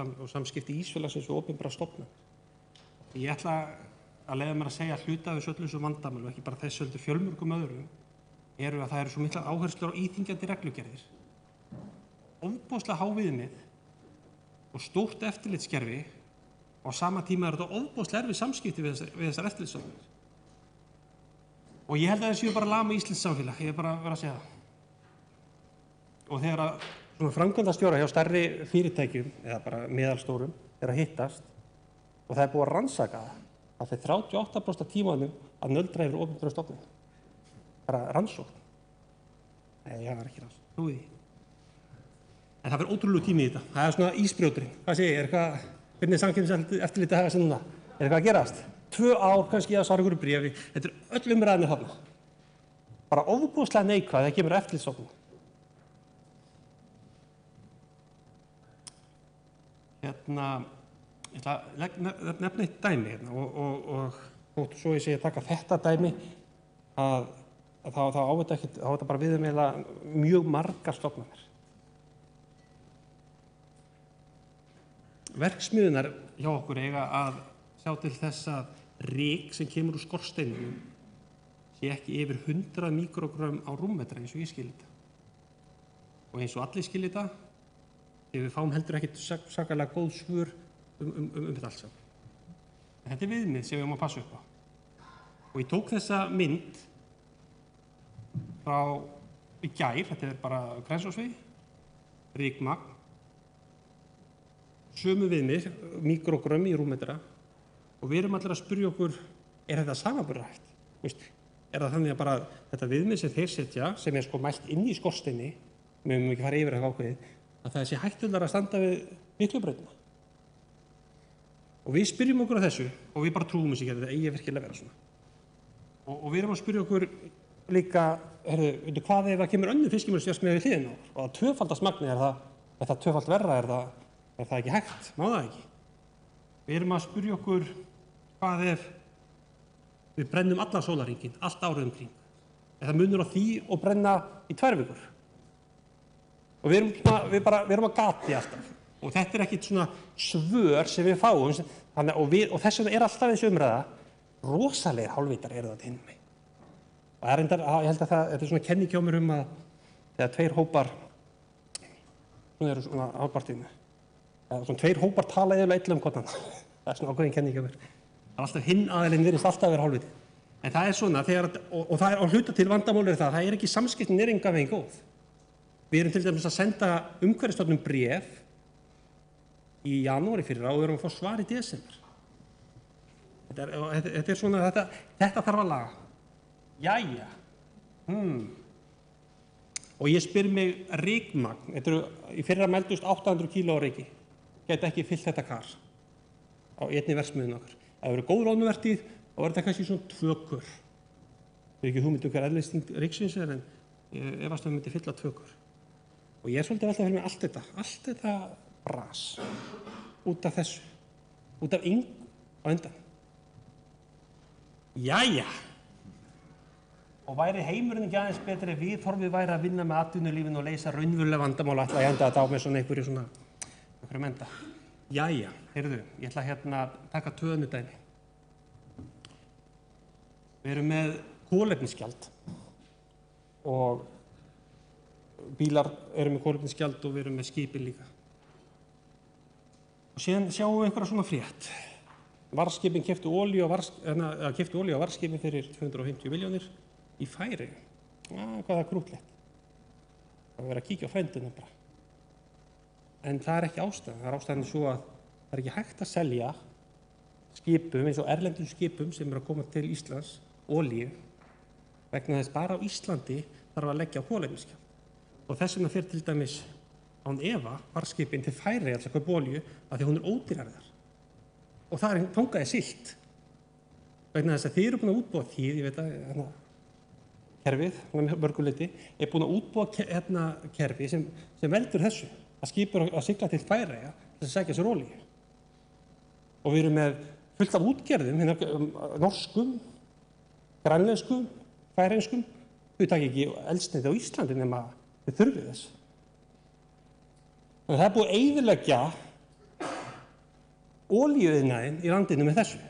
og samskipti Ísfélagsins og opinbera stofnun. Ég ætla að leyfa mér að segja að hluta af þessu öllu þessu vandamál og ekki bara þessu öllu fjölmörgum öðrum eru að það eru svo miklar áherslur á íþyngjandi reglugerðir, ofboðslega há viðmið og stórt eftirlitskerfi og á sama tíma er þetta ofboðslega erfið samskipti við þessar eftirlitsstofnanir. Og ég held að það séu bara lama íslenskt samfélag, ég er bara að vera að segja það. Og þegar að svona framkvæmdastjóra hjá stærri fyrirtækjum eða bara meðalstórum er að hittast og það er búið að rannsaka það fer 38% af tímanum að nöldra yfir opinbera stofnun. Bara rannsókn. Nei, það var ekki rás, trúið því. En það fyrir ótrúlegu tími í þetta. Það er svona ísbrjóturinn. Hvað segir ég? Hvernig er samkeppniseftirlitið að hafa sig núna? Er eitthvað að gerast? 2 ár kannski að svara ykkur bréfi. Þetta er öll umræðan þarna. Bara ofboðslega neikvæð þegar kemur eftirlitsstofnun. Ég ætla að nefna eitt dæmi og svo ég segi að taka þetta dæmi að þá á þetta bara við mjög margar stofnanir. Verksmiðjunar hjá okkur eiga að sjá til þess að ryk sem kemur úr skorsteinum sé ekki yfir 100 míkrógrömm á rúmmetra eins og ég skil þetta. Og eins og allir skil þetta, við fáum heldur ekkert sakalega góð svör þetta allt saman. Þetta er viðmið sem við erum að passa upp á. Og ég tók þessa mynd frá í gær, þetta er bara Grensásvegi, rykmagn, sömu viðmið, míkrógrömm í rúmmetra og við erum allir að spyrja okkur, er þetta samanburðarhæft? Er það þannig að bara þetta viðmið sem þeir setja, sem er sko mælt inn í skorsteini, við höfum ekki farið yfir það ákveðið, að það sé hættulegra að standa við Miklubrautina. Og við spyrjum okkur á þessu og við bara trúum þessu ekki að þetta eigi virkilega vera svona. Og við erum að spyrja okkur líka, hvað ef það kemur önnur fiskimjölsverksmiðja við hliðina á og að tvöfaldast magni er það tvöfald verra, er það ekki hægt? Má það ekki? Við erum að spyrja okkur hvað ef við brennum allan sólarhringinn, allt árið kring. Er það munur á því og brenna í 2 vikur? Og við erum að gati alltaf. Og þetta er ekkit svona svör sem við fáum. Og þess vegna er alltaf þessi umræða, rosalegir hálfvitar eru það hinum megin. Og ég held að þetta er svona kenning hjá mér að þegar 2 hópar, svona eru svona hálfpartíðinu, svona 2 hópar tala eða illa hvort annan. Það er svona ákveðin kenning hjá mér. Það er alltaf hinn aðilinn virðist alltaf að vera hálfviti. En það er svona, og það er á hluta til vandamálið það er ekki samskiptin engan veginn góð. Við erum til dæmis að senda Umhverfisstofnun bréf í janúar í fyrra og við erum að fá svar í desember. Þetta er svona, þetta þarf að laga. Jæja. Og ég spyr mig rykmagn, í fyrra mældust 800 kíló á ryki, geta ekki fyllt þetta kar á einni verksmiðjunni okkar. Ef það verður góð loðnuvertíð, þá er þetta kannski svona 2 kur. Það er ekki hugmynd hver eðlisþyngd ryksins er, en ég efast að það myndi fylla 2 kur. Og ég er svolítið að velta fyrir mig allt þetta bras, út af þessu, út af engu á endan. Jæja. Og væri heimurinn ekki aðeins betri ef viðhorfið væri að vinna með atvinnulífinu og leysa raunveruleg vandamál, ætla ég enda þetta á með svona einhverju menda. Jæja, heyrðu, ég ætla að taka 2 önnur dæmi. Við erum með kolefnisgjald og bílar eru með kolefnisgjald og við erum með skipin líka. Og síðan sjáum við einhverja svona frétt. Varðskipin keyptu olíu á varðskipin fyrir 250 milljónir í Færeyjum. Hvað það er krúttlegt. Það verður að kíkja á frændina bara. En það er ekki ástæðan. Það er ástæðan svo að það er ekki hægt að selja skipum eins og erlendum skipum sem eru að koma til Íslands olíu vegna þess bara á Íslandi þarf að leggja á kolefnisgjald. Og þess vegna fer til dæmis án efa varðskipin til Færeyja að kaupa olíu af því hún er ódýrari þar. Og það er þangað siglt. Vegna þess að þið eru búin að útbúa ég veit að kerfið, mörguleyti, er búin að útbúa kerfi sem veldur þessu. Að skipur að sigla til Færeyja til að sækja sér olíu. Og við erum með fullt af útgerðum, norskum, grænlenskum, færeynskum, þau taka ekki eldsneyti á Íslandi nema við þurfum þess. En það er búið að eyðileggja olíuiðnaðinn í landinu með þessu.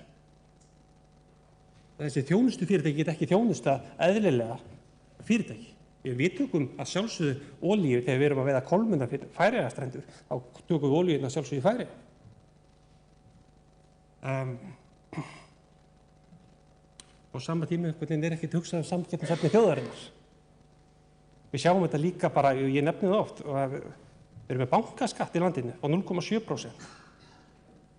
Þessi þjónustufyrirtæki geta ekki þjónusta eðlilega fyrirtæki. Við tökum að sjálfsögðu olíu þegar við erum að veiða kolmunna fyrir Færeyjastrendur, þá tökum við olíuna sjálfsögðu í Færeyja. Og sama tíma er ekkert hugsað samkeppnisefni þjóðarinnar. Við sjáum þetta líka bara, ég nefni það oft, við erum með bankaskatt í landinu á 0,7%.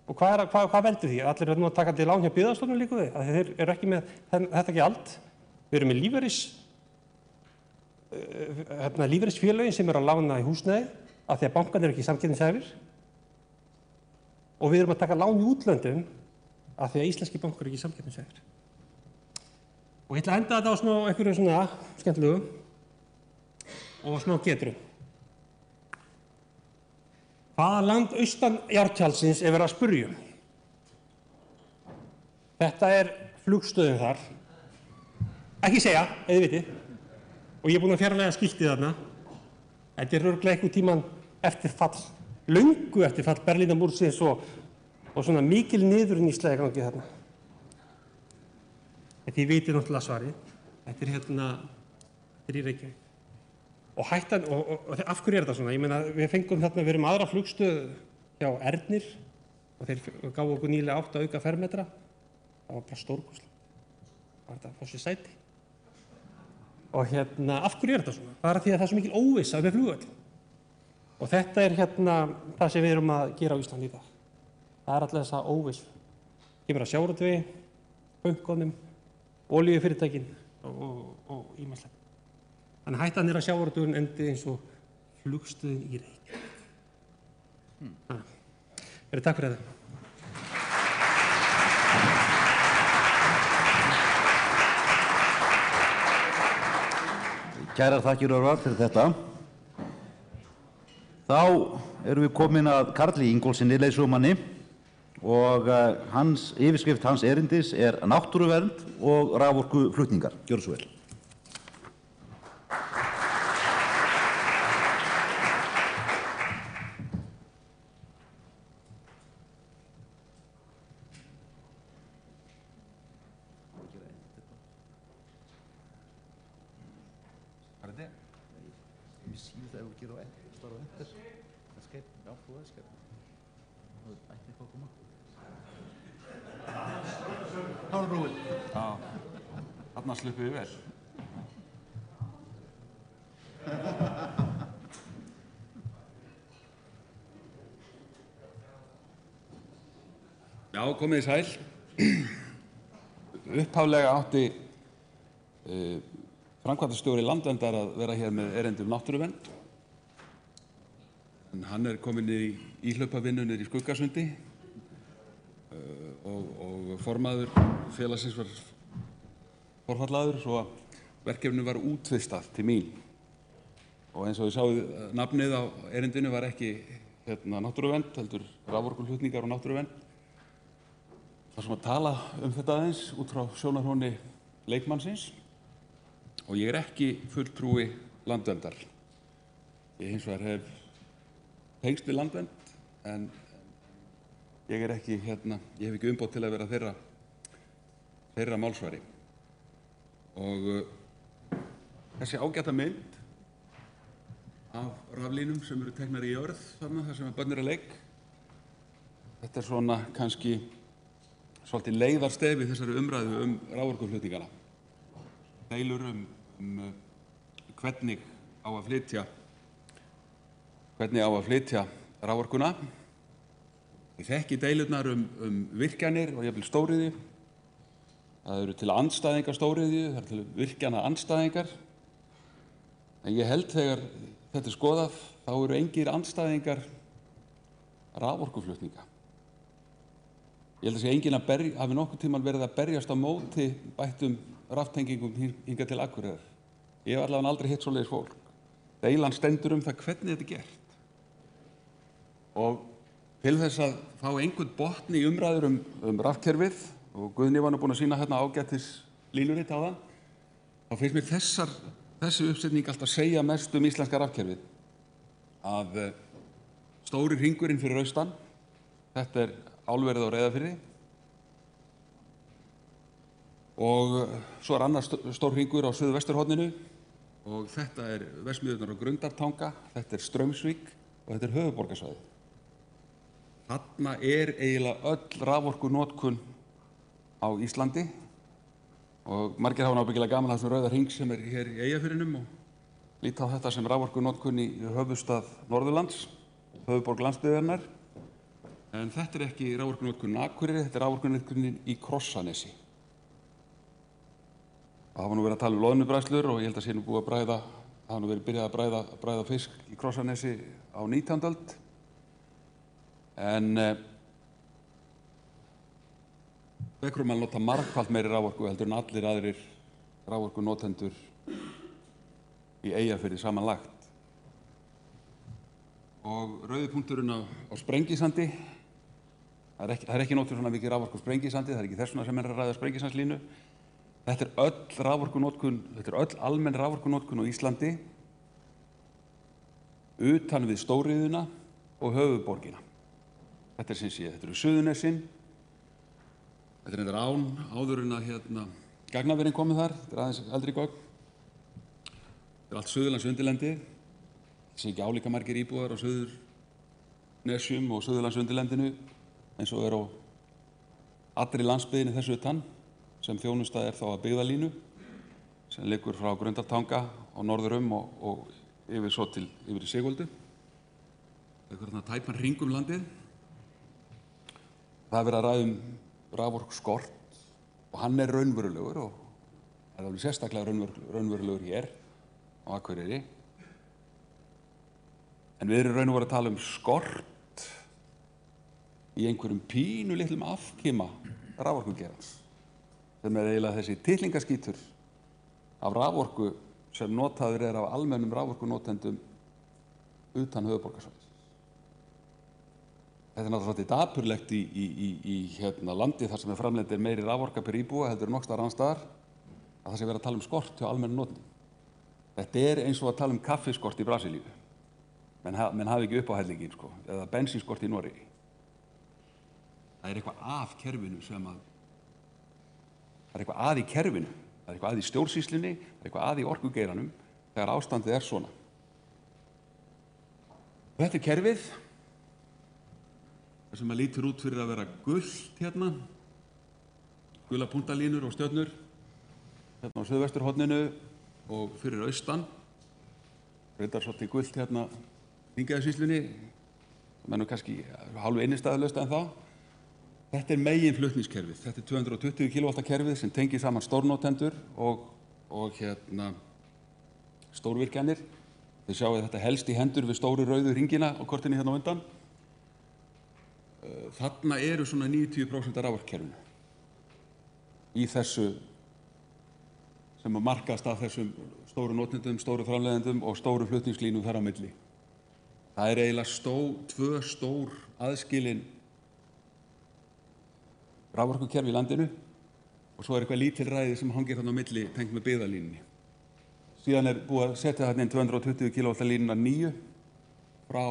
Og hvað veldur því? Allir eru nú að taka til lán hjá Byggðastofnun líka við, að þeir eru ekki með þetta gjald. Við erum með lífeyrisfélögin sem eru að lána í húsnæði af því að bankarnir eru ekki samkeppnishæfir og við erum að taka lán í útlöndum af því að íslenski bankar eru ekki samkeppnishæfir. Og ég ætla að enda þetta á svona einhverju svona skemmtilegu og smá getrum. Hvaða land austan Járntjaldsins er verið að spyrja um? Þetta er flugstöðin þar. Ekki segja, eða þið vitið. Og ég er búinn að fjarlægja skiltið þarna. Þetta er örugglega einhvern tímann eftir fall, löngu eftir fall Berlínarmúrsins og svona mikil niðurníðsla í gangi þarna. Þetta ég vitið náttúrulega svarið. Þetta er í Reykjavík. Og hættan, og af hverju er þetta svona? Ég meina, við fengum þarna, við erum aðra flugstöð hjá Ernir og þeir gáfu okkur nýlega 8 auka fermetra. Það var bara stórkostlega. Það var þetta að fá sér sæti. Og af hverju er þetta svona? Bara því að það er svo mikil óvissa með flugvöll. Og þetta er það sem við erum að gera á Íslandi í dag. Það er alltaf þessa óvissu. Kemur að sjávarútvegi, bönkunum, olíufyrirtækin og ýmislegt. Þannig hættan er að sjávarútvegurinn endi eins og flugstöðin í Reykjavík. Takk fyrir þetta. Kærar þakkir Örvar fyrir þetta. Þá erum við komin að Karli Ingólfssyni leiðsögumanni og yfirskrift hans erindis er náttúruvernd og raforkuflutningar. Gjörðu svo vel. Þarna sluppum við vel. Já, komið þið sæl. Upphaflega átti framkvæmdastjóri Landverndar að vera hér með erindi náttúruvernd. En hann er kominn í íhlaupavinnu niður í Skuggasundi og formaður félagsins var forfallaður svo að verkefnið var útvistað til mín. Og eins og þið sáuð, nafnið á erindinu var ekki náttúruvernd, heldur raforkuflutningar og náttúruvernd. Það sem að tala þetta aðeins út frá sjónarhóli leikmannsins og ég er ekki fulltrúi Landverndar. Ég hins vegar hef tengst við Landvernd en ég hef ekki umboð til að vera þeirra málsvari. Og þessi ágæta mynd af raflínum sem eru teknar í jörð þarna þar sem börn eru að leik. Þetta er svona kannski svolítið leiðarstef í þessari umræðu raforkuflutningana. Deilur hvernig á að flytja raforkuna. Ég þekki deilurnar virkjanir og jafnvel stóriðju. Það eru til andstæðingar stóriðju, það eru til virkjana andstæðingar. En ég held þegar þetta er skoðað, þá eru engir andstæðingar raforkuflutninga. Ég held að sé enginn hafi nokkurn tímann verið að berjast á móti bættum raftengingum hingað til Akureyrar. Ég hef allavega aldrei hitt svoleiðis fólk. Deilan stendur það hvernig þetta er gert. Og til þess að fá einhvern botn í umræður rafkerfið, og Guðni var nú búinn að sýna hérna ágætis línuritt áðan, þá finnst mér þessi uppsetning alltaf segja mest íslenska rafkerfið. Að stóri hringurinn fyrir austan, þetta er álverið á Reyðarfirði, og svo er annar stór hringur á suðvesturhorninu og þetta er verksmiðjurnar á Grundartanga, þetta er Straumsvík og þetta er höfuðborgarsvæðið. Þarna er eiginlega öll raforkunotkun á Íslandi og margir hafa náttúrulega gaman af þessum rauða hring sem er hér í Eyjafirðinum og líta á þetta sem raforkunotkun í höfuðstað Norðurlands, höfuðborg landsbyggðarinnar. En þetta er ekki raforkunotkun á Akureyri, þetta er raforkunotkun í Krossanesi. Það hafa nú verið að tala loðnubræðslur og ég held að sé nú búið að bræða það nú verið byrjað að bræða fisk í Krossanesi á 19. öld, en Beckrúmal nota margfalt meiri raforku heldur en allir aðrir raforkunotendur í Eyjafirði samanlagt. Og rauði punkturinn á Sprengisandi, það er ekki notuð svona mikið raforku á Sprengisandi, það er ekki þess vegna sem er að ræða Sprengisandslínu. Þetta er öll raforkunotkun, þetta er öll almenn raforkunotkun á Íslandi utan við stóriðjuna og höfuðborgina. Þetta er sem sé, þetta eru Suðurnesin, þetta er reyndar án áður en að gagnaverin komið þar, þetta er aðeins eldri gögn. Þetta er allt Suðurlandsundirlendið, það sé ekki álíka margir íbúar á Suðurnesjum og Suðurlandsundirlendinu eins og er á allri landsbyggðinni þessu utan, sem þjónusta er þá að byggðalínu sem liggur frá Grundartanga og norður og yfir svo yfir í Sigöldu. Það er þarna tæpan hring landið. Það er verið að ræða raforkuskort og hann er raunverulegur og er alveg sérstaklega raunverulegur hér á Akureyri. En við erum raun og veru að tala skort í einhverjum pínu litlum afkima raforkugeirans, sem er eiginlega þessi tittlingaskítur af raforku sem notaður er af almennum raforkunotendum utan höfuðborgarsvæðis. Þetta er náttúrulega svolítið dapurlegt í landi þar sem er framleidd meiri raforka per íbúa heldur en nokkurs staðar annars staðar, að það sé verið að tala skort hjá almennum notendum. Þetta er eins og að tala kaffiskort í Brasilíu. Menn hafi ekki uppáhellingin, sko, eða bensínskort í Noregi. Það er eitthvað af kerfinu það er eitthvað að í kerfinu, það er eitthvað að í stjórnsýslunni, það er eitthvað að í orkugeiranum þegar ástandið er svona. Þetta er kerfið, það sem lítur út fyrir að vera gult hérna, gula punktalínur og stjörnur, hérna á suðvesturhorninu og fyrir austan, reyndar svolítið gult hérna Þingeyjarsýslunni, sem er nú kannski hálfu innistæðulaust en það. Þetta er meginflutningskerfið, þetta er 220 kV kerfið sem tengir saman stórnotendur og stórvirkjanir. Þið sjáu þetta helst í hendur við stóru rauðu hringina á kortinu hérna á undan. Þarna eru svona 90% af raforkukerfinu í þessu sem markast af þessum stóru notendum, stóru framleiðendum og stóru flutningslínum þar á milli. Það er eiginlega tvö stór aðskilin raforkukerfi í landinu og svo er eitthvað lítilræði sem hangir þarna á milli tengt með byggðalínunni. Síðan er búið að setja þarna inn 220 kV línuna 9 frá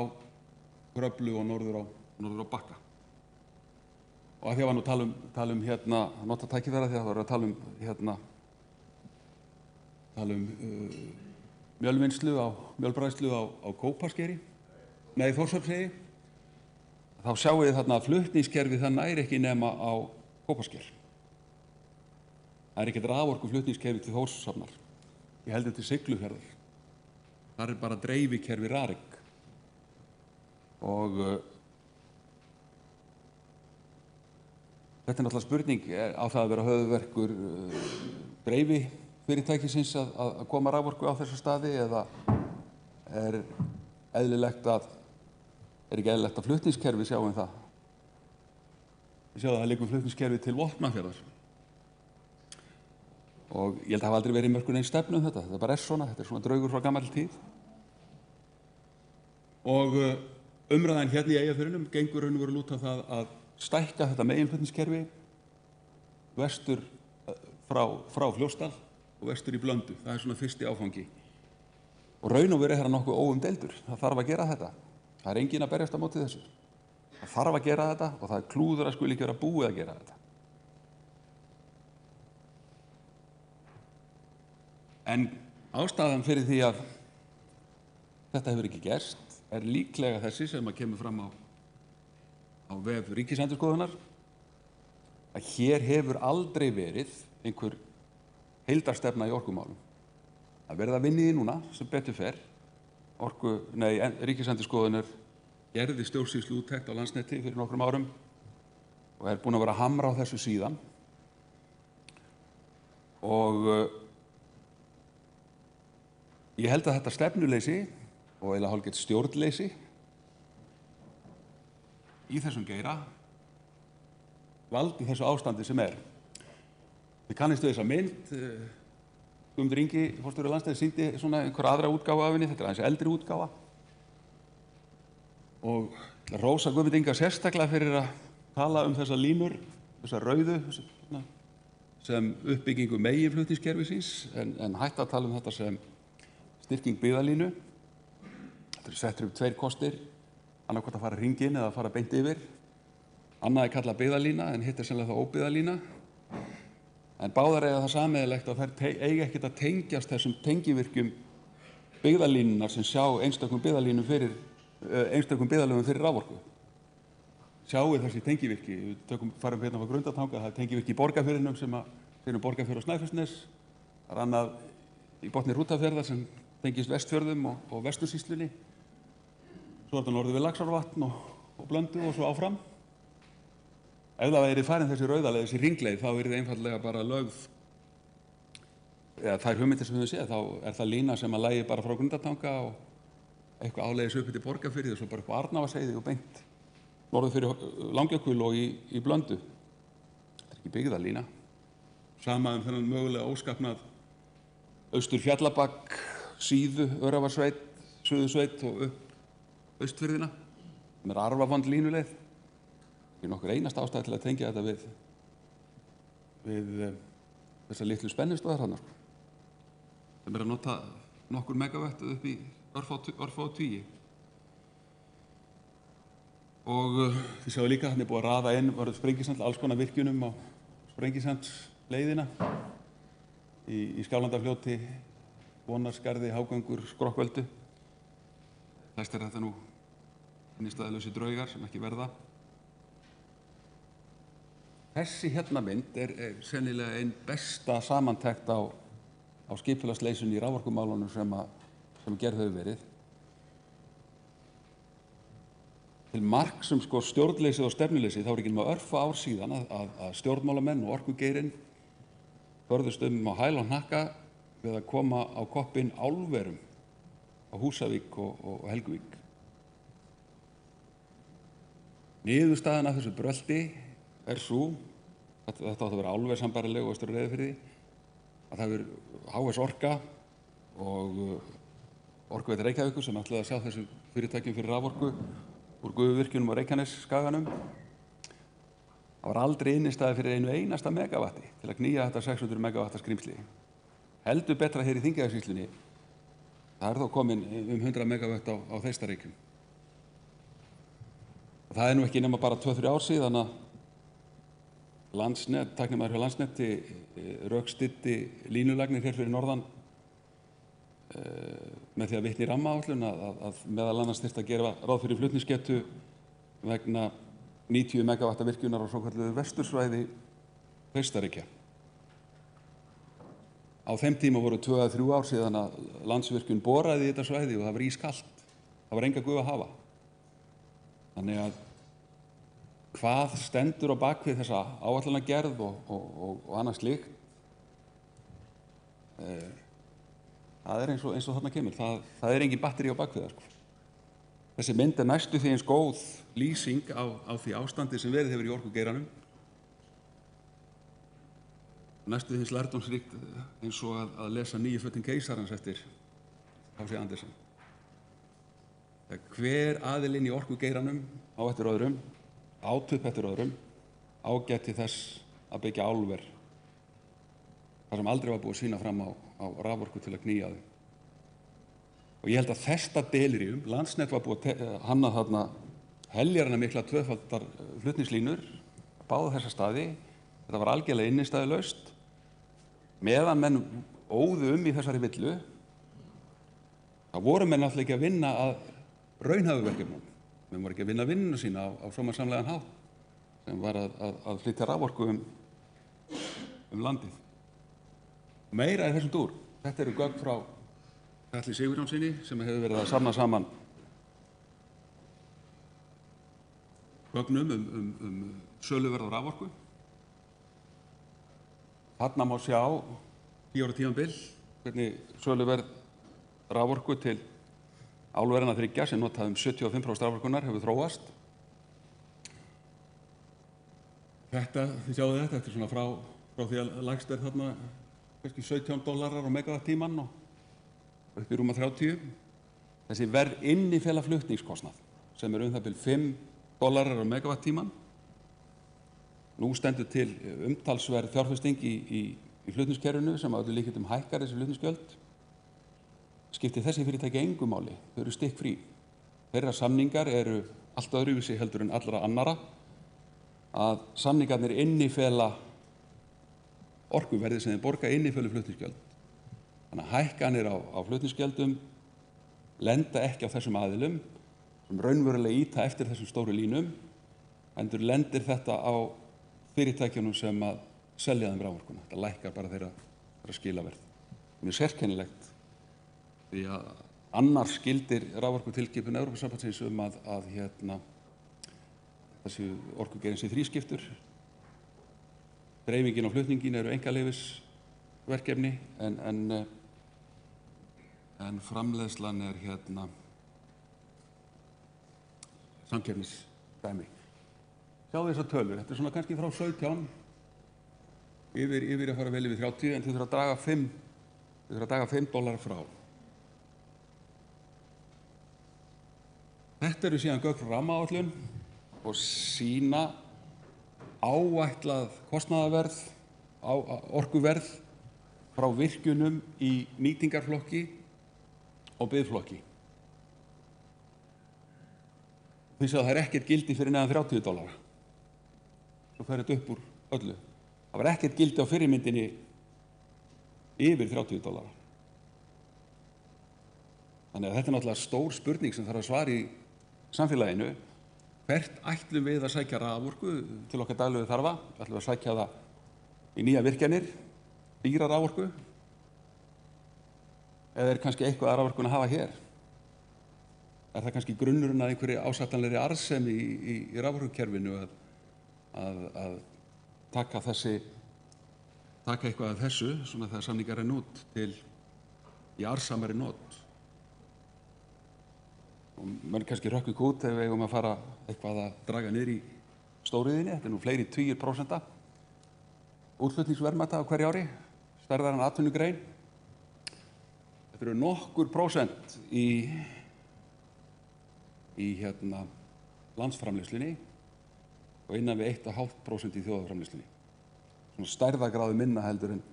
Kröflu og norður á Bakka. Og að því að var nú tala um nota tækifæra því að það var að tala um mjölvinnslu mjölbræðslu á Kópaskeri, nei Þórshöfnsheiði, þá sjáum við þarna að flutningskerfið það næri ekki nema á Kópasker. Það er ekkert raforkuflutningskerfi til Þórshafnar, ég heldur til Siglufjarðar. Það er bara dreifikerfi Rarik. Og þetta er náttúrulega spurning á það að vera höfuðverkur dreififyrirtækisins að koma raforku á þessa staði eða er ekki eðlilegt að flutningskerfi sjáum það. Við sjáum að það liggur flutningskerfi til Vopnafjarðar. Og ég held að hafa aldrei verið í mörkun einn stefnu um þetta. Þetta bara er svona, þetta er svona draugur frá gamalli tíð. Og umræðan hérna í Eyjafirðinum gengur raun og veru út á það að stækka þetta meginflutningskerfi vestur frá Fljótsdal og vestur í Blöndu. Það er svona fyrsti áfangi. Og raun og veru er það nokkuð óumdeildur. Það þarf að gera þetta. Það er enginn að berjast á móti þessu. Það þarf að gera þetta og það er klúður að skuli ekki vera búið að gera þetta. En ástæðan fyrir því að þetta hefur ekki gerst er líklega þessi sem að kemur fram á vef Ríkisendurskoðunar, að hér hefur aldrei verið einhver heildarstefna í orkumálum. Það verið að vinna í því núna sem betur fer. Ríkisendurskoðunar gerði stjórnsýslu úttekt á Landsneti fyrir nokkrum árum og er búin að vera að hamra á þessu síðan. Og Ég held að þetta stefnuleysi og eiginlega hálfgert stjórnleysi í þessum geira valdi þessu ástandi sem er. Þið kannistu þessa mynd, Guðmundur Ingi, forstjóri Landsnets, sýndi svona einhverja aðra útgáfa af henni, þetta er aðeins eldri útgáfa. Og rósa Guðmund Inga sérstaklega fyrir að tala þessar línur, þessar rauðu, sem uppbyggingu meginflutningskerfisins, en hætta að tala þetta sem styrking byggðalínu. Þetta eru settir upp tveir kostir, annaðhvort að fara hringinn eða að fara beint yfir. Annað er kallað byggðalína en hitt er sennilega þá óbyggðalína. En báðar eiga það sameiginlegt að þær eiga ekkert að tengjast þessum tengivirkjum byggðalínunar sem sjá einstökum byggðalínum fyrir raforku. Sjáu þessi tengivirki, við farum hérna frá Grundartanga, það er tengivirki í Borgarfirðinum sem er Borgarfjörð og Snæfellsnes, það er annað í botni Hrútafjarðar sem tengist Vestfjörðum og Vestursýslunni, svo er þetta norður við Laxárvatn og Blöndu og svo áfram. Ef það væri farin þessi rauðaleið, þessi hringleið, þá er það einfaldlega bara lögð, eða þær hugmyndir sem við séð, þá er það lína sem að lægi bara frá Grundartanga og eitthvað áleiðis upp til Borgarfirði og svo bara upp á Arnarvatnsheiði og beint norður fyrir Langjökul og í Blöndu. Þetta er ekki byggðalína. Sama þennan mögulega óskapnað Austur-Fjallabakk, Síðu, Öræfasveit, Suðursveit og upp Austfirðina, sem er arfavand línuleið. Það er nokkur einasta ástæða til að tengja þetta við þessar litlu spennustöðar þarna, sem er að nota nokkur megavött upp í örfá tugi. Og þið sjáu líka að hann er búið að raða inn Sprengisand, alls konar virkjunum á Sprengisandsleiðina í Skjálfandafljóti, Vonarskarði, Hágöngur, Skrokkveldu. Þess er þetta nú innistæðulausi draugar sem ekki verða. Þessi hérna mynd er sennilega einn besta samantekt á skipulagsleysunni í raforkumálunum sem gerð hefur verið. Til marks stjórnleysið og stefnuleysið, þá er ekki nema örfá ár síðan að stjórnmálamenn og orkugeirinn börðust á hæl og hnakka við að koma á koppinn álverum á Húsavík og Helguvík. Niðurstaðan af þessu brölti er sú, þetta átti að vera álver sambærileg og Austur-Reyðarfirði, að það er HS Orka og Orkuveita Reykjavíkur sem ætlaði að sjá þessu fyrirtækjum fyrir raforku úr Gufuvirkjunum og Reykjanesskaganum. Það var aldrei innistæði fyrir einu einasta megavatti til að knýja þetta 600 megavatta skrímsli. Heldur betra hér í Þingeyjarsýslunni, það er þó komin 100 megavatt á Þeistareykjum. Og það er nú ekki nema bara 2-3 ár síðan að Landsnet, tæknimaður hjá Landsneti, rökstyddi línulagnir hér fyrir norðan með því að vitna í rammaáætlun að meðal annars þyrfti að gera ráð fyrir flutningsgetu vegna 90 megavatta virkjunar á svokölluðu vestursvæði Þeistareykja. Á þeim tíma voru 2-3 ár síðan að Landsvirkjun boraði í þetta svæði og það var ískalt. Það var enga guð að hafa. Þannig að hvað stendur á bakvið þessa áætlanagerð og annað slíkt, það er eins og þarna kemur. Það er engin batteri á bakvið það. Þessi mynd er næstu því eins góð lýsing á því ástandi sem verið hefur í orkugeiranum. Næstu því eins lærdómsríkt eins og að lesa Nýju fötin keisarans eftir H.C. Andersen. Hver aðilinn í orkugeiranum á eftir öðrum, átupp eftir öðrum, ágætti þess að byggja álver þar sem aldrei var búið að sýna fram á raforku til að knýja þau. Og ég held að þetta delirium, Landsnet var búið að hanna þarna heljarna mikla tvöfaldar flutningslínur, báða þessa staði, þetta var algjörlega innistæðulaust, meðan menn óðu í þessari villu, þá voru menn náttúrulega ekki að vinna að raunhæfu verkefnum. Menn voru ekki að vinna vinnuna sína á sómasamlegan hátt, sem var að flytja raforku landið. Og meira í þessum dúr. Þetta eru gögn frá Karli Sigurjónsinni sem hefur verið að safna saman gögnum söluverð á raforku. Þarna má sjá 10 ára tímabil hvernig söluverð raforku til álveranna 3 sem nota 75% raforkunnar hefur þróast. Þetta, þið sjáðu þetta er svona frá því að lægst þarna kannski $17 á megavattímann og upp í rúma 30. Þessi verð innifela flutningskostnað sem er það bil $5 á megavattímann. Nú stendur til umtalsverð fjárfesting í flutningskerfinu sem að öllu líkindum hækkar þessi flutningsgjöld. Skiptir þessi fyrirtæki engu máli, þau eru stikkfrí. Þeirra samningar eru allt öðruvísi heldur en allra annara, að samningarnir innifela orkuverði sem þeir borga innifelu flutningsgjöld. Þannig að hækkanir á flutningsgjöldum lenda ekki á þessum aðilum sem raunverulega ýta eftir þessum stóru línum, heldur lendir þetta á fyrirtækjunum sem að selja þeim raforkuna. Þetta lækkar bara þeirra skilaverð. Það er sérkennilegt því að annars gildir raforkutilskipun Evrópusambandsins að þessi orkugeirinn sé þrískiptur. Dreifingin og flutningin eru einkaleyfisverkefni en framleiðslan er samkeppnisdæmi. Sjáðu þessar tölur, þetta er svona kannski frá 17 yfir að fara vel yfir 30 en þau þurfa að draga $5 frá. Þetta eru síðan gögn frá rammaáætlun og sýna áætlað kostnaðarverð, orkuverð frá virkjunum í nýtingarflokki og biðflokki. Því að það er ekkert gildi fyrir neðan $30. Svo fer þetta upp úr öllu. Það var ekkert gildi á fyrirmyndinni yfir $30. Þannig að þetta er náttúrulega stór spurning sem þarf að svara í samfélaginu. Hvert ætlum við að sækja raforku til okkar daglegu þarfa? Ætlum við að sækja það í nýja virkjanir, dýra raforku? Eða er kannski eitthvað að raforkuna hafa hér? Er það kannski grunnurinn að einhverju ásættanlegri arðsemi í raforkukerfinu að taka eitthvað af þessu, svona þegar samningar renna út í arðsamari not? Og menn kannski rökkvi kút ef við eigum að fara eitthvað að draga niður í stóriðinni. Þetta er nú fleiri tugir prósenta útflutningsverðmæta á hverju ári, stærðar en atvinnugrein. Þetta eru nokkur prósent í landsframleiðslunni og innan við 1,5% í þjóðarframleiðslunni. Svona stærðargráðu minna heldur en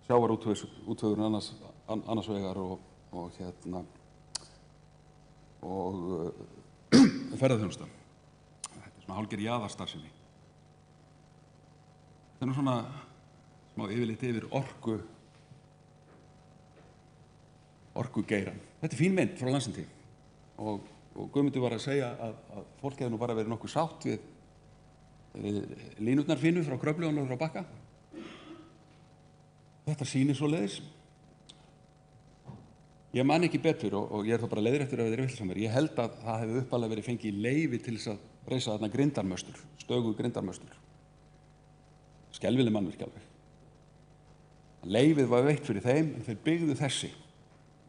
sjávarútvegurinn annars vegar og ferðaþjónusta. Þetta er svona hálfgerð jaðarstarfsemi. Þetta er nú svona smá yfirlit yfir orkugeirann. Þetta er fín mynd frá Landsneti og Guðmundur var að segja að fólk hefði nú bara verið nokkuð sátt við línurnar fínu frá Kröflu og frá Bakka. Þetta sýnir svoleiðis. Ég man ekki betur og ég er þá bara leiðréttur ef þetta er vitleysa. Ég held að það hefði upphaflega verið fengið leyfi til þess að reisa þarna grindarmöstur, stögu grindarmöstur. Skelfileg mannvirki alveg. Leyfið var veitt fyrir þeim en þeir byggðu þessi.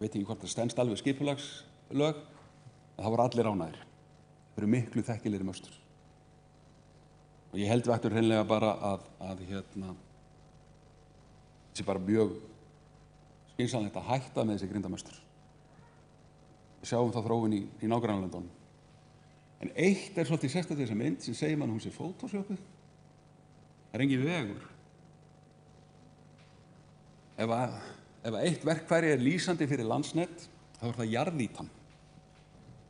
Veit ekki hvort það stenst alveg skipulagslög, en það voru allir ánægðir. Það eru miklu þekkilegri möstur. Og ég held við ættum hreinlega bara að þessi bara mjög skynsamlegt að hætta með þessi grindamöstur. Við sjáum þá þróun í nágrannalöndunum. En eitt er svolítið sérstakt þessa mynd sem segir mann hún sé photoshopuð. Það er engin vegur. Ef eitt verkfæri er lýsandi fyrir Landsnet, þá er það jarðýtan.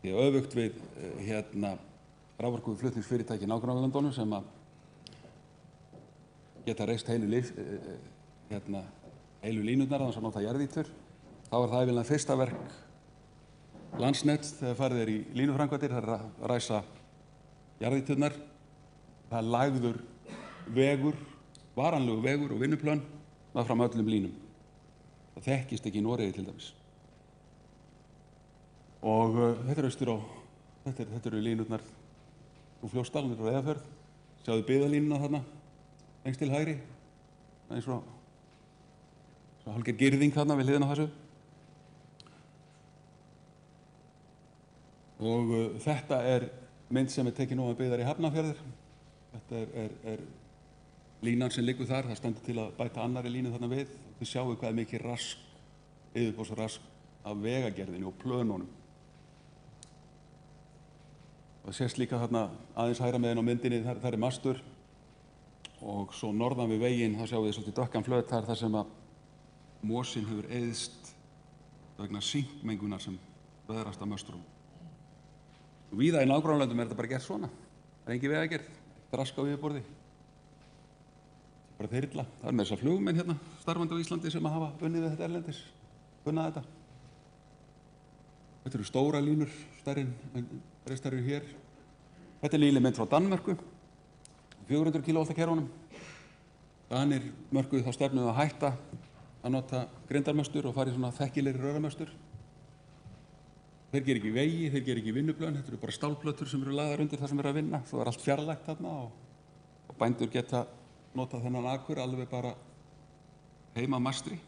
Því að öfugt við raforkuflutningsfyrirtæki í nágrannalöndunum sem að geta reist heilu línurnar að þess að nota jarðýtur, þá er það yfirlega fyrsta verk Landsnet þegar farið er í línuframkvæmdir, það er að ræsa jarðýturnar. Það er lagður vegur, varanlegur vegur og vinnuplön meðfram öllum línum. Það þekkist ekki í Noregi til dæmis. Og þetta eru línurnar úr Fljótsdal niður á Reyðarfjörð. Sjáðu byggðalínuna þarna lengst til hægri, eins og hálfgerð girðing þarna við hliðina á þessu. Og þetta er mynd sem er tekin ofan byggðar í Hafnarfjörður. Þetta er línan sem liggur þar. Það stendur til að bæta annarri línu þarna við. Þið sjáu hvað er mikið rask, yfirborðsrask af vegagerðinni og plönunum. Og það sést líka þarna aðeins hægra megin á myndinni, þar er mastur. Og svo norðan við veginn, þá sjáum við svolítið dökkan flöt þar sem að mosinn hefur eyðst vegna sínkmengunar sem veðrast af möstrum. Og víða í nágrannalöndum er þetta bara gert svona. Það er engin vegagerð, rask á yfirborði. Bara þyrla. Það er með þessar flugmenn hérna, starfandi á Íslandi sem að hafa unnið við þetta erlendis, kunnað þetta. Þetta eru stóra línur, stærri en restar eru hér. Þetta er nýleg mynd frá Danmörku, 400 kV kerfunum. Danir mörkuðu þá stefnu að hætta að nota grindarmöstur og fara í svona þekkilegri röramöstur. Þeir gera ekki vegi, þeir gera ekki vinnuplön, þetta eru bara stálplötur sem eru lagðar undir það sem eru að vinna. Svo er allt fjarlægt þarna og bændur geta notað þennan akur alveg bara heima mastri.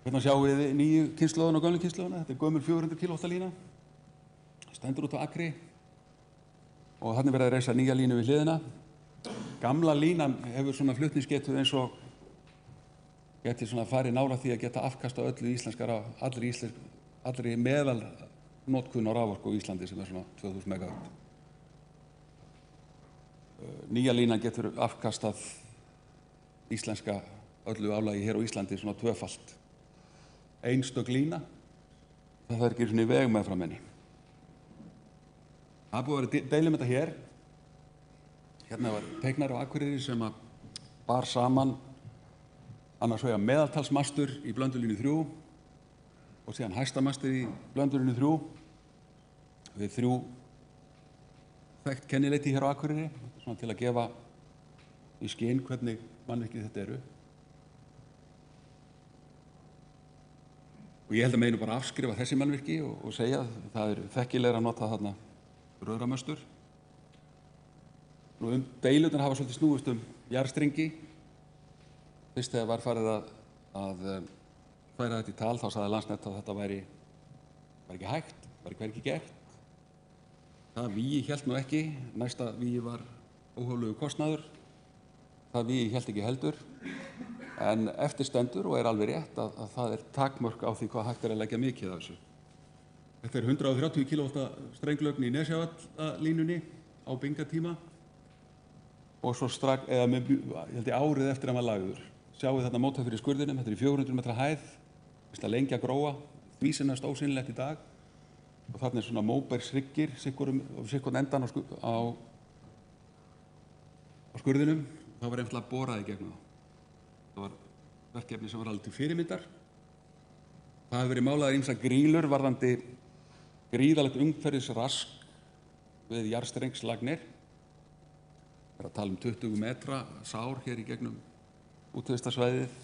Hérna sjáum við nýju kynslóðuna og gömlu kynslóðuna. Þetta er gömul 400 kV lína. Stendur út á akri og þarna er verið að reisa nýja línu við hliðina. Gamla línan hefur svona flutningsgetu eins og geti svona farið nála því að geta afkasta öllu íslenskara, allri meðal notkun á raforku á Íslandi sem er svona 2000 megawatt. Nýja línan getur afkastað íslenska öllu álagi hér á Íslandi svona tvöfalt. Einstök lína, það er ekki svona í veg með fram henni. Það er búið að vera deilum þetta hér. Hérna var teiknari á Akureyri sem að bar saman annars vegar meðaltalsmastur í Blöndulínu 3 og síðan hæstamastur í Blöndulínu 3 við 3 þekkt kennileiti hér á Akureyri, svona til að gefa í skyn hvernig mannvirki þetta eru. Og ég held að meginu bara afskrifa þessi mannvirki og segja að það er þekkilegra að nota þarna röramöstur. Nú deilurnar hafa svolítið snúist jarðstrengi. Fyrst þegar var farið að færa þetta í tal þá sagði Landsnet að þetta væri ekki hægt, væri hvergi gert. Það vígi hélt nú ekki, næsta vígi var óhóflegur kostnaður. Það vígi hélt ekki heldur, en eftir stendur og er alveg rétt að það er takmörk á því hvað hægt er að leggja mikið af þessu. Þetta er 130 kV strenglögn í Nesjavallalínunni á byngatíma og svo strax, eða með, ég held ég árið eftir að maður lagður. Sjáu þarna mótað fyrir skurðinum, þetta er í 400 metra hæð, þess að lengja gróa, því sem er ósýnilegt í dag. Og þarna er svona móbergshryggir, sikkur endan á skurðinum. Það var einfaldlega borað í gegnum það. Það var verkefni sem var alveg til fyrirmyndar. Það hefur verið málaðar ýmsar grílur varðandi gríðalegt umhverfisrask við jarðstrengslagnir. Það er að tala 20 metra sár hér í gegnum útvistarsvæðið,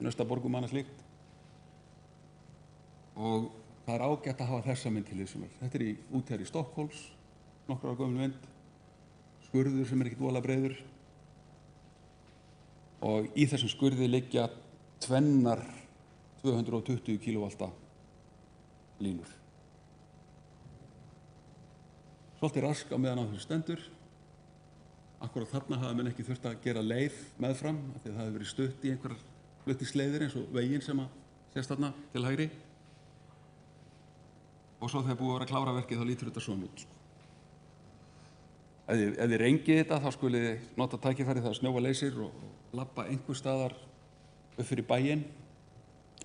Naustaborgum annað slíkt. Og það er ágætt að hafa þessa mynd til hliðsjónar. Þetta er útherji Stokkhólms, nokkrar gömul mynd, skurður sem er ekkert voðalega breiður. Og í þessum skurði liggja tvennar 220 kV línur. Svolítið rask á meðan á þessu stendur. Akkúrat þarna hafa menn ekki þurft að gera leið meðfram af því að það hefur verið stutt í einhverjar flutningsleiðir eins og veginn sem að sést þarna til hægri. Og svo þegar búið að vera að klára verkið þá lítur þetta svona út. Ef þið rengið þetta þá skulið þið nota tækifærið þegar snjóa leysir og labba einhver staðar upp fyrir bæinn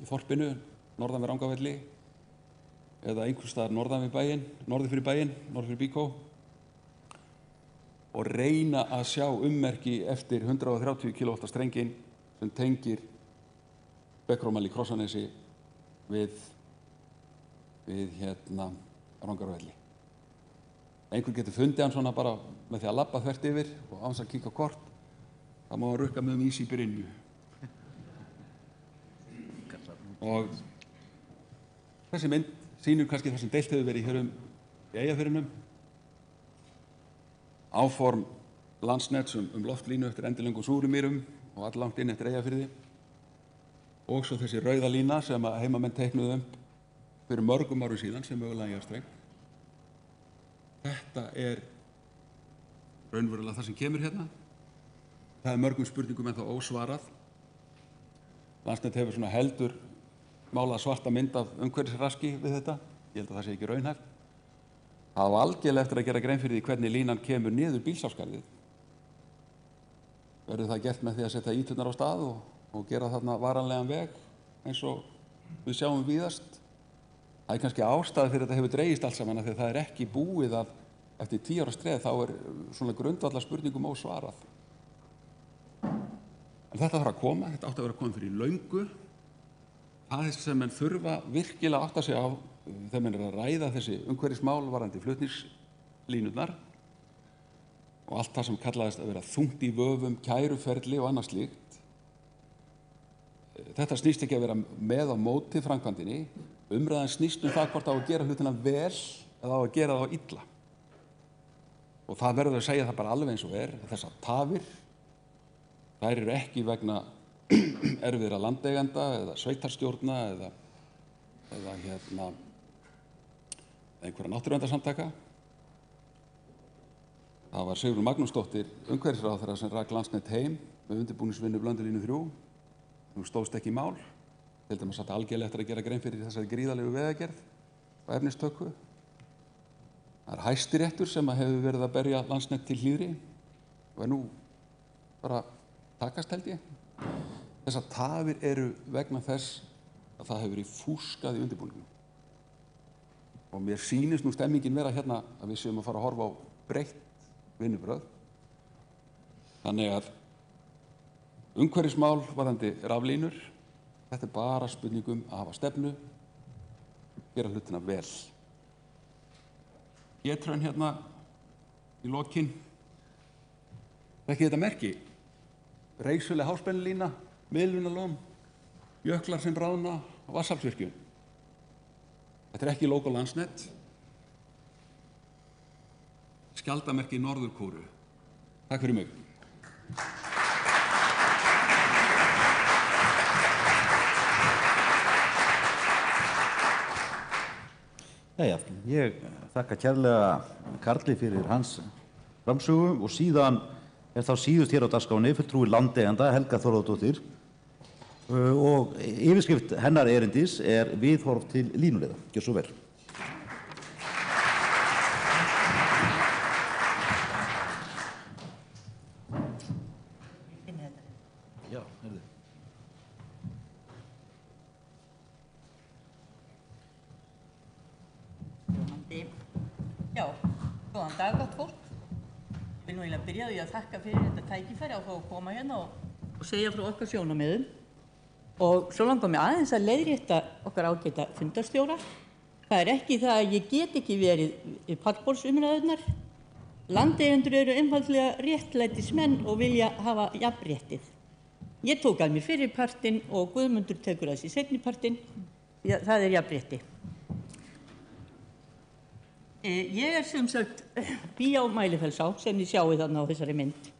í þorpinu, norðan við Rangavelli eða einhver staðar norðan við bæinn, norður fyrir bæinn, norður fyrir Bíkó og reyna að sjá ummerki eftir 130 kV strengin sem tengir Bekkrómæli í Krossanesi við Rangavelli. Einhver getur fundið hann svona bara með því að labba þvert yfir og án þess að kíkja á kort, þá má hann rukka með ís í brynju. Og þessi mynd sýnir kannski það sem deilt hefur verið hér í Eyjafirðinum. Áform Landsnets loftlínu eftir endilöngum Súrumýrum og alllangt inn eftir Eyjafirði. Og svo þessi rauða lína sem að heimamenn teiknuðu fyrir mörgum árum síðan sem mögulega jarðstreng. Þetta er raunverulega það sem kemur hérna. Það er mörgum spurningum ennþá ósvarað. Landsnet hefur svona heldur málað svarta mynd af umhverfisraski við þetta. Ég held að það sé ekki raunhæft. Það á algjörlega eftir að gera grein fyrir því hvernig línan kemur niður Bílsársskarðið. Verður það gert með því að setja íturnar á stað og gera þarna varanlegan veg eins og við sjáum víðast. Það er kannski ástæða fyrir þetta hefur dregist allt saman af því að það er ekki búið að eftir 10 ára streð þá er svona grundvallar spurningum ósvarað. En þetta þarf að koma, þetta átti að vera komið fyrir löngu. Það sem menn þurfa virkilega átta sig á þegar menn að ræða þessi umhverfismál varðandi flutningslínurnar og allt það sem kallaðist að vera þungt í vöfum, kæruferli og annað slíkt. Þetta snýst ekki að vera með á móti framkvæmdinni. Umræðan snýst það hvort á að gera hlutina vel eða á að gera það illa. Og það verður að segja það bara alveg eins og þessar tafir, þær eru ekki vegna erfiðra landeigenda eða sveitarstjórna eða einhverja náttúruverndarsamtaka. Það var Sigrún Magnúsdóttir umhverfisráðherra sem rak Landsnet heim með undirbúningsvinnu Blöndulínu 3. Hún stóðst ekki í mál. Til dæmis að algjörlega eftir að gera grein fyrir þessari gríðarlegu vegagerð og efnistöku. Það er Hæstiréttur sem hefur verið að berja Landsnet til hlýðri og er nú bara takast held ég. Þessar tafir eru vegna þess að það hefur verið fúskað í undirbúningnum. Og mér sýnist nú stemmingin vera hérna að við séum að fara að horfa á breytt vinnubrögð. Þannig að umhverfismál varðandi raflínur, þetta er bara spurningum að hafa stefnu, gera hlutina vel. Getraun hérna í lokin. Þekkið þetta merki? Reisuleg háspennulína, miðlunarlón, jöklar sem bráðna og vatnsaflsvirkjun. Þetta er ekki logo Landsnet. Skjaldarmerki Norður-Kóreu. Takk fyrir mig. Jæja, ég þakka kærlega Karli fyrir hans framsögu og síðan er þá síðust hér á dagskránni fulltrúi landeigenda Helga Þórðardóttir og yfirskrift hennar erindis er viðhorf til línuleiða. Gjör svo vel. Já, heyrðu. Já, góðan dag gott fólk. Ég vil nú eiginlega byrja á því að þakka fyrir þetta tækifæri á að koma hérna og segja frá okkar sjónarmiðum. Og svo langar mig aðeins að leiðrétta okkar ágæta fundarstjóra. Það er ekki það að ég get ekki verið í pallborðsumræðurnar. Landeigendur eru einfaldlega réttlætismenn og vilja hafa jafnréttið. Ég tók að mér fyrri partinn og Guðmundur tekur að sér seinni partinn. Það er jafnrétti. Ég er sem sagt bý á Mælifellsá sem þið sjáið þarna á þessari mynd.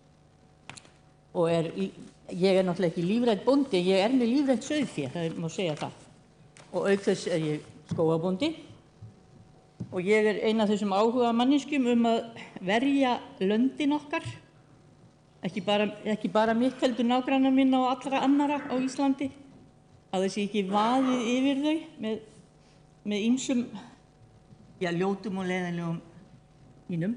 Og ég er náttúrulega ekki lífrætt bóndi, ég er með lífrætt sauðfé, það má segja það. Og auk þess er ég skógabóndi. Og ég er ein af þessum áhuga manneskjum að verja löndin okkar. Ekki bara mitt heldur nágrannar minna og allra annara á Íslandi. Að þessi ekki vaðið yfir þau með ýmsum ljótum og leiðinlegum línum.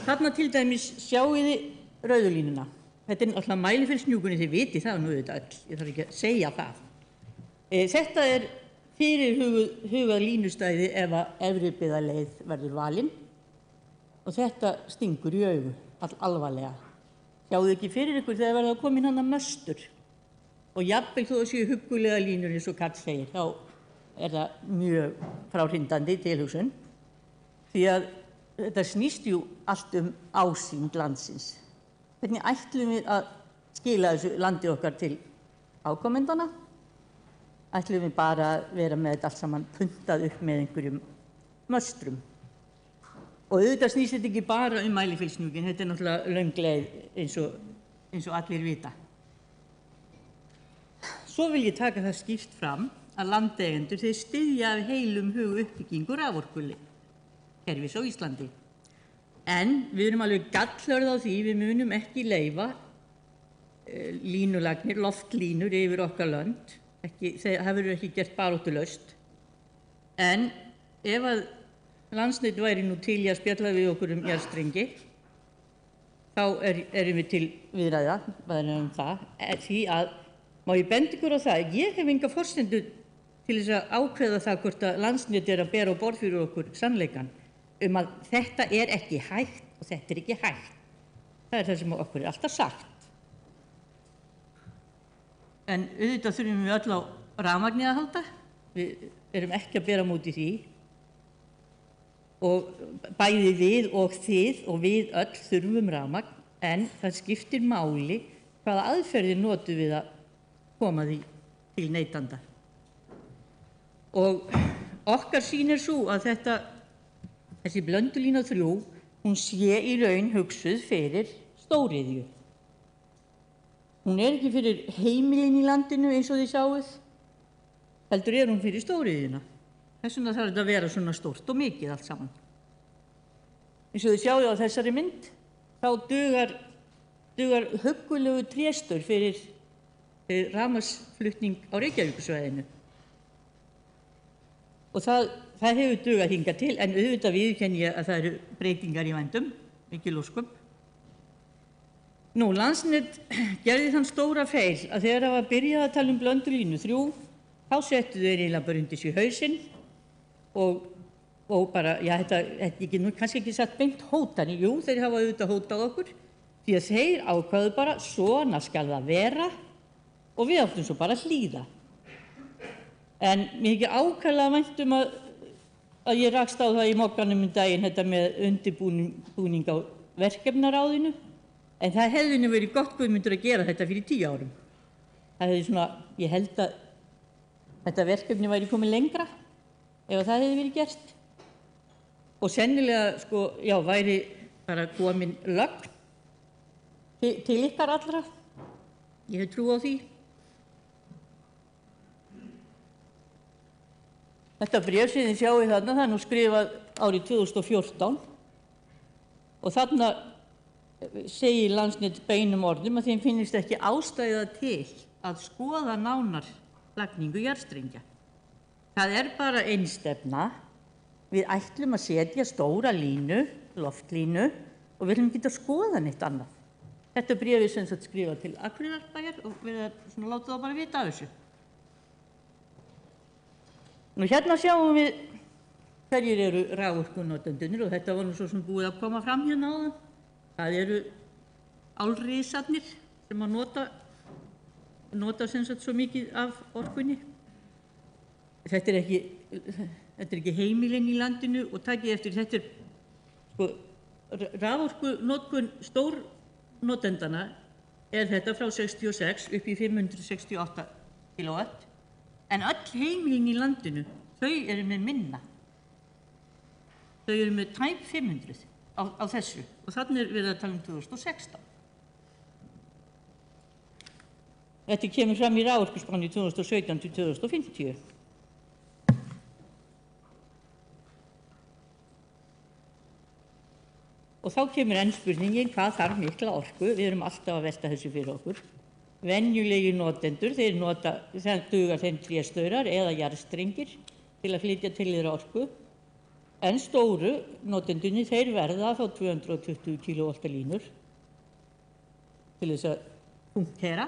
Þarna til dæmis sjáið þið rauðu línuna. Þetta er náttúrulega Mælifellshnjúkunni, þið vitið það nú auðvitað öll, ég þarf ekki að segja það. Þetta er fyrirhugað línustæði ef að Efribyggðarleið verður valin og þetta stingur í augu, alvarlega. Sjáðu ekki fyrir ykkur þegar verða komin hann að möstur og jafnvel þó að séu huggulega línur eins og Karl segir, þá er það mjög fráhrindandi tilhugsun því að þetta snýst jú allt ásýnd landsins. Hvernig ætlum við að skila þessu landi okkar til ákomendana? Ætlum við bara að vera með þetta allt saman puntað upp með einhverjum möstrum? Og auðvitað snýst þetta ekki bara Mælifellshnjúkinn, þetta er náttúrulega löng leið eins og allir vita. Svo vil ég taka það skýrt fram að landeigendur þeir styðja af heilum hug uppbyggingu raforkukerfis á Íslandi. En við erum alveg gallhörð á því, við munum ekki leyfa línulagnir, loftlínur yfir okkar lönd. Það verður ekki gert baráttulaust. En ef að Landsnet væri nú til í að spjalla við okkur jarðstrengi, þá erum við til viðræða, það, því að má ég benda ykkur á það, ég hef enga forsendu til þess að ákveða það hvort að Landsnet að bera á borð fyrir okkur sannleikann að þetta ekki hægt og þetta ekki hægt. Það það sem okkur alltaf sagt. En auðvitað þurfum við öll á rafmagni að halda. Við erum ekki að bera á móti því. Og bæði við og þið og við öll þurfum rafmagn, en það skiptir máli hvaða aðferðir notum við að koma því til neytanda. Og okkar sýn svo að þessi Blöndulína 3, hún sé í raun hugsuð fyrir stóriðju. Hún ekki fyrir heimilin í landinu eins og þið sjáuð, heldur hún fyrir stóriðjuna. Þess vegna þarf þetta að vera svona stórt og mikið allt saman. Eins og þið sjáuð á þessari mynd, þá dugar huggulegu tréstaur fyrir rafmagnsflutning á Reykjavíkursvæðinu. Og það hefur dugað hingað til, en auðvitað viðurkenni ég að það eru breytingar í vændum, mikil ósköp. Nú, Landsnet gerði þann stóra feil að þegar það var byrjað að tala Blöndulínu 3, þá settu þeir eiginlega bara undir sig hausinn og bara, já, þetta kannski ekki satt beint hótanir, jú, þeir hafa auðvitað hótað okkur, því að þeir ákváðu bara, svona skal það vera og við áttum svo bara að hlýða. En mér ekki ákaflega vænt að ég rakst á það í Mogganum daginn þetta með undirbúning á verkefnaráðinu, en það hefði nú verið gott Guðmundur að gera þetta fyrir 10 árum. Það hefði svona, ég held að þetta verkefni væri komið lengra ef það hefði verið gert. Og sennilega, já, væri bara komin lögn til ykkar allra. Ég hef trú á því. Þetta bréf sem þið sjáið þarna, það nú skrifað árið 2014 og þarna segir Landsnet beinum orðum að þeim finnist ekki ástæða til að skoða nánar lagningu jarðstrengja. Það bara einstefna, við ætlum að setja stóra línu, loftlínu og við ætlum ekki að skoða neitt annað. Þetta bréfið sem sagt skrifað til Akureyrarbæjar og við erum látið þá bara vita af þessu. Nú hérna sjáum við hverjir eru raforkunotendurnir og þetta var nú svo sem búið að koma fram hérna áðan. Það eru álrisarnir sem að nota sem sagt svo mikið af orkunni. Þetta ekki heimilin í landinu og takið eftir þetta raforkunotkun stórnotendana þetta frá 66 upp í 568 kilowatt. En öll heimilin í landinu, þau eru með minna. Þau eru með tæp 500 á þessu og þannig við að tala 2016. Þetta kemur fram í raforkuspánni 2017 til 2050. Og þá kemur enn spurningin hvað þarf mikla orku, við erum alltaf að velta þessu fyrir okkur. Venjulegi notendur, þeir dugar þeim tréstaurar eða jarðstrengir til að flytja til þeirra orku. En stóru notendunni, þeir verða þá 220 kV línur til þess að fungera.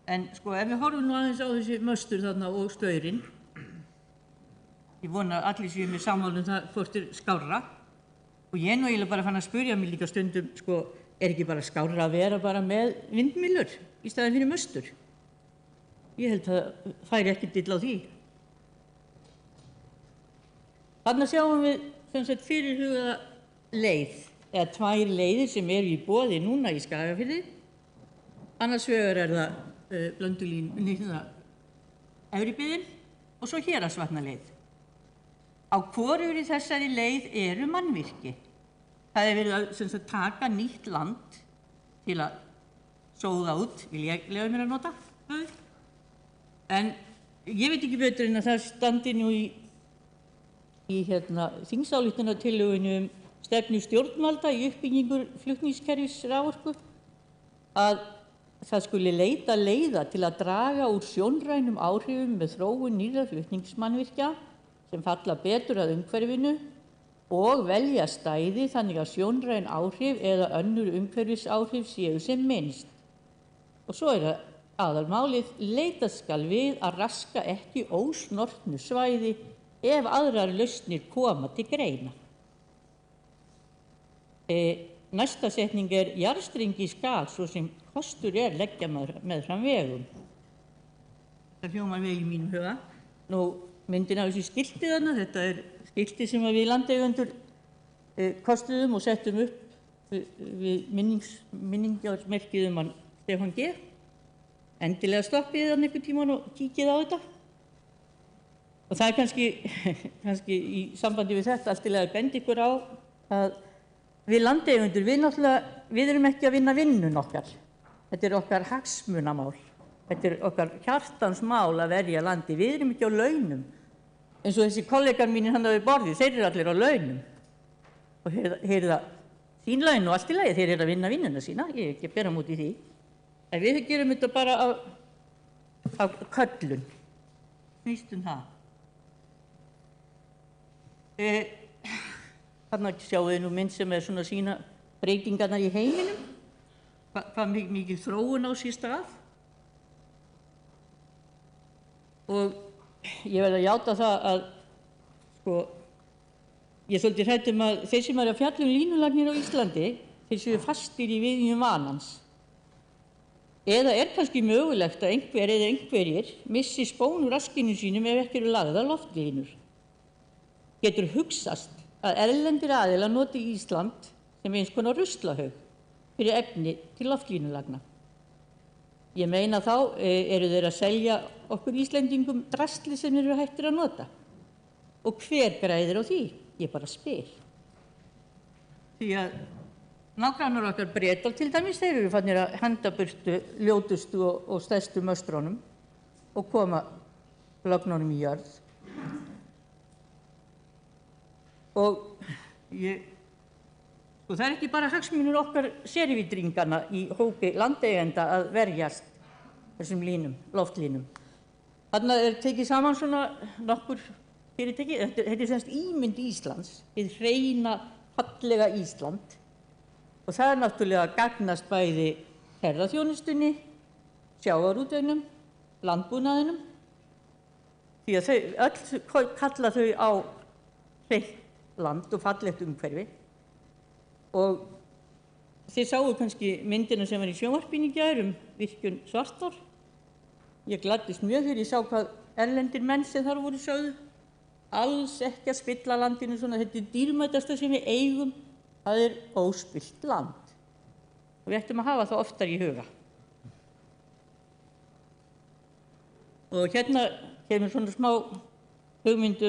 En ef við horfum nú aðeins á þessi möstur þarna og staurinn, ég vona að allir séu með sammála það hvort skárra. Og ég nú eiginlega bara fann að spyrja mig líka stundum, ekki bara skárra að vera bara með vindmyllur í staðinn fyrir möstur? Ég held að það færi ekki dill á því. Þarna sjáum við fyrirhugaða leið, eða 2 leiðir sem eru í boði núna í Skagafirði. Annars vegar það Blöndulína Efribyggðin og svo Héraðsvatnaleið. Á hvorugri þessari leið eru mannvirki. Það verið að taka nýtt land til að sóða út, vil ég leyfa mér að nota. En ég veit ekki betur en að það standi nú í þingsályktunartillögunni stefnu stjórnvalda í uppbyggingu flutningskerfis raforku að það skuli leita leiða til að draga úr sjónrænum áhrifum með þróun nýrra flutningsmannvirkja sem falla betur að umhverfinu og velja stæði þannig að sjónræn áhrif eða önnur umhverfisáhrif séu sem minnst. Og svo það aðalmálið, leita skal við að raska ekki ósnortnu svæði ef aðrar lausnir koma til greina. Næsta setning jarðstrengi skal svo sem kostur leggja meðfram vegum. Það hljómar vel í mínum huga. Nú, myndin af þessu skilti þarna, þetta skilti sem við landeigendur kostuðum og settum upp við minningarmerkið hann Stefán G. Endilega stoppið hann einhvern tímann og kíkið á þetta. Og það kannski í sambandi við þetta allt til að benda ykkur á að við landeigendur, við erum ekki að vinna vinnun okkar. Þetta okkar hagsmunamál. Þetta okkar hjartansmál að verja landi. Við erum ekki á launum. Eins og þessi kollegar mínir hann við borðið, þeir allir á launum. Og heyrða sín laun og allt í lagi, þeir að vinna vinnuna sína. Ég ekki að bera múti því. En við gerum þetta bara af köllun. Snýst það. Þarna sjáum við nú mynd sem svona sína breytingarnar í heiminum. Hvað mikil þróun á sér stað. Og ég verð að játa það að ég svolítið hrædd að þeir sem að fjalla línulagnir á Íslandi, þeir séu fastir í viðjum vanans. Eða kannski mögulegt að einhver eða einhverjir missi spón úr raskinu sínum ef ekki eru lagðar loftlínur. Getur hugsast að erlendir aðilar noti Ísland sem eins konar ruslahaug fyrir efni til loftlínulagna. Ég meina þá eru þeir að selja okkur Íslendingum drasli sem eru hættir að nota. Og hver græðir á því? Ég bara spyr. Því að nágrannar okkar Bretar til dæmis, þeir eru fannir að henda burtu ljótustu og stærstu möstrónum og koma lögnunum í jörð. Og það ekki bara hagsmunir okkar sérvitringana í hópi landeigenda að verjast þessum línum, loftlínum. Þarna tekið saman svona nokkur fyrirtæki, þetta semst ímynd Íslands, hið hreina, fallega Ísland. Og það náttúrulega gagnast bæði ferðaþjónustunni, sjávarútveginum, landbúnaðinum. Því að öll kalla þau á hreint land og fallegt umhverfi. Og þið sáu kannski myndina sem var í sjónvarpinu í gær virkjun Svartár. Ég gladdist mjög þegar ég sá hvað erlendir menn sem þar voru sögðu. Alls ekki að spilla landinu svona, þetta dýrmætasta sem við eigum. Það óspillt land. Og við ættum að hafa það oftar í huga. Og hérna kemur svona smá hugmynd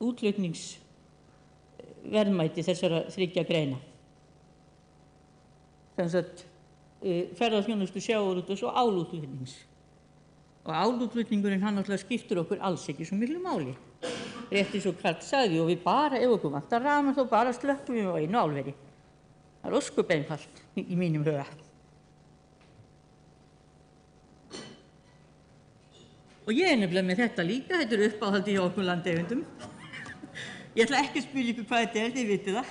útflutningsverðmæti þessara 3 greina. Þannig að ferðaþjónustu, sjávarútvegs og álútflutnings. Og álútflutningurinn hann náttúrulega skiptir okkur alls ekki svo miklu máli. Rétt eins og Karl sagði, og við bara, ef okkur vantar rafmagn, þá bara slökkvum við á einu álveri. Það ósköp einfalt í mínum huga. Og ég nefnilega með þetta líka, þetta uppáhaldi hjá okkur landeigendum. Ég ætla ekki að spyrja ykkur hvað þetta þið vitið það.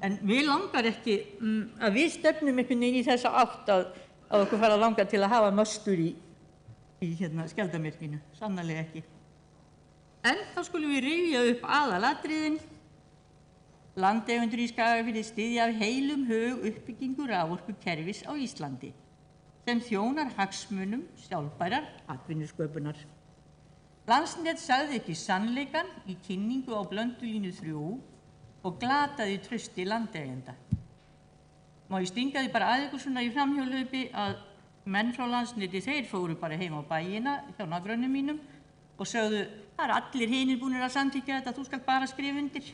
En við langar ekki að við stefnum einhvern veginn í þessa átt að okkur fara að langa til að hafa möstur í skjaldarmerkinu, sannarlega ekki. En þá skulum við rifja upp aðalatriðin. Landeigendur í Skagafirði styðja af heilum hug uppbyggingu raforkukerfis á Íslandi sem þjónar hagsmunum sjálfbærrar atvinnusköpunar. Landsnet sagði ekki sannleikann í kynningu á Blöndulínu 3 og glataði trausti landeigenda. Má ég stinga því bara að ykkur svona í framhjólaupi að menn frá Landsneti þeir fóru bara heim á bæina hjá nágrönnum mínum og sögðu, það allir hinir búnir að samþykkja þetta, þú skal bara skrifa undir.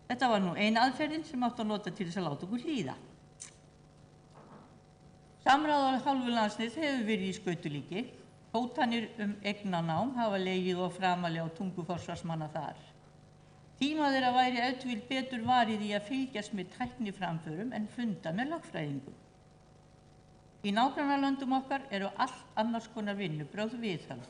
Þetta var nú ein aðferðin sem átti að nota til þess að láta okkur hlýða. Samráð á hálfu Landsnets hefur verið í skötulíki Hótanir eignarnám hafa legið og framalega á tungu forsvarsmanna þar. Tíma þeirra væri ef til vill betur varið í að fylgjast með tækniframförum en funda með lögfræðingum. Í nágrannalöndum okkar eru allt annars konar vinnubrögð viðhöfð.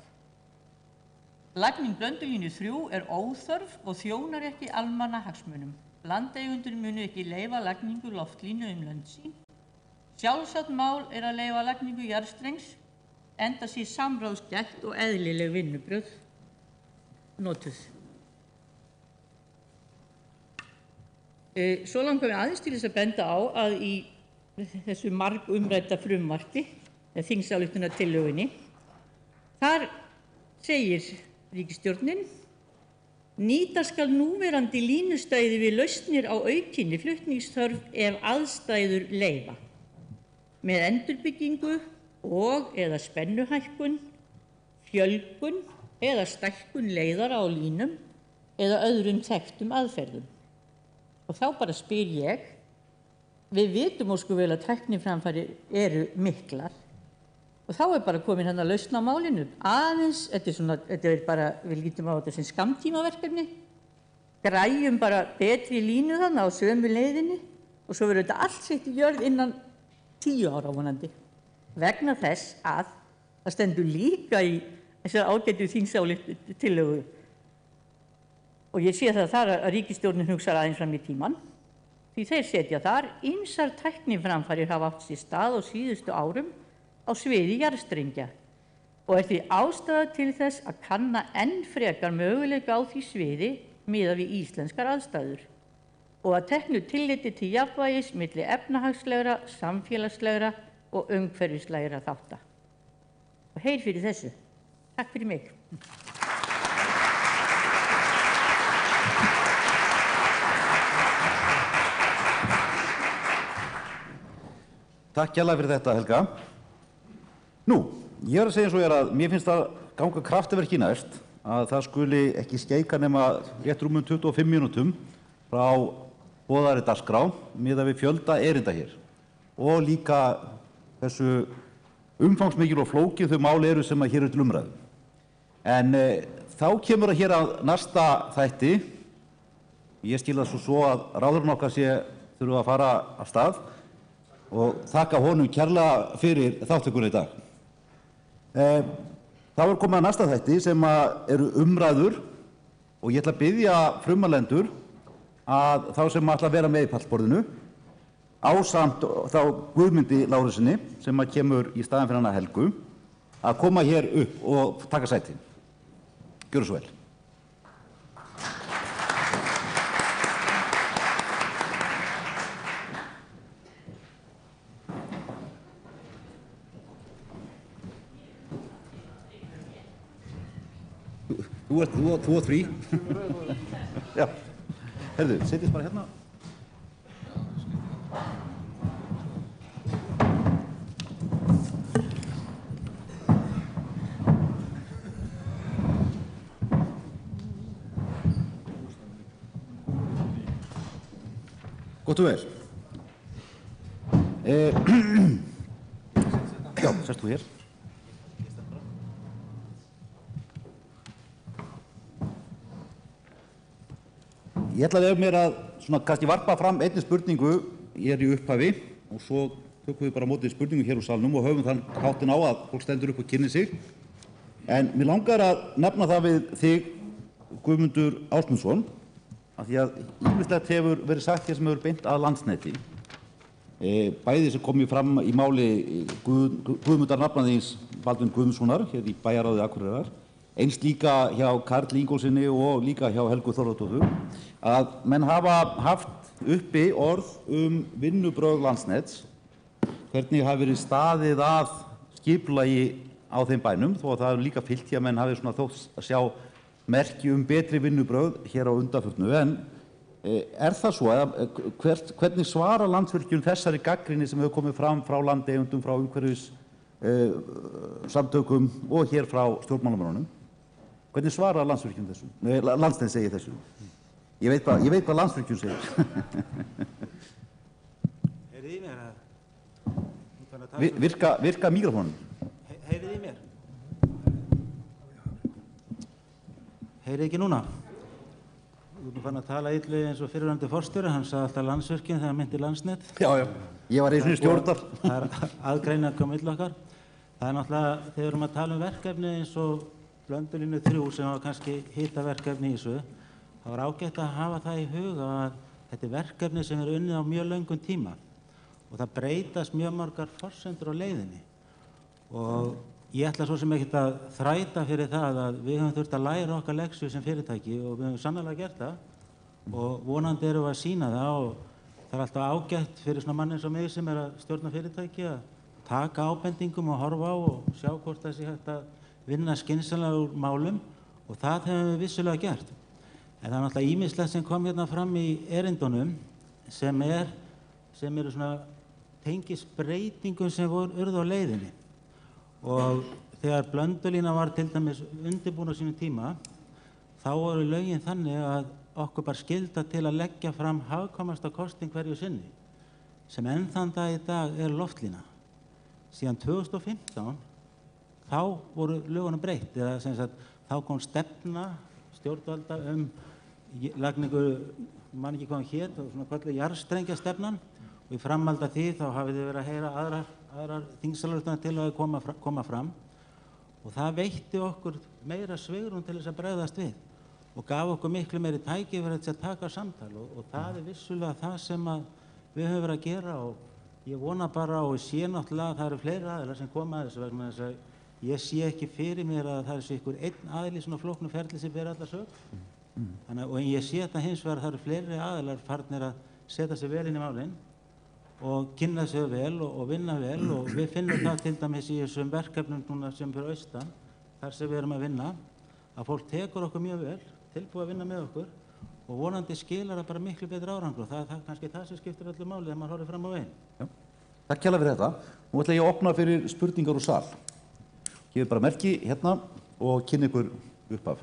Lagning Blöndulínu 3 er óþörf og þjónar ekki almannahagsmunum. Landeigendur munu ekki leyfa lagningu loftlínu lönd sín. Sjálfsagt mál er að leyfa lagningu jarðstrengs, enda sé samráðsgætt og eðlileg vinnubrögð notuð. Svo langar við aðeins til þess að benda á að í þessu margumrædda frumvarpi, þingsályktunartillögunni, þar segir ríkisstjórnin: nýta skal núverandi línustæði við lausnir á aukinni flutningsþörf ef aðstæður leyfa, með endurbyggingu og eða spennuhækkun, fjölgun eða stækkun leiðara á línum eða öðrum þekktum aðferðum. Og þá bara spyr ég, við vitum ósku vel að tækniframfarir eru miklar og þá bara komin hann að lausna á málinu. Aðeins, þetta er bara, við lítum á þetta sem skammtímaverkefni, græjum bara betri línu þannig á sömu leiðinni og svo verður þetta allt sett í jörð innan 10 ára vonandi. Vegna þess að það stendur líka í þessar ágætu þingsályktunartillögu og ég sé það þar að ríkisstjórnin hugsar aðeins fram í tímann, því þeir setja þar: ýmsar tækniframfarir hafa átt sér stað á síðustu árum á sviði jarðstrengja og er því ástæða til þess að kanna enn frekar möguleika á því sviði miðað við íslenskar aðstæður og að teknu tilliti til jafnvægis milli efnahagslegra, samfélagslegra og umhverfislegra þátta. Og heyr fyrir þessu. Takk fyrir mig. Takk kærlega fyrir þetta, Helga. Nú, ég er að segja eins og að mér finnst það ganga kraftaverki næst að það skuli ekki skeika nema rétt rúmum 25 mínútum frá boðaðri dagskrá miðað við fjölda erinda hér og líka þessu umfangsmikil og flókið þau mál eru sem að hér eru til umræðu. En þá kemur að hér að næsta þætti. Ég skil það svo að ráðherrann okkar þurfa að fara af stað og þakka honum kærlega fyrir þátttökuna í dag. Þá er komið að næsta þætti sem eru umræður og ég ætla að biðja frummælendur að þá sem ætla að vera með í pallborðinu ásamt þá Guðmundi Lárusinni sem kemur í staðinn fyrir hana Helgu að koma hér upp og taka sæti. Gjörðu svo vel. Þú ert frí. Já. Herðu, setjast bara hérna. Gott og vel. Já, sest þú hér. Ég ætla að leyfa mér að kannski varpa fram einni spurningu hér í upphafi og svo tökum við bara á móti spurningum hér úr salnum og höfum þann háttinn á að fólk stendur upp og kynni sig. En mér langar að nefna það við þig, Guðmundur Ásmundsson, af því að ýmislegt hefur verið sagt hér sem hefur beint að Landsneti. Bæði sem komið fram í máli Guðmundar nafnaðins Baldvin Guðmundssonar hér í bæjarráði Akureyrar, eins líka hjá Karli Ingólfssyni og líka hjá Helgu Þórðardóttur, að menn hafa haft uppi orð vinnubrögð Landsnets, hvernig hafi verið staðið að skipulagi á þeim bænum, þó að það er líka fylgt því að menn hafi þótt að sjá merki betri vinnubrögð hér á undanförnu. En er það svo, hvernig svarar Landsvirkjun þessari gagnrýni sem hefur komið fram frá landeigendum, frá umhverfis samtökum og hér frá stjórnmálamönnunum? Hvernig svarar Landsvirkjun þessu? Landsnet segir þessu. Ég veit hvað Landsvirkjun segir. Heyrið í mér? Virka mikrofónum? Heyrið í mér? Heyrið ekki núna? Þú erum fann að tala illu eins og fyrirvændi forstjóri, hann sagði alltaf Landsvirkjun þegar hann myndi Landsnet. Já, ég var einu sinni stjórnar. Það er aðgreining á milli okkar. Það er náttúrulega, þegar við erum að tala verkefni eins og Blöndulínu 3 sem var kannski hitaverkefni í þessu, þá er ágætt að hafa það í huga að þetta er verkefni sem er unnið á mjög löngum tíma og það breytast mjög margar forsendur á leiðinni. Og ég ætla svo sem ekkert að þræta fyrir það að við höfum þurft að læra okkar leksu sem fyrirtæki og við höfum sannarlega gert það og vonandi erum við að sýna það og það er alltaf ágætt fyrir svona mann eins og mig sem er að stjórna fyrirtæki að taka ábendingum og horfa á og sjá hvort það sé hægt að vinna skynsamlega úr málum og það hefum við vissulega gert. En það er náttúrulega ýmislegt sem kom hérna fram í erindunum sem eru svona tengisbreytingum sem urðu á leiðinni. Og þegar Blöndulína var til dæmis undirbúin á sínum tíma, þá voru lögin þannig að okkur bara skylda til að leggja fram hagkvæmasta kostin hverju sinni, sem enn þann dag í dag er loftlína. Síðan 2015, þá voru lögunum breytt, eða sem sagt, þá kom stefna stjórnvalda lagningu, man ekki hvað hann hét, svona kallið jarðstrengjastefnan og í framhaldi af því þá hafið þið verið að heyra aðrar þingsaláritunar til að koma fram og það veitti okkur meira svigrúm til þess að bregðast við og gaf okkur miklu meiri tækifæri til að taka samtal og það er vissulega það sem við höfum verið að gera og ég vona bara og ég sé náttúrulega að það eru fleiri aðilar sem koma að þessu vegna þess að ég sé ekki fyrir mér að það sé ykkur einn aðili svona flóknu ferli sem ber alla sök. Og ég sé þetta hins vegar að það eru fleiri aðilar farnir að setja sig vel inn í málin og kynna sig vel og vinna vel og við finnum það til dæmis í þessum verkefnum núna sem fyrir austan, þar sem við erum að vinna, að fólk tekur okkur mjög vel, tilbúið að vinna með okkur og vonandi skilar það bara miklu betri árangur og það er kannski það sem skiptir öllu máli þegar maður horfir fram á veginn. Takk kærlega fyrir þetta. Nú ætla ég að opna fyrir spurningar úr sal. Gefið bara merki hérna og kynni ykkur uppaf.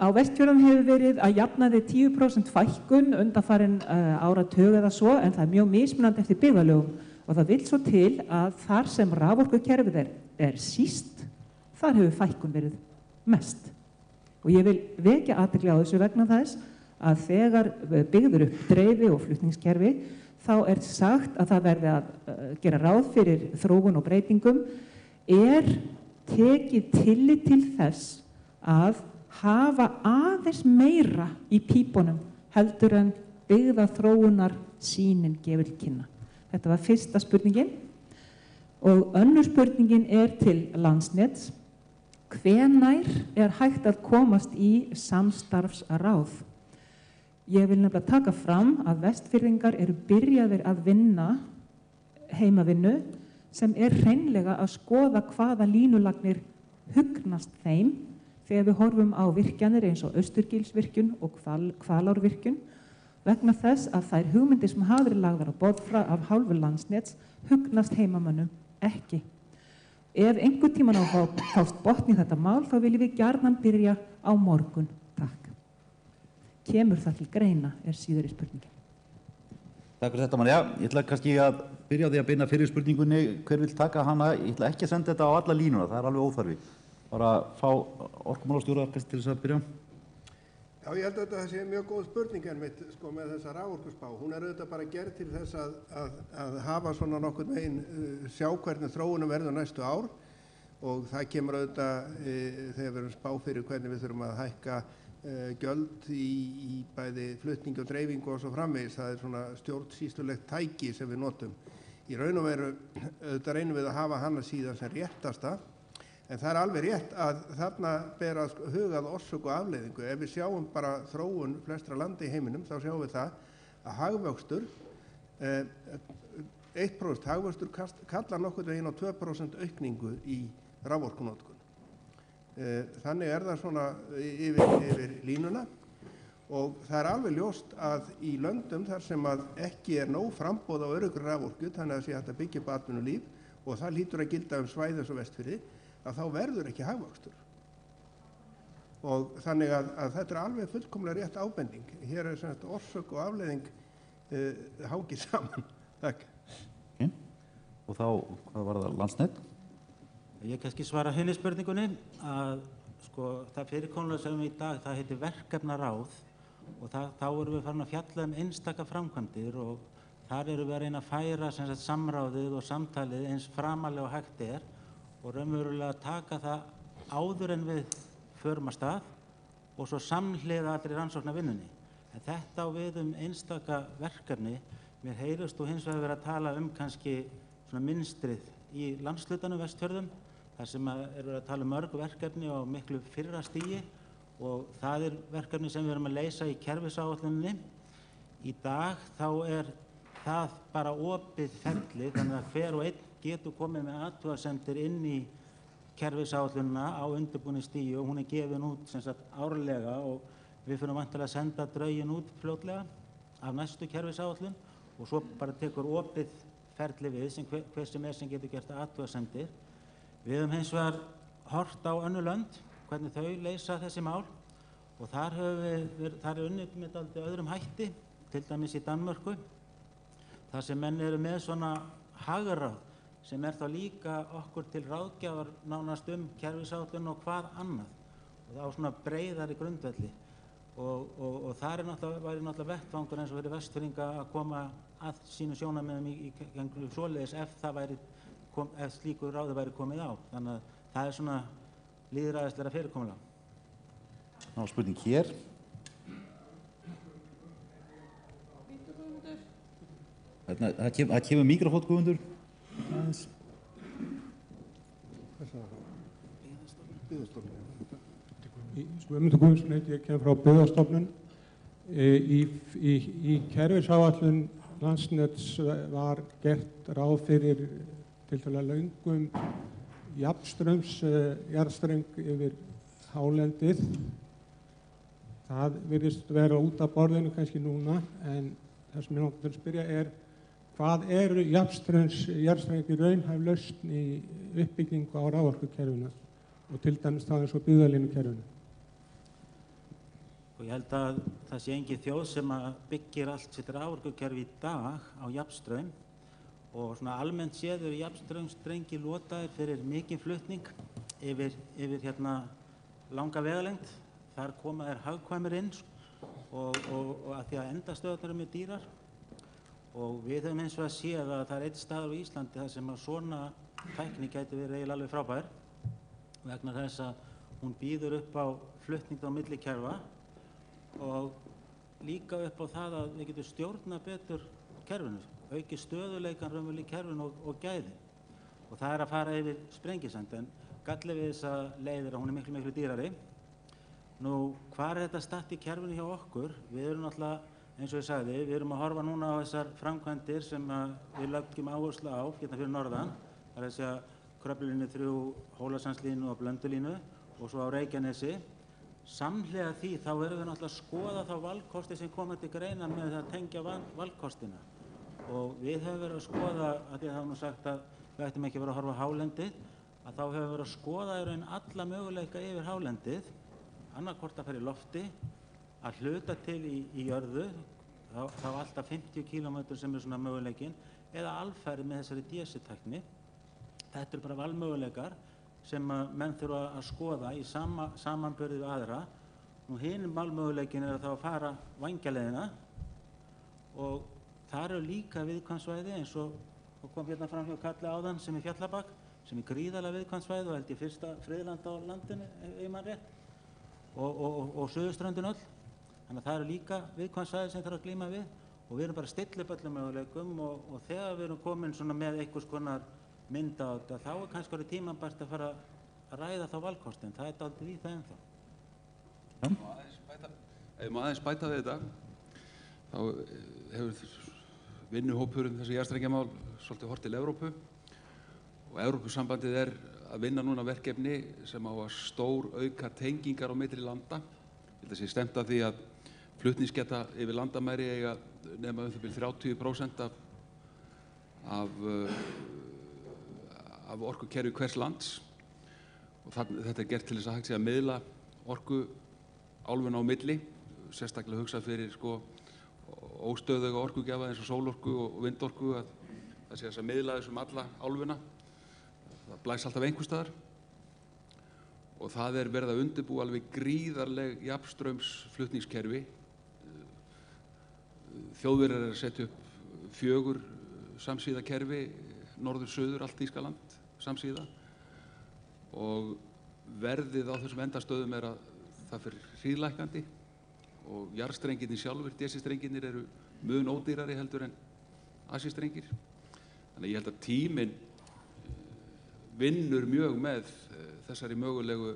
Á Vestfjörðum hefur verið að jafnaði 10% fækkun undanfarin áratug eða svo en það er mjög mismunandi eftir byggðarlögum og það vill svo til að þar sem raforkukerfið er síst, þar hefur fækkun verið mest. Og ég vil vekja athygli á þessu vegna þess að þegar byggður upp dreifi og flutningskerfi þá er sagt að það verði að gera ráð fyrir þróun og breytingum tekið tillit til þess að hafa aðeins meira í pípunum heldur en byggðaþróunar sýnin gefur kynna. Þetta var fyrsta spurningin og önnur spurningin til Landsnets. Hvenær er hægt að komast í samstarfsráð? Ég vil nefnilega taka fram að Vestfirðingar eru byrjaðir að vinna heimavinnu sem hreinlega að skoða hvaða línulagnir hugnast þeim þegar við horfum á virkjanir eins og Austurgilsvirkjun og Hvalárvirkjun vegna þess að þær hugmyndir sem hafa verið lagðar á borð af hálfu Landsnets hugnast heimamönnum ekki. Ef einhvern tímann á að fást botn í þetta mál þá viljum við gjarnan byrja á morgun. Takk. Kemur það til greina síðari spurningin. Takk fyrir þetta, María. Ég ætla kannski að byrja á því að beina fyrir spurningunni hver vill taka hana. Ég ætla ekki að senda þetta á alla línuna, það er alveg óþarfi. Bara fá orkumálastjóra til þess að byrja. Já, ég held að þetta sé mjög góð spurning einmitt með þessa raforkuspá. Hún auðvitað bara gerð til þess að hafa svona nokkurn veginn sjá hvernig þróunum verður næstu ár og það kemur auðvitað þegar við erum spá fyrir hvernig við þurfum að hækka gjöld í bæði flutningi og dreifingu og svo framvegis. Það er svona stjórnsýslulegt tæki sem við notum. Í raun og veru auðvitað reynum við að hafa hana síðan sem réttasta, en það er alveg rétt að þarna ber að hugað orsök og afleiðingu. Ef við sjáum bara þróun flestra landa í heiminum þá sjáum við það að hagvöxtur, 1% hagvöxtur kallar nokkurn veginn á 2% aukningu í raforkunotkun. Þannig er það svona yfir línuna og það er alveg ljóst að í löndum þar sem að ekki er nóg framboð á öruggri raforku, þannig að sé hægt að byggja upp atvinnulíf og það hlýtur að gilda svæði eins og Vestfirði, að þá verður ekki hagvöxtur. Og þannig að þetta er alveg fullkomlega rétt ábending. Hér er sem sagt orsök og afleiðing hangið saman. Takk. Okay. Og þá, hvað var það, Landsnet? Ég kannski svara henni spurningunni að það fyrirkomulag sem við í dag, það heitir verkefnaráð og þá erum við farin að fjalla einstaka framkvæmdir og þar erum við að reyna að færa samráðið og samtalið eins framalega og hægt er og raunverulega taka það áður en við förum að stað og svo samhliða allri rannsóknarvinnunni. En þetta á við einstaka verkefni. Mér heyrist og hins vegar verið að tala kannski mynstrið í landshlutanum Vestfjörðum, þar sem er verið að tala mörg verkefni á miklu fyrra stigi og það er verkefni sem við erum að leysa í kerfisáætluninni. Í dag þá er það bara opið ferli, þannig að hver og einn getur komið með athugasemdir inn í kerfisáætlunina á undirbúningsstigi og hún er gefin út árlega og við fyrir væntanlega að senda drögin út fljótlega af næstu kerfisáætlun og svo bara tekur opið ferli við sem hver sem getur gert athugasemdir. Við höfum hins vegar horft á önnur lönd, hvernig þau leysa þessi mál og þar er unnið með dálítið öðrum hætti, til dæmis í Danmörku, þar sem menn eru með svona hagráð sem er þá líka okkur til ráðgjafar nánast kerfisáætlun og hvað annað og það á svona breiðari grundvelli og þar væri náttúrulega vettvangur eins og fyrir Vestfirðinga að koma að sínu sjónarmiðum í gegnum svoleiðis ef slíku ráði væri komið á. Þannig að það er svona lýðræðislegra fyrirkomulag. Ná, spurning hér. Það kemur mikrofót, Guðmundur. Guðmundur Guðmundsson heiti, ég kem frá Byggðastofnun. Í kerfisáætlun Landsnets var gert ráð fyrir tiltölulega löngum jarðströng yfir hálendið. Það virðist vera út af borðinu kannski núna, en það sem ég langar til að spyrja er hvað eru jarðstrengir raunhæf lausn í uppbyggingu á raforkukerfinu og til dæmis það eins og byggðalínukerfinu? Og ég held að það sé engin þjóð sem byggir allt sitt raforkukerfi í dag á jafnstraum og svona almennt séð eru jafnstraumstrengir lotaðir fyrir mikinn flutning yfir langa vegalengd. Þar koma hagkvæmir inn og að því að endastöðarnar eru mjög dýrar og við höfum eins og að séð að það er einn staður á Íslandi þar sem að svona tækni gæti verið eiginlega alveg frábær vegna þess að hún býður upp á flutning á milli kerfa og líka upp á það að við getum stjórnað betur kerfinu, auki stöðuleikan raunverulega í kerfinu og gæði og það er að fara yfir Sprengisand en galli við þessa leiðir að hún er miklu dýrari. Nú, hvað er þetta statt í kerfinu hjá okkur? Við erum náttúrulega, eins og ég sagði, við erum að horfa núna á þessar framkvæmdir sem við leggjum áherslu á hérna fyrir norðan, það er að segja Kröflulínu 3, Hólasandslínu og Blöndulínu og svo á Reykjanesi. Samhliða því þá erum við náttúrulega að skoða þá valkosti sem koma til greina með að tengja valkostina og við höfum verið að skoða, að því að það var nú sagt að við ættum ekki að vera að horfa á hálendið, að þá höfum við verið að skoða í raun alla möguleika yfir hálendið, annarkvort að fara í lofti, að hluta til í jörðu, þá alltaf 50 km sem er svona möguleikin, eða alfæri með þessari DSI-tækni. Þetta eru bara valmöguleikar sem menn þurfa að skoða í samanburði við aðra. Nú hinn valmöguleikin er að þá að fara vængjaleiðina og það eru líka viðkvæmsvæði eins og kom hérna fram hjá Kalli áðan sem er Fjallabak, sem er gríðarlega viðkvæmsvæði og held ég fyrsta friðland á landinu, ef maður rétt, og Suðurströndin öll. Þannig að það eru líka viðkvæmsvæði sem þarf að glíma við og við erum bara að stilla upp öllum möguleikum og þegar við erum komin svona með einhvers konar mynd á þetta, þá er kannski orðið tímabært að fara að ræða þá valkostin. Það er dálítið í það ennþá. Ef maður aðeins bæta við þetta, þá hefur vinnuhópurinn þessi jarðstrengjamál svolítið horft til Evrópu og Evrópusambandið er að vinna núna verkefni sem á að stór auka tengingar á milli landa. Þetta sé stefnt að því að flutningsgeta yfir landamæri eiga nema um það bil 30% af orkukerfi hvers lands og þetta er gert til þess að hægt sé að miðla orku álfuna á milli, sérstaklega hugsað fyrir óstöðuga orkugjafa eins og sólorku og vindorku að það sé þess að miðla þessum alla álfuna. Það blæs alltaf einhvers staðar og það er verið að undirbúa alveg gríðarleg jafnstraumsflutningskerfi. Þjóðverjar eru að setja upp 4 samsíða kerfi, norður-suður, allt Þýskaland samsíða og verðið á þessum endastöðum er að það fer hríðlækkandi og jarðstrengirnir sjálfur, DC-strengirnir eru mun ódýrari heldur en AC-strengir. Þannig ég held að tíminn vinnur mjög með þessari mögulegu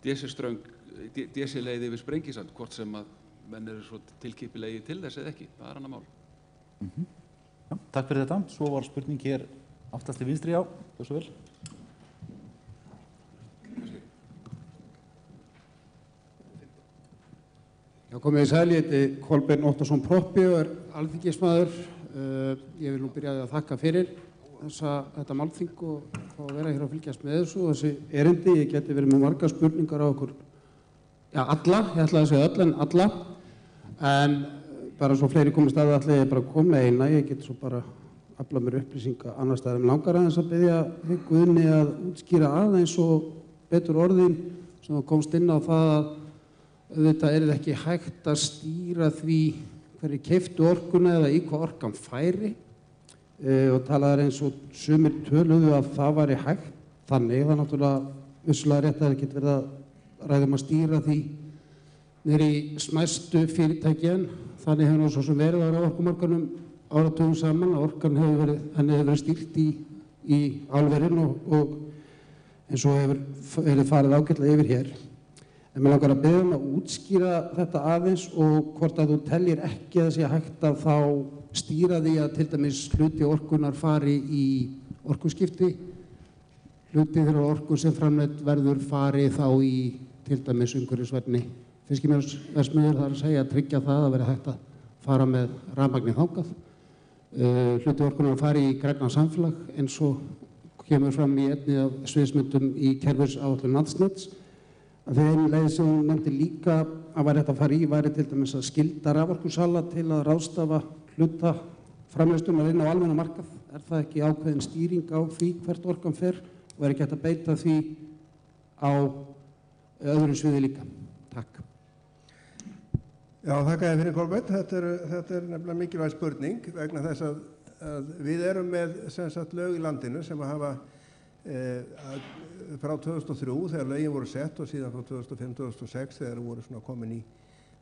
DC-leið yfir Sprengisand, hvort sem að menn eru svo tilkipilegi til þess eða ekki. Það er annað mál. Já, takk fyrir þetta. Svo var spurning hér aftast til vinstri, já, gjörðu svo vel. Já, komið í sæl, ég heiti Kolbeinn Óttarsson Proppi og er alþingismaður. Ég vil nú byrja að þakka fyrir þetta málþing og fá að vera hér að fylgjast með þessu og þessi erindi. Ég geti verið með margar spurningar á okkur, já, alla, ég ætlaði að segja öll en alla, en bara svo fleiri komist að ætla ég bara að koma með eina. Ég get svo bara afla mér upplýsinga annar staðar langar aðeins að biðja Guðni að útskýra aðeins og betur orðin sem komst inn á það að auðvitað er ekki hægt að stýra því hverju keyptu orkuna eða í hvað orkan færi og talaðar eins og sumir töluðu að það væri hægt. Þannig það er náttúrulega vissulega rétt að það getur verið að ræða að stýra því niður í smæstu fyrirtækin. Þannig hefur nú svo sem verið á raforkumarkaðnum áratugum saman að orkan hefur verið stýrt í álverin og eins og hefur verið farið ágætlega yfir hér. En mér langar að biðja að útskýra þetta aðeins og hvort að þú teljir ekki að það sé hægt að þá stýra því að til dæmis hluti orkunar fari í orkuskipti, hluti þeirra orku sem framleidd verður fari þá í til dæmis umhverfisvænni fiskimjölsverksmiðjur, það er að segja að tryggja það að vera hægt að fara með rafmagni þangað. Hluti orkunar fari í grænna samfélag eins og kemur fram í einni af sviðsmyndum í kerfisáætlun Landsnets. Þegar einu leið sem hún nefndi líka að væri hægt að fara í væri til dæmis að skylda raforkusala til að ráðstafa hluta framleiðslunnar inn á almenna markað. Er það ekki ákveðin stýring á því hvert orkan fer og er ekki hægt að beita því á öðru sviði líka? Takk. Já, þakka þér fyrir Kolbeinn. Þetta er nefnilega mikilvæg spurning vegna þess að við erum með sem sagt lög í landinu sem að hafa frá 2003 þegar lögin voru sett og síðan frá 2005-2006 þegar voru svona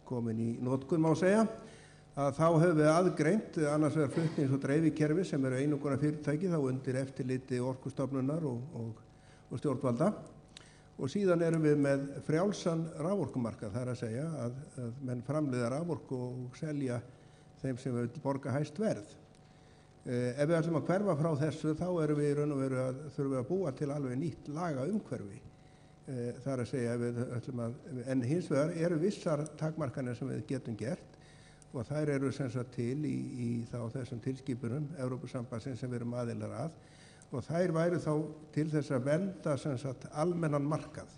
komin í notkun má segja, að þá höfum við aðgreint annars vegar flutnings- og dreifikerfi sem eru einunguna fyrirtæki þá undir eftirliti Orkustofnunar og stjórnvalda og síðan erum við með frjálsan raforkumarkað, það er að segja að menn framleiða raforku og selja þeim sem vil borga hæst verð. Ef við ætlum að hverfa frá þessu þá erum við í raun og veru þurfum við að búa til alveg nýtt lagaumhverfi. Það er að segja en hins vegar eru vissar takmarkanir sem við getum gert og þær eru sem sagt til í þessum tilskipunum Evrópusambandsins sem við erum aðilar að og þær væru þá til þess að vernda sem sagt almennan markað.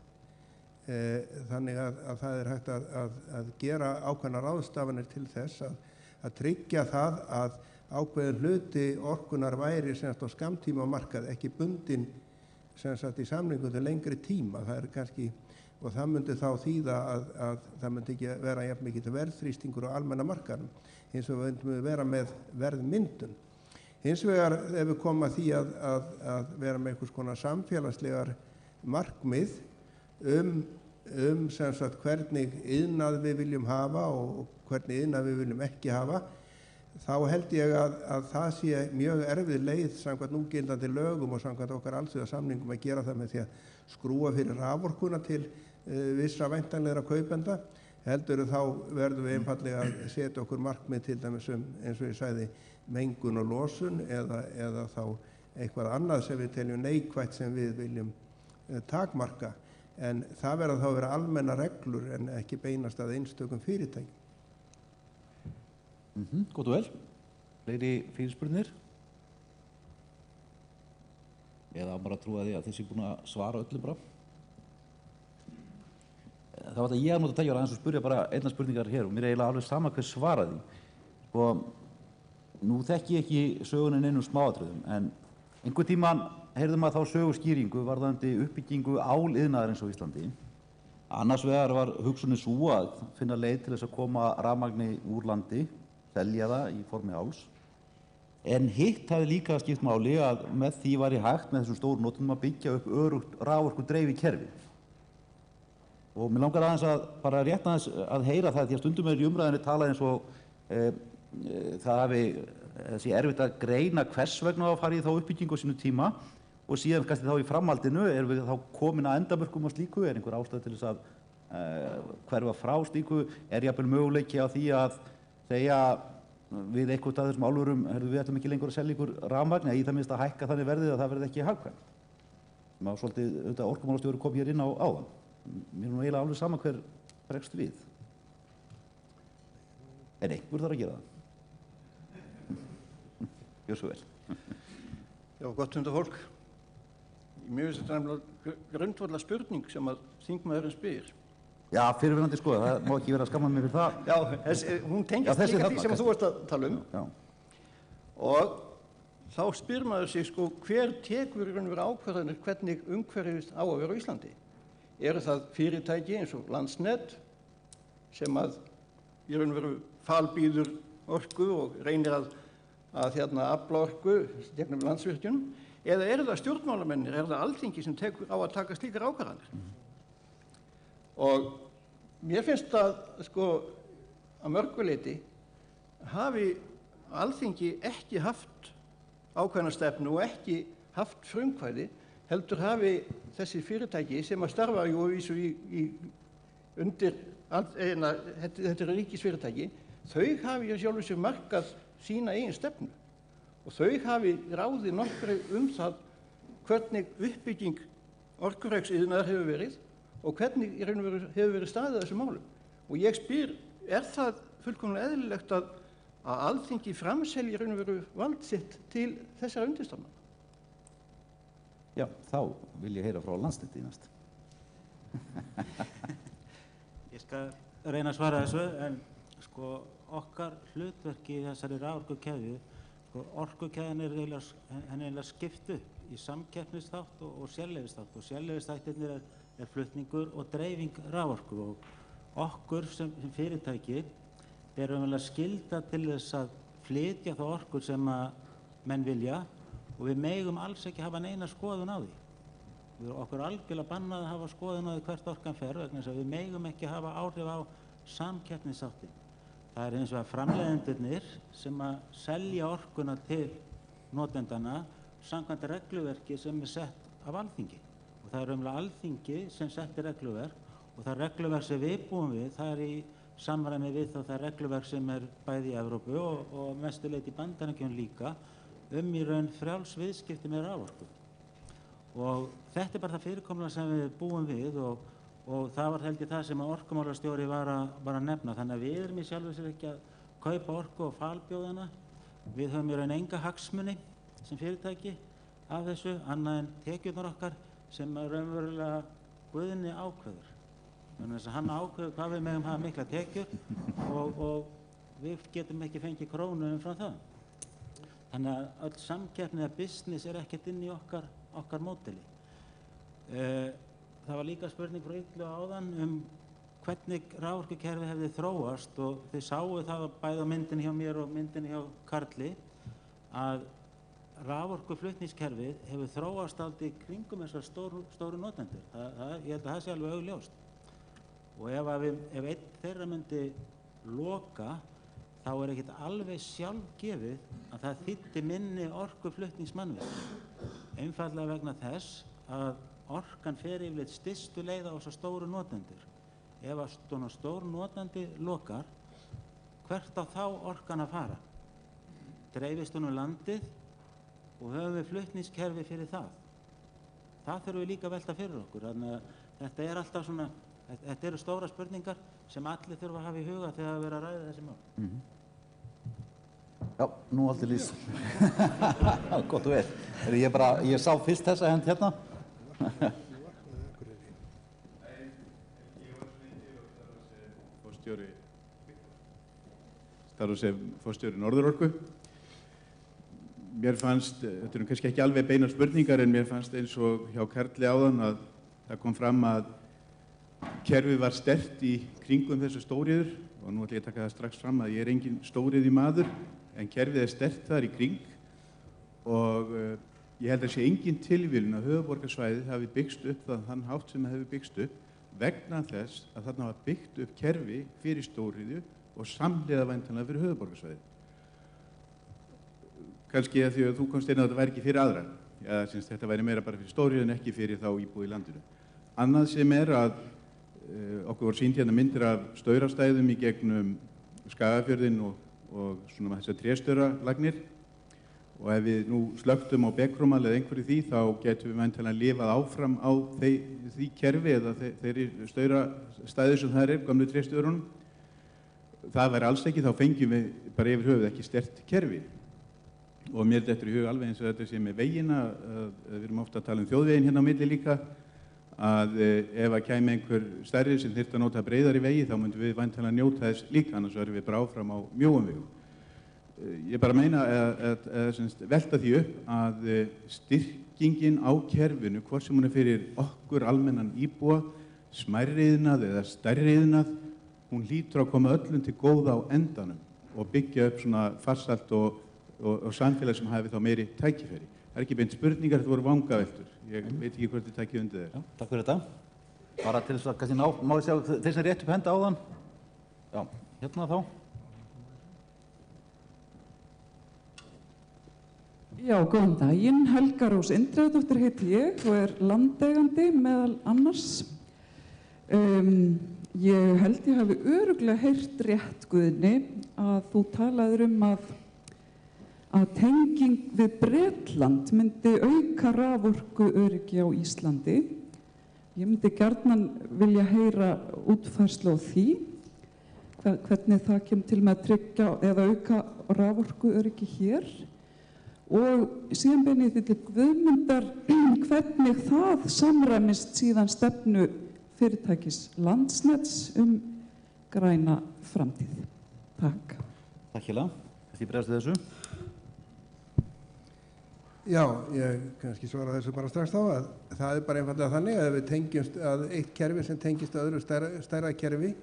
Þannig að það er hægt að gera ákveðnar ráðstafanir til þess að tryggja það að ákveðin hluti orkunar væri semst á skammtíma markað, ekki bundin semst í samningu til lengri tíma. Það er kannski, og það myndi þá þýða að það myndi ekki vera jafn mikið verðþrýstingur á almenna markaðnum, eins og við myndum vera með verðmyndun. Hins vegar ef við komum að því að vera með einhvers konar samfélagslegar markmið sem sagt hvernig iðnað við viljum hafa og hvernig iðnað við viljum ekki hafa, þá held ég að það sé mjög erfið leið samkvæmt núgildandi lögum og samkvæmt okkar alþjóðasamningum að gera það með því að skrúfa fyrir raforkuna til vissra væntanlegra kaupenda. Heldur þá verðum við einfaldlega að setja okkur markmið til dæmis eins og ég sagði, mengun og losun eða þá eitthvað annað sem við teljum neikvætt sem við viljum takmarka. En það verða þá að vera almenna reglur en ekki beinast að einstökum fyrirtækjum. Gott og vel. Fleiri fyrirspurnir? Eða bara trúa því að þessi er búin að svara öllum bara? Það var þetta ég að nota tækja aðeins og spurja bara einna spurningar hér og mér er eiginlega alveg sama hver svaraði. Og nú þekki ég ekki sögunin einum smáatriðum en einhvern tímann heyrðum að þá söguskýringu varðandi uppbyggingu áliðnaðarins á Íslandi. Annars vegar var hugsunin sú að finna leið til þess að koma rafmagni úr landi, selja það í formi áls. En hitt hafði líka skipt máli að með því væri hægt með þessum stóru notum að byggja upp örugt raforkudreifikerfi. Og mér langar aðeins að bara rétt aðeins að heyra það því að stundum í umræðinni talað eins og það hafi þessi erfitt að greina hvers vegna að fara í þá uppbyggingu á sínu tíma og síðan kannski þá í framhaldinu erum við þá komin að endamörkum á slíku, einhver ástæða til þess að hverfa frá slíku, jafnvel möguleiki á því að segja við eitthvað af þessum álverum, við ætlum ekki lengur að selja ykkur rafmagn, í það minnst að hækka þannig verðið að það verði ekki hagkvæmt. Sem að svolítið orkumálastjóri kom hér inn á áðan. Mér er nú eiginlega alveg sama hver bregst við. En einhver þarf að gera það. Gjör svo vel. Já, gott fólk. Mér finnst þetta grundvallar spurning sem að þingmaðurinn spyr. Já, fyrirverandi skoða, það má ekki vera að skamma mig fyrir það. Já, hún tengist líka því sem þú varst að tala um. Já. Og þá spyr maður sig hver tekur í raun og veru ákvarðanir hvernig umhverfið á að vera á Íslandi. Eru það fyrirtæki eins og Landsnet sem að í raun og veru falbýður orku og reynir að afla orku gegnum Landsvirkjun, eða eru það stjórnmálamennir, er það Alþingi sem tekur á að taka slíkar ákvarðanir? Og mér finnst að að mörgu leyti hafi Alþingi ekki haft ákveðna stefnu og ekki haft frumkvæði, heldur hafi þessi fyrirtæki sem að starfa undir, þetta eru ríkisfyrirtæki, þau hafi í sjálfu sér markað sína eigin stefnu og þau hafi ráðið nokkru það hvernig uppbygging orkureksiðnaðar hefur verið og hvernig í raun og veru hefur verið staðið að þessum málum. Og ég spyr, er það fullkomlega eðlilegt að Alþingi framselji í raun og veru vald sitt til þessara undirstofnana? Já, þá vil ég heyra frá Landsneti næst. Ég skal reyna að svara þessu, en okkar hlutverki í þessari raforkukeðju, orkukeðjan er eiginlega skipt upp í samkeppnisþátt og sérleyfisþátt og sérleyfisþættirnir er flutningur og dreifing raforku og okkur sem fyrirtæki erum vel að skylda til þess að flytja þá orku sem að menn vilja og við megum alls ekki hafa neina skoðun á því. Okkur er algjörlega bannað að hafa skoðun á því hvert orkan fer vegna þess að við megum ekki hafa áhrif á samkeppnisþáttinn. Það er eins og að framleiðendurnir sem að selja orkuna til notendana samkvæmt regluverki sem er sett af Alþingi. Og það er raunverulega Alþingi sem setti regluverk og það regluverk sem við búum við, það er í samræmi við það regluverk sem er bæði í Evrópu og mestu leyti í Bandaríkjunum líka í raun frjáls viðskipti með raforku. Og þetta er bara það fyrirkomulag sem við búum við og það var held ég það sem orkumálastjóri var að nefna. Þannig að við erum í sjálfu sér ekki að kaupa orku og falbjóðana. Við höfum í raun enga hagsmuni sem fyrirtæki af þessu, annað en tekjurnar okkar sem raunverulega Guðni ákveður. Þannig að hann ákveður hvað við megum hafa mikla tekjur og við getum ekki fengið krónu umfram það. Þannig að öll samkeppni eða business er ekkert inn í okkar módeli. Það var líka spurning frá Illu áðan hvernig raforkukerfi hefði þróast og þið sáu það bæði á myndinni hjá mér og myndinni hjá Karli að raforkuflutningskerfið hefur þróast aldrei kringum þessar stóru notendur. Ég held að það sé alveg augljóst. Og ef einn þeirra myndi loka, þá er ekkert alveg sjálfgefið að það þýddi minni orkuflutningsmannvirki. Einfaldlega vegna þess að orkan fer yfirleitt stystu leið á svo stóru notendur. Ef að svona stór notandi lokar, hvert á þá orkan að fara? Dreifist hún landið og höfum við flutningskerfi fyrir það. Það þurfum við líka að velta fyrir okkur. Þannig að þetta er alltaf svona, þetta eru stóra spurningar sem allir þurfa að hafa í huga þegar það verið að ræða þessi mál. Já, nú aldrei gott og vel. Ég sá fyrst þessa hend hérna. Starfa sem forstjóri Norðurorku. Mér fannst, þetta eru kannski ekki alveg beinar spurningar, en mér fannst eins og hjá Karli áðan að það kom fram að kerfið var sterkt í kringum þessu stóriður, og nú ætla ég að taka það strax fram að ég er engin stóriði maður, en kerfið er sterkt þar í kring, og ég held að sé engin tilviljun að höfuðborgarsvæðið hafi byggst upp þann hátt sem það hefur byggst upp, vegna þess að þarna var byggt upp kerfi fyrir stóriðu og samhliða væntanlega fyrir höfuðborgarsvæðið. Kannski að því að þú komst inn að þetta væri ekki fyrir aðra. Já, þetta væri meira bara fyrir stóriðu en ekki fyrir þá íbúi í landinu. Annað sem er að okkur voru sýnt hérna myndir af staurastæðum í gegnum Skagafjörðinn og svona þessar tréstauralagnir, og ef við nú slökktum á Bekkrómal eða einhverju því, þá getum við væntanlega lifað áfram á því kerfi eða þeirri staurastæði sem það er, gamlu tréstaurunum. Það væri alls ekki, þá fengjum við bara yfir höfuð ekki sterkt kerfi. Og mér dettur í hug alveg eins og þetta sé með vegina, við erum ofta að tala um þjóðveginn hérna á milli líka, að ef að kæmi einhver stærri sem þyrfti að nota breiðari vegi, þá myndum við væntanlega njóta þess líka, annars verðum við bara áfram á mjóum vegum. Ég bara meina að velta því upp að styrkingin á kerfinu, hvort sem hún er fyrir okkur almennan íbúa, smærri iðnað eða stærri iðnað, hún hlýtur að koma öllum til góða á endanum og byggja upp svona farsælt og samfélag sem hafi þá meiri tækifæri. Það er ekki beint spurningar, þetta voru vangaveltur. Ég veit ekki hvort þið tækið undir þeir. Já, takk fyrir þetta. Bara til þess að kannski má ég sjá þeir sem rétt upp henda áðan. Já, hérna þá. Já, góðan daginn. Helga Rós Indriðadóttir heiti ég og er landeigandi meðal annars. Ég held ég hafi örugglega heyrt rétt, Guðni, að þú talaðir að tenging við Bretland myndi auka raforkuöryggi á Íslandi. Ég myndi gjarnan vilja heyra útfærslu á því, hvernig það kemur til með að tryggja eða auka raforkuöryggi hér. Og síðan beini ég því til Guðmundar hvernig það samræmist síðan stefnu fyrirtækis Landsnets græna framtíð. Takk. Takk hérlega. Þið bregðast við þessu. Já, ég kannski svara þessu bara strax þá að það er bara einfallega þannig að við tengjumst að eitt kerfi sem tengist öðru stærra kerfi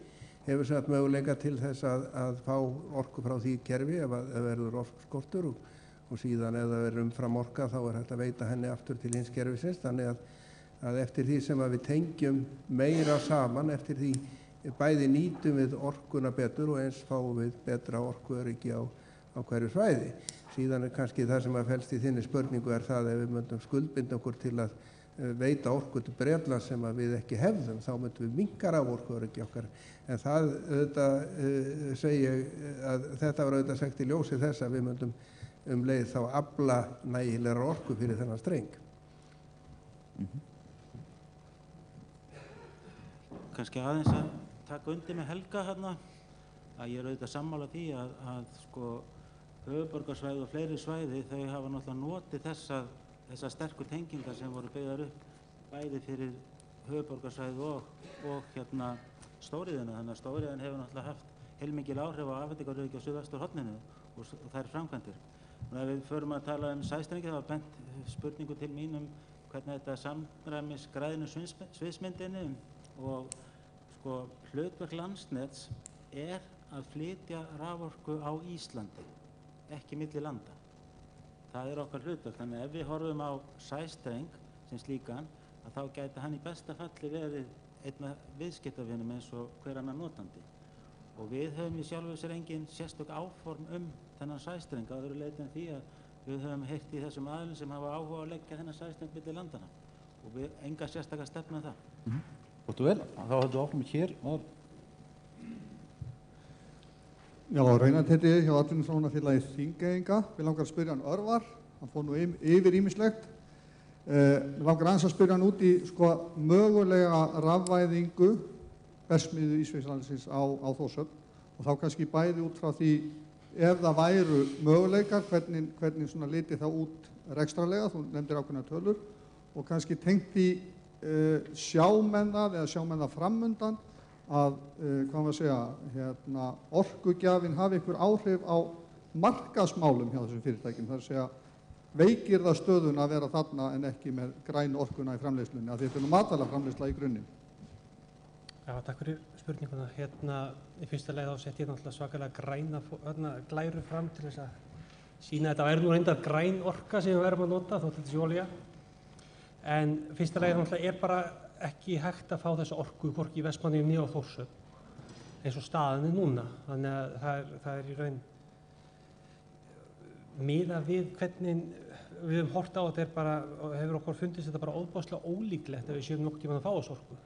hefur satt möguleika til þess að fá orku frá því kerfi ef verður orkuskortur og síðan ef það verður umfram orka þá er hægt að veita henni aftur til hins kerfisins, þannig að eftir því sem að við tengjum meira saman, eftir því bæði nýtum við orkuna betur og eins fáum við betra orkuöryggi á hverju svæði. Síðan er kannski það sem að felst í þinni spurningu er það ef við myndum skuldbinda okkur til að veita orku til Bretland sem að við ekki hefðum, þá myndum við minnka raforkuöryggi okkar. En það auðvitað segi ég að þetta var auðvitað sagt í ljósi þess að við myndum leið þá afla nægilega orku fyrir þennan streng. Kannski aðeins að taka undir með Helga hérna, að ég er auðvitað sammála því að sko höfuðborgarsvæði og fleiri svæði þau hafa náttúrulega notið þessa sterku tengingar sem voru byggðar upp bæði fyrir höfuðborgarsvæði og hérna stóriðuna, þannig að stóriðan hefur náttúrulega haft heilmikil áhrif á afhendingaröryggi á suðvesturhorninu og þær framkvæmdir. Og ef við förum að tala sæstrengi þá var bent spurningu til mín hvernig þetta samræmis grænu sviðsmyndinni og sko hlutverk Landsnets er að flytja raforku á Íslandi, ekki milli landa. Það er okkar hlutverk, þannig að ef við horfum á sæstreng sem slíkan, að þá gæti hann í besta falli verið einna viðskiptavinum eins og hver annar notandi. Og við höfum í sjálfu sér engin sérstök áform þennan sæstreng að öðru leyti en því að við höfum heyrt í þessum aðilum sem hafa áhuga að leggja þennan sæstreng milli landana og við enga sérstaka stefnu það. Gott og vel, þá höfum við áfram hér. Já, Reinhard heiti ég hjá Atvinnuþróunarfélagi Þingeyinga. Við langar að spyrja hann Örvar, hann fór nú yfir ýmislegt. Við langar aðeins að spyrja hann út í mögulega rafvæðingu verksmiðju Ísfjarðarlandsins á Þórshöfn og þá kannski bæði út frá því ef það væru möguleikar, hvernig svona liti það út rekstrarlega, þú nefndir ákveðnar tölur, og kannski tengt í sjámennað eða sjámennað framundan að, hvað maður segja, orkugjafinn hafi einhver áhrif á markaðsmálum hjá þessum fyrirtækjum. Það er að segja, veikir það stöðuna að vera þarna en ekki með grænu orkuna í framleiðslunni, af því þetta er nú matvælaframleiðsla í grunninn. Já, takk fyrir spurninguna. Í fyrsta leið þá sett ég náttúrulega svakalega glæru fram til þess að sína að þetta er nú reyndar græn orka sem við erum að nota, þótt þetta sé olía. En fyrsta leið náttúrulega er bara ekki hægt að fá þessa orku hvorki í Vestmannaeyjum né á Þórshöfn eins og staðan er núna. Þannig að það er í raun miðað við hvernig við höfum horft á þetta er bara, hefur okkur fundist þetta bara ofboðslega ólíklegt að við séum nokkuð tímann að fá þessu orku.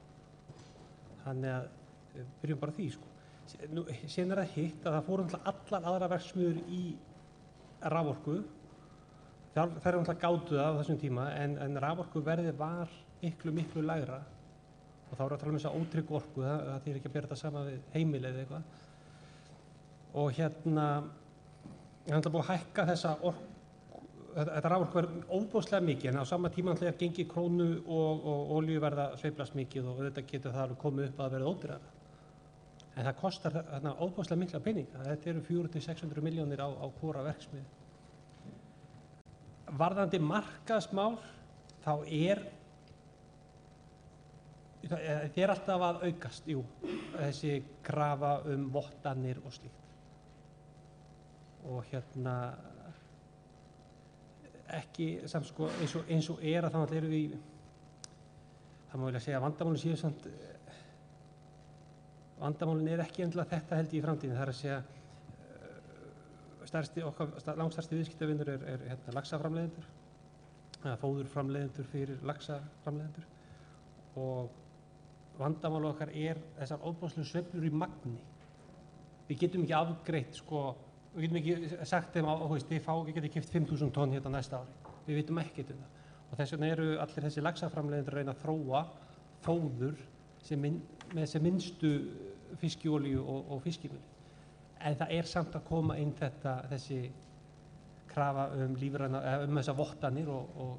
Þannig að við byrjum bara því, Síðan það hitt að það fóru allar aðra verksmiðjur í raforku. Þær eru náttúrulega gátuð á þessum tíma en raforkuverðið var miklu lægra. Og þá erum við að tala þessa ótryggu orku, það þýðir ekki að bera þetta sama við heimili eða eitthvað. Og það er búið að hækka þessa orku. Þetta raforkuverð óbúðslega mikið, en á sama tíma er gengi krónu og olíuverð að sveiflast mikið og þetta getur það komið upp að verða ódýrara. En það kostar óbúðslega mikla peninga. Þetta eru 400–600 milljónir á hvora verksmiðju. Varðandi markaðsmál, þá þetta er alltaf að aukast, þessi krafa vottanir og slíkt. Og ekki samt eins og að þannig erum við það má vilja segja að vandamálin séu samt vandamálin ekki endilega þetta held ég í framtíðinni. Það er að segja langstærsti viðskiptavinur er laxaframleiðendur eða fóðurframleiðendur fyrir laxaframleiðendur og vandamál okkar þessar ofboðslegu sveiflur í magni. Við getum ekki afgreitt við getum ekki sagt þeim að þið getið keypt 5.000 tonn næsta ári. Við vitum ekkert það. Og þess vegna eru allir þessi laxaframleiðendur að reyna að þróa fóður með sem minnstu fiskiolíu og fiskimjöli. En það er samt að koma inn þessi krafa lífræna, þessar vottanir og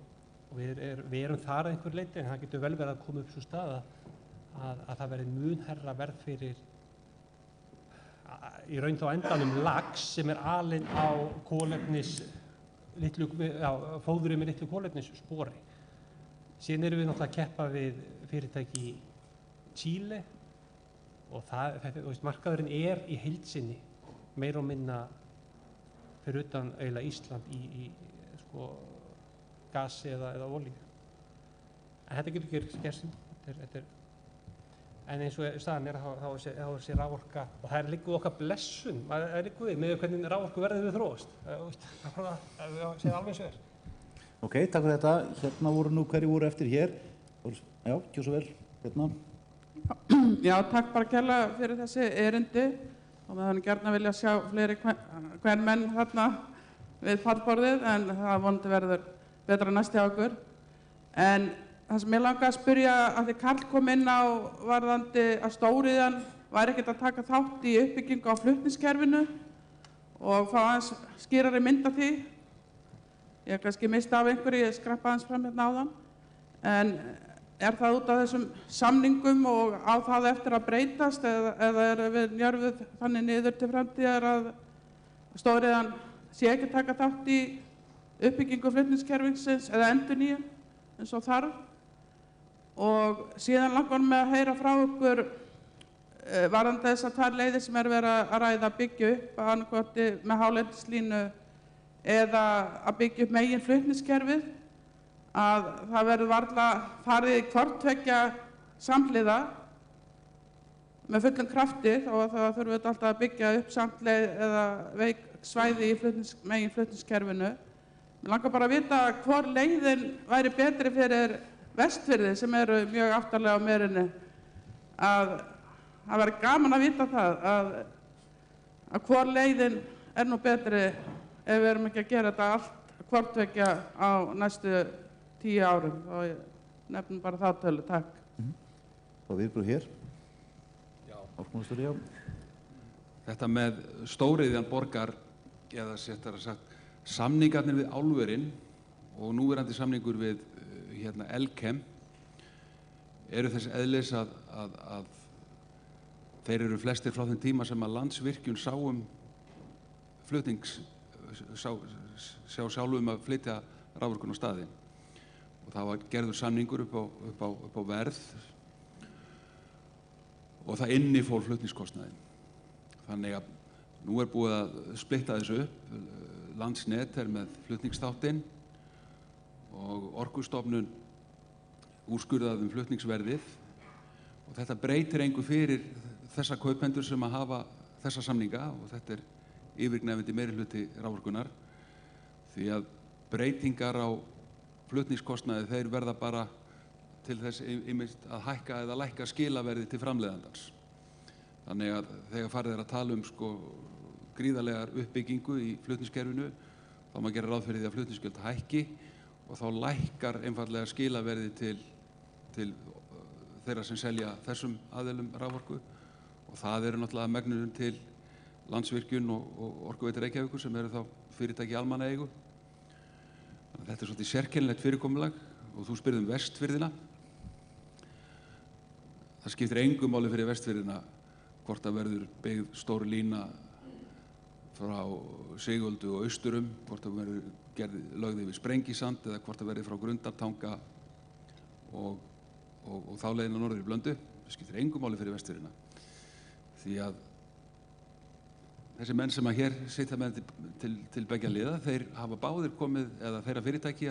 við erum þar að einhver leyti, en það getur vel verið að koma upp svo stað að það verði mun herra verð fyrir í raun þá endanum lax sem er alinn á fóðuri með litlu kolefnisspori. Síðan erum við náttúrulega að keppa við fyrirtæki í Chile og markaðurinn er í heild sinni meira og minna fyrir utan eiginlega Ísland í gasi eða olíu. En þetta getur ekki skerst. En eins og staðan þá er þessi raforka, og það liggur okkar blessun, það liggur við með hvernig raforkuverðið við þróast. Það segir alveg eins og Ok, takk fyrir þetta. Hverju voru eftir hér? Já, kjósa vel. Já, takk bara kærlega fyrir þessi erindi og við höfum gjarnan vilja sjá fleiri kvenmenn við pallborðið en það vonandi verður betra næst hjá okkur. En það sem ég langaði að spyrja að því Karl kom inn á varðandi að stóriðjan væri ekkert að taka þátt í uppbyggingu á flutningskerfinu og fá aðeins skýrari mynd af því. Ég kannski misti af einhverju, ég skrappa aðeins fram áðan. En er það út af þessum samningum og á það eftir að breytast eða er við njörfuð þannig niður til framtíðar að stóriðjan sé ekki taka þátt í uppbyggingu flutningskerfisins eða endurnýjun eins og þarf? Og síðan langar með að heyra frá okkur varðandi þessar tvær leiðir sem verið að ræða að byggja upp annað með hálendislínu eða að byggja upp megin flutningskerfið, að það verður varla farið í hvort tveggja samhliða með fullum krafti og þá þurfum við alltaf að byggja upp samtleið eða veik svæði í megin flutningskerfinu. Mér langar bara að vita hvor leiðin væri betri fyrir Vestfirði sem eru mjög aftarlega á merinni. Það væri gaman að vita það að hvor leiðin nú betri ef við erum ekki að gera þetta allt hvort tveggja á næstu 10 árum. Og ég nefnum bara þá tölu. Takk. Og viðbrögð hér. Orkumálastjóri, já. Þetta með stóriðjan borgar, eða séttar að sagt, samningarnir við álverin og núverandi samningur við Elkem eru þess eðlis að þeir eru flestir frá þeim tíma sem að Landsvirkjun sjá sjálfum að flytja raforkuna á staðinn. Og það var gerður samningur upp á verð og það innifól flutningskostnaðinn. Þannig að nú er búið að splitta þessu upp. Landsnet með flutningsþáttinn og Orkustofnun úrskurðað flutningsverðið. Og þetta breytir engu fyrir þessa kaupendur sem að hafa þessa samninga og þetta er yfirgnæfandi meirihluti raforkunar. Því að breytingar á flutningskostnaði þeir verða bara til þess að hækka eða lækka skilaverði til framleiðandans. Þannig að þegar farið er að tala gríðarlegar uppbyggingu í flutningskerfinu þá má gera ráð fyrir því að flutningsgjöld hækki og þá lækkar einfaldlega skilaverði til þeirra sem selja þessum aðilum raforku og það eru náttúrulega megnurinn til Landsvirkjun og Orkuveitu Reykjavíkur sem eru þá fyrirtæki í almannaeigu. Þetta er svolítið sérkennilegt fyrirkomulag og þú spyrð Vestfirðina. Það skiptir engu máli fyrir Vestfirðina hvort það verður byggð stór lína frá Sigöldu og Austurum, hvort það verður lögð yfir Sprengisand eða hvort það verður frá Grundartanga og þá leiðina norður í Blöndu. Það skiptir engu máli fyrir Vestfirðina. Því að þessi menn sem að hér sitja með til beggja liða, þeir hafa báðir komið, eða þeirra fyrirtæki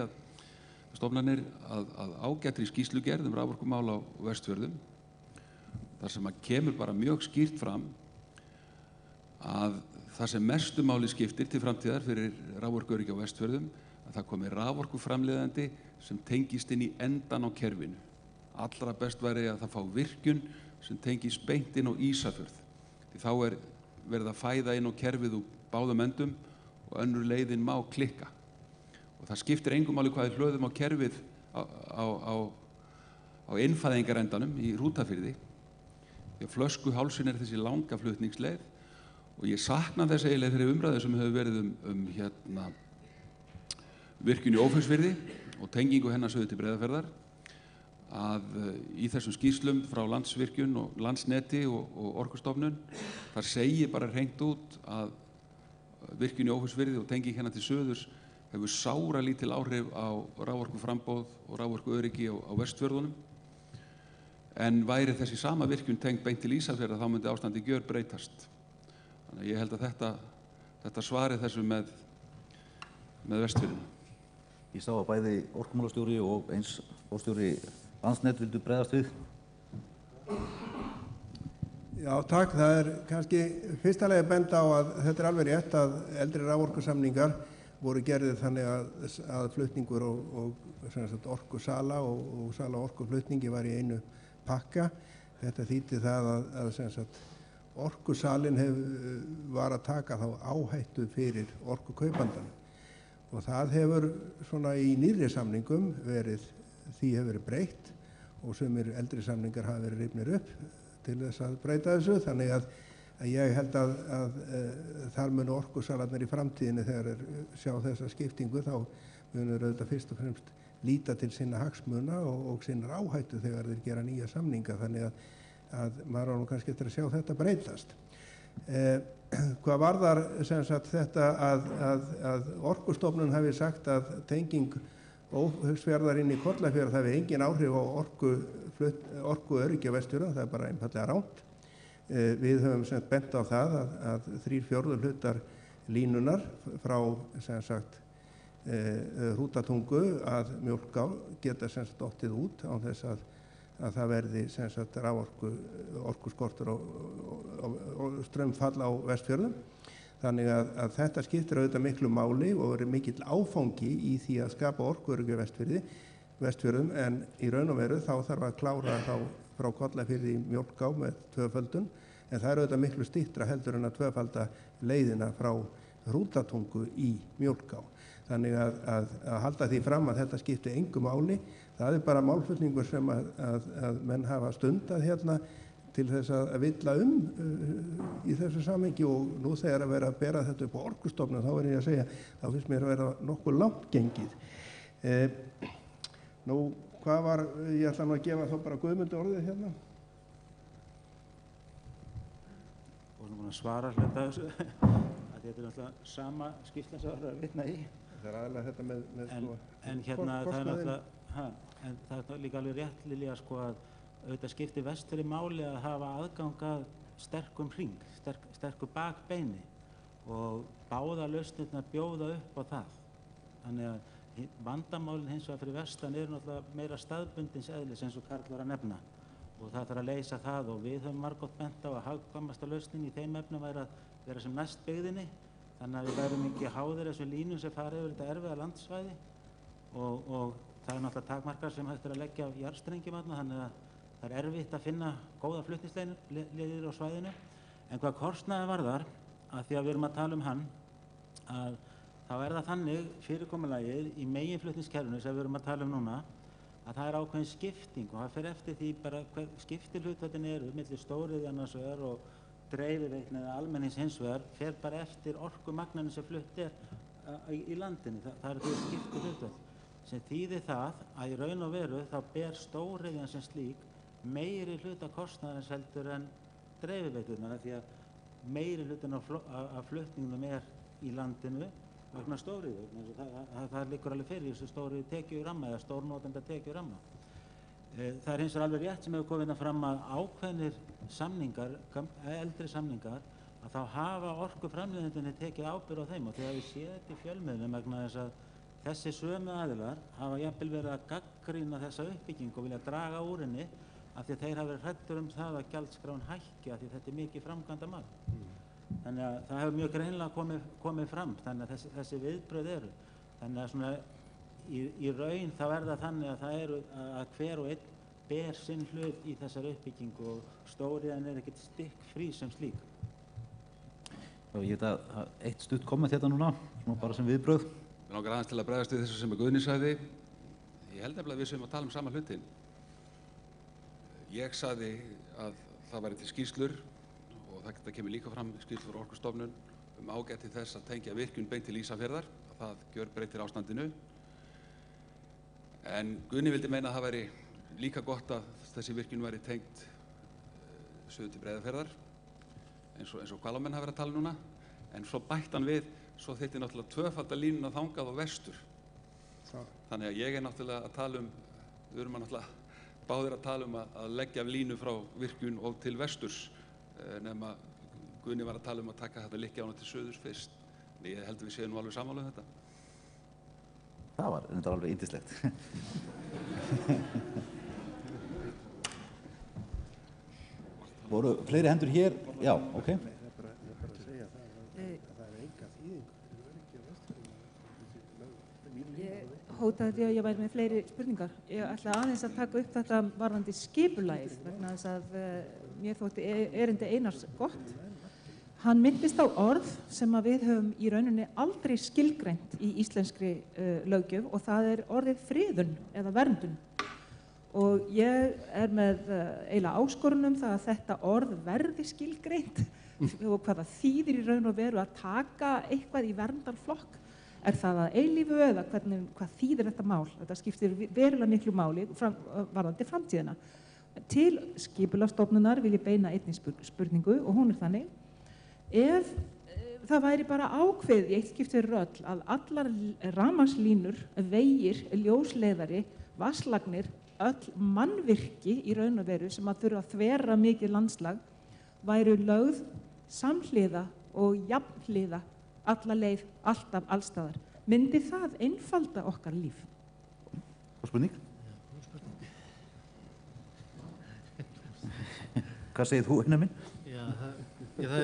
stofnanir að ágættri skýrslugerð raforkumál á Vestfjörðum, þar sem að kemur bara mjög skýrt fram að það sem mestu máli skiptir til framtíðar fyrir raforkuöryggi á Vestfjörðum, að það komi raforkuframleiðandi sem tengist inn í endan á kerfinu. Allra best væri að það fá virkjun sem tengist beint inn á Ísafjörð. Því þá er verið að fæða inn á kerfið úr báðum endum og önnur leiðin má klikka. Og það skiptir engu máli hvað við hlöðum á kerfið á innfæðingarendanum í Hrútafirði. Því að flöskuhálsin þessi langa flutningsleið og ég sakna þess eiginlega þeirri umræðu sem hefur verið virkjun í Ófeigsfirði og tengingu hennar suður til Breiðafjarðar að í þessum skýrslum frá Landsvirkjun og Landsneti og Orkustofnun þar segir bara hreint út að virkjun í Ófeigsfirði og tenging hennar til suðurs hefur sáralítil áhrif á raforkuframboð og raforkuöryggi á Vestfjörðunum en væri þessi sama virkjun tengd beint til Ísafjarðar þá myndi ástandi gjörbreytast. Þannig að ég held að þetta svari þessu með Vestfjörðina. Ég sá að bæði orkumálastjóri og eins forstjóri Landsnet vildu bregðast við. Já, takk. Það er kannski fyrstulega benda á að þetta er alveg rétt að eldri raforkusamningar voru gerðir þannig að flutningur og orkusala og sala orkuflutningi var í einu pakka. Þetta þýddi það að orkusalinn var að taka þá áhættu fyrir orkukaupandann. Og það hefur svona í nýrri samningum því hefur verið breytt og sumir eldri samningar hafa verið rifnir upp til þess að breyta þessu. Þannig að ég held að þar munu orkusalarnir í framtíðinni þegar sjá þessa skiptingu þá munu auðvitað fyrst og fremst líta til sinna hagsmuna og sinna áhættu þegar þeir gera nýja samninga. Þannig að maður á nú kannski eftir að sjá þetta breytast. Hvað varðar þetta að Orkustofnun hafi sagt að tenging Ófeigsfjarðar inn í Kollafjörð hafi engin áhrif á orkuöryggi á Vestfjörðum, það er bara einfaldlega rangt. Við höfum bent á það að 3/4 hlutar línunar frá Hrútatungu að Mjólká geta dottið út án þess að það verði sem sagt orkuskortur og straumfall á Vestfjörðum. Þannig að þetta skiptir auðvitað miklu máli og er mikill áfangi í því að skapa orkuöryggi á Vestfjörðum, en í raun og veru þá þarf að klára þá frá Kollafirði í Mjólká með tvöföldun, en það er auðvitað miklu styttra heldur en að tvöfalda leiðina frá Hrútatungu í Mjólká. Þannig að halda því fram að þetta skipti engu máli, það er bara málflutningur sem að menn hafa stundað hérna til þess að villa í þessu samhengi, og nú þegar að vera að bera þetta upp á Orkustofnun, þá er ég að segja, þá finnst mér að vera nokkuð langt gengið. Nú, hvað var, ég ætla nú að gefa þá bara Guðmundi orðið hérna. Og nú búin að svara hluta þessu, að þetta er náttúrulega sama skýrsla sem það er að vitna í. Það er aðalega þetta með en hérna, það er náttúrulega, en það er líka alveg rétt, Lilja, sko, að auðvitað skiptir Vestfirði máli að hafa aðgang að sterkum hring, sterku bakbeini, og báða lausnirnar bjóða upp á það. Þannig að vandamálin hins vegar fyrir vestan eru náttúrulega meira staðbundins eðlis, eins og Karl var að nefna, og það þarf að leysa það, og við höfum margótt bent á að hagkvæmasta lausnin í þeim efnum væri að vera sem næst byggðinni, þannig að við værum ekki háðir þessum línum sem fara yfir þetta erfiða landsvæði, og það er náttúrulega takmarkar sem hægt er að leggja jarðstrengjum þarna, þannig að það er erfitt að finna góða flutningsleiðir á svæðinu. En hvað kostnaði varðar, að því að við erum að tala um hann, að þá er það þannig fyrirkomulagið í meginflutningskerfinu sem við erum að tala um núna, að það er ákveðin skipting, og það fer eftir því bara hver skiptilhlutföllin eru milli stóriðju annars vegar og dreifiveitna eða almennings hins vegar, fer bara eftir orkumagninu sem flutt í landinu. Það eru því skiptilhlutföll, sem þýðir það að í raun og veru þá ber stóriðjan sem slík meiri hluta kostnaðarins heldur en dreifiveiturnar, því að meiri hlutin af flutningnum er í landinu vegna stóriðju. Það liggur alveg fyrir þessu stóriðju tekjuramma eða stórnotenda tekjuramma. Það er hins vegar alveg rétt sem hefur komið fram að ákveðnir samningar, eldri samningar, að þá hafa orkuframleiðendurnir tekið ábyrgð á þeim, og þegar við séum þetta í fjölmiðlum vegna þess að þessi sömu aðilar hafa jafnvel verið að gagnrýna þessa uppbyggingu og vilja draga úr henni, af því að þeir hafa verið hræddir það að gjaldskráin hækki, af því þetta er mikið framkvæmdamál. Þannig að það hefur mjög greinilega komið fram, þannig að þessi viðbrögð eru. Þannig að svona í raun þá er það þannig að það eru að hver og einn ber sinn hlut í þessari uppbyggingu, og stóriðjan er ekkert stikkfrí sem slík. Ég veit að eitt stutt komment hérna núna, bara sem viðbrögð. Mér langar aðeins til að bregðast við þessu sem Guðni sagði. Ég held nefnilega að við séum að tala um sama hlutin. Ég sagði að það væri til skýrslur, og það kemur líka fram skýrslur frá Orkustofnun ágæti þess að tengja virkjun beint til Ísafjarðar, að það gjörbreytir ástandinu. En Guðni vildi meina að það væri líka gott að þessi virkjun væri tengt suður til Breiðafjarðar, eins og Hvalármenn hafa verið að tala núna, en svo bætti hann við, svo þyrfti náttúrulega tvöfalda línuna þangað á vestur. Þannig að ég er náttúrulega að tala um, við erum náttúrulega báðir að tala um að leggja línu frá virkjun og til vesturs, nema Guðni var að tala um að taka þetta liggja til suðurs fyrst. Ég held að við séum nú alveg sammála um þetta. Það var þetta alveg yndislegt. Voru fleiri hendur hér? Já, ok. Hótaði því að ég væri með fleiri spurningar. Ég ætla aðeins að taka upp þetta varðandi skipulagið, vegna þess að mér þótti erindi Einars gott. Hann minntist á orð sem að við höfum í rauninni aldrei skilgreint í íslenskri löggjöf, og það er orðið friðun eða verndun. Og ég er með eiginlega áskorun það að þetta orð verði skilgreint og hvað það þýðir í raun og veru að taka eitthvað í verndarflokk. Er það að eilífu eða hvað þýðir þetta mál? Þetta skiptir verulega miklu máli varðandi framtíðina. Til Skipulagsstofnunar vil ég beina einni spurningu, og hún er þannig: ef það væri bara ákveðið í eitt skipti fyrir öll að allar rafmagnslínur, vegir, ljósleiðari, vatnslagnir, öll mannvirki í raun og veru sem að þurfa að þvera mikið landslag væru lögð samhliða og jafnhliða alla leið, alltaf, allstaðar. Myndi það einfalda okkar líf? Spurning? Hvað segir þú, Einar minn? Já, það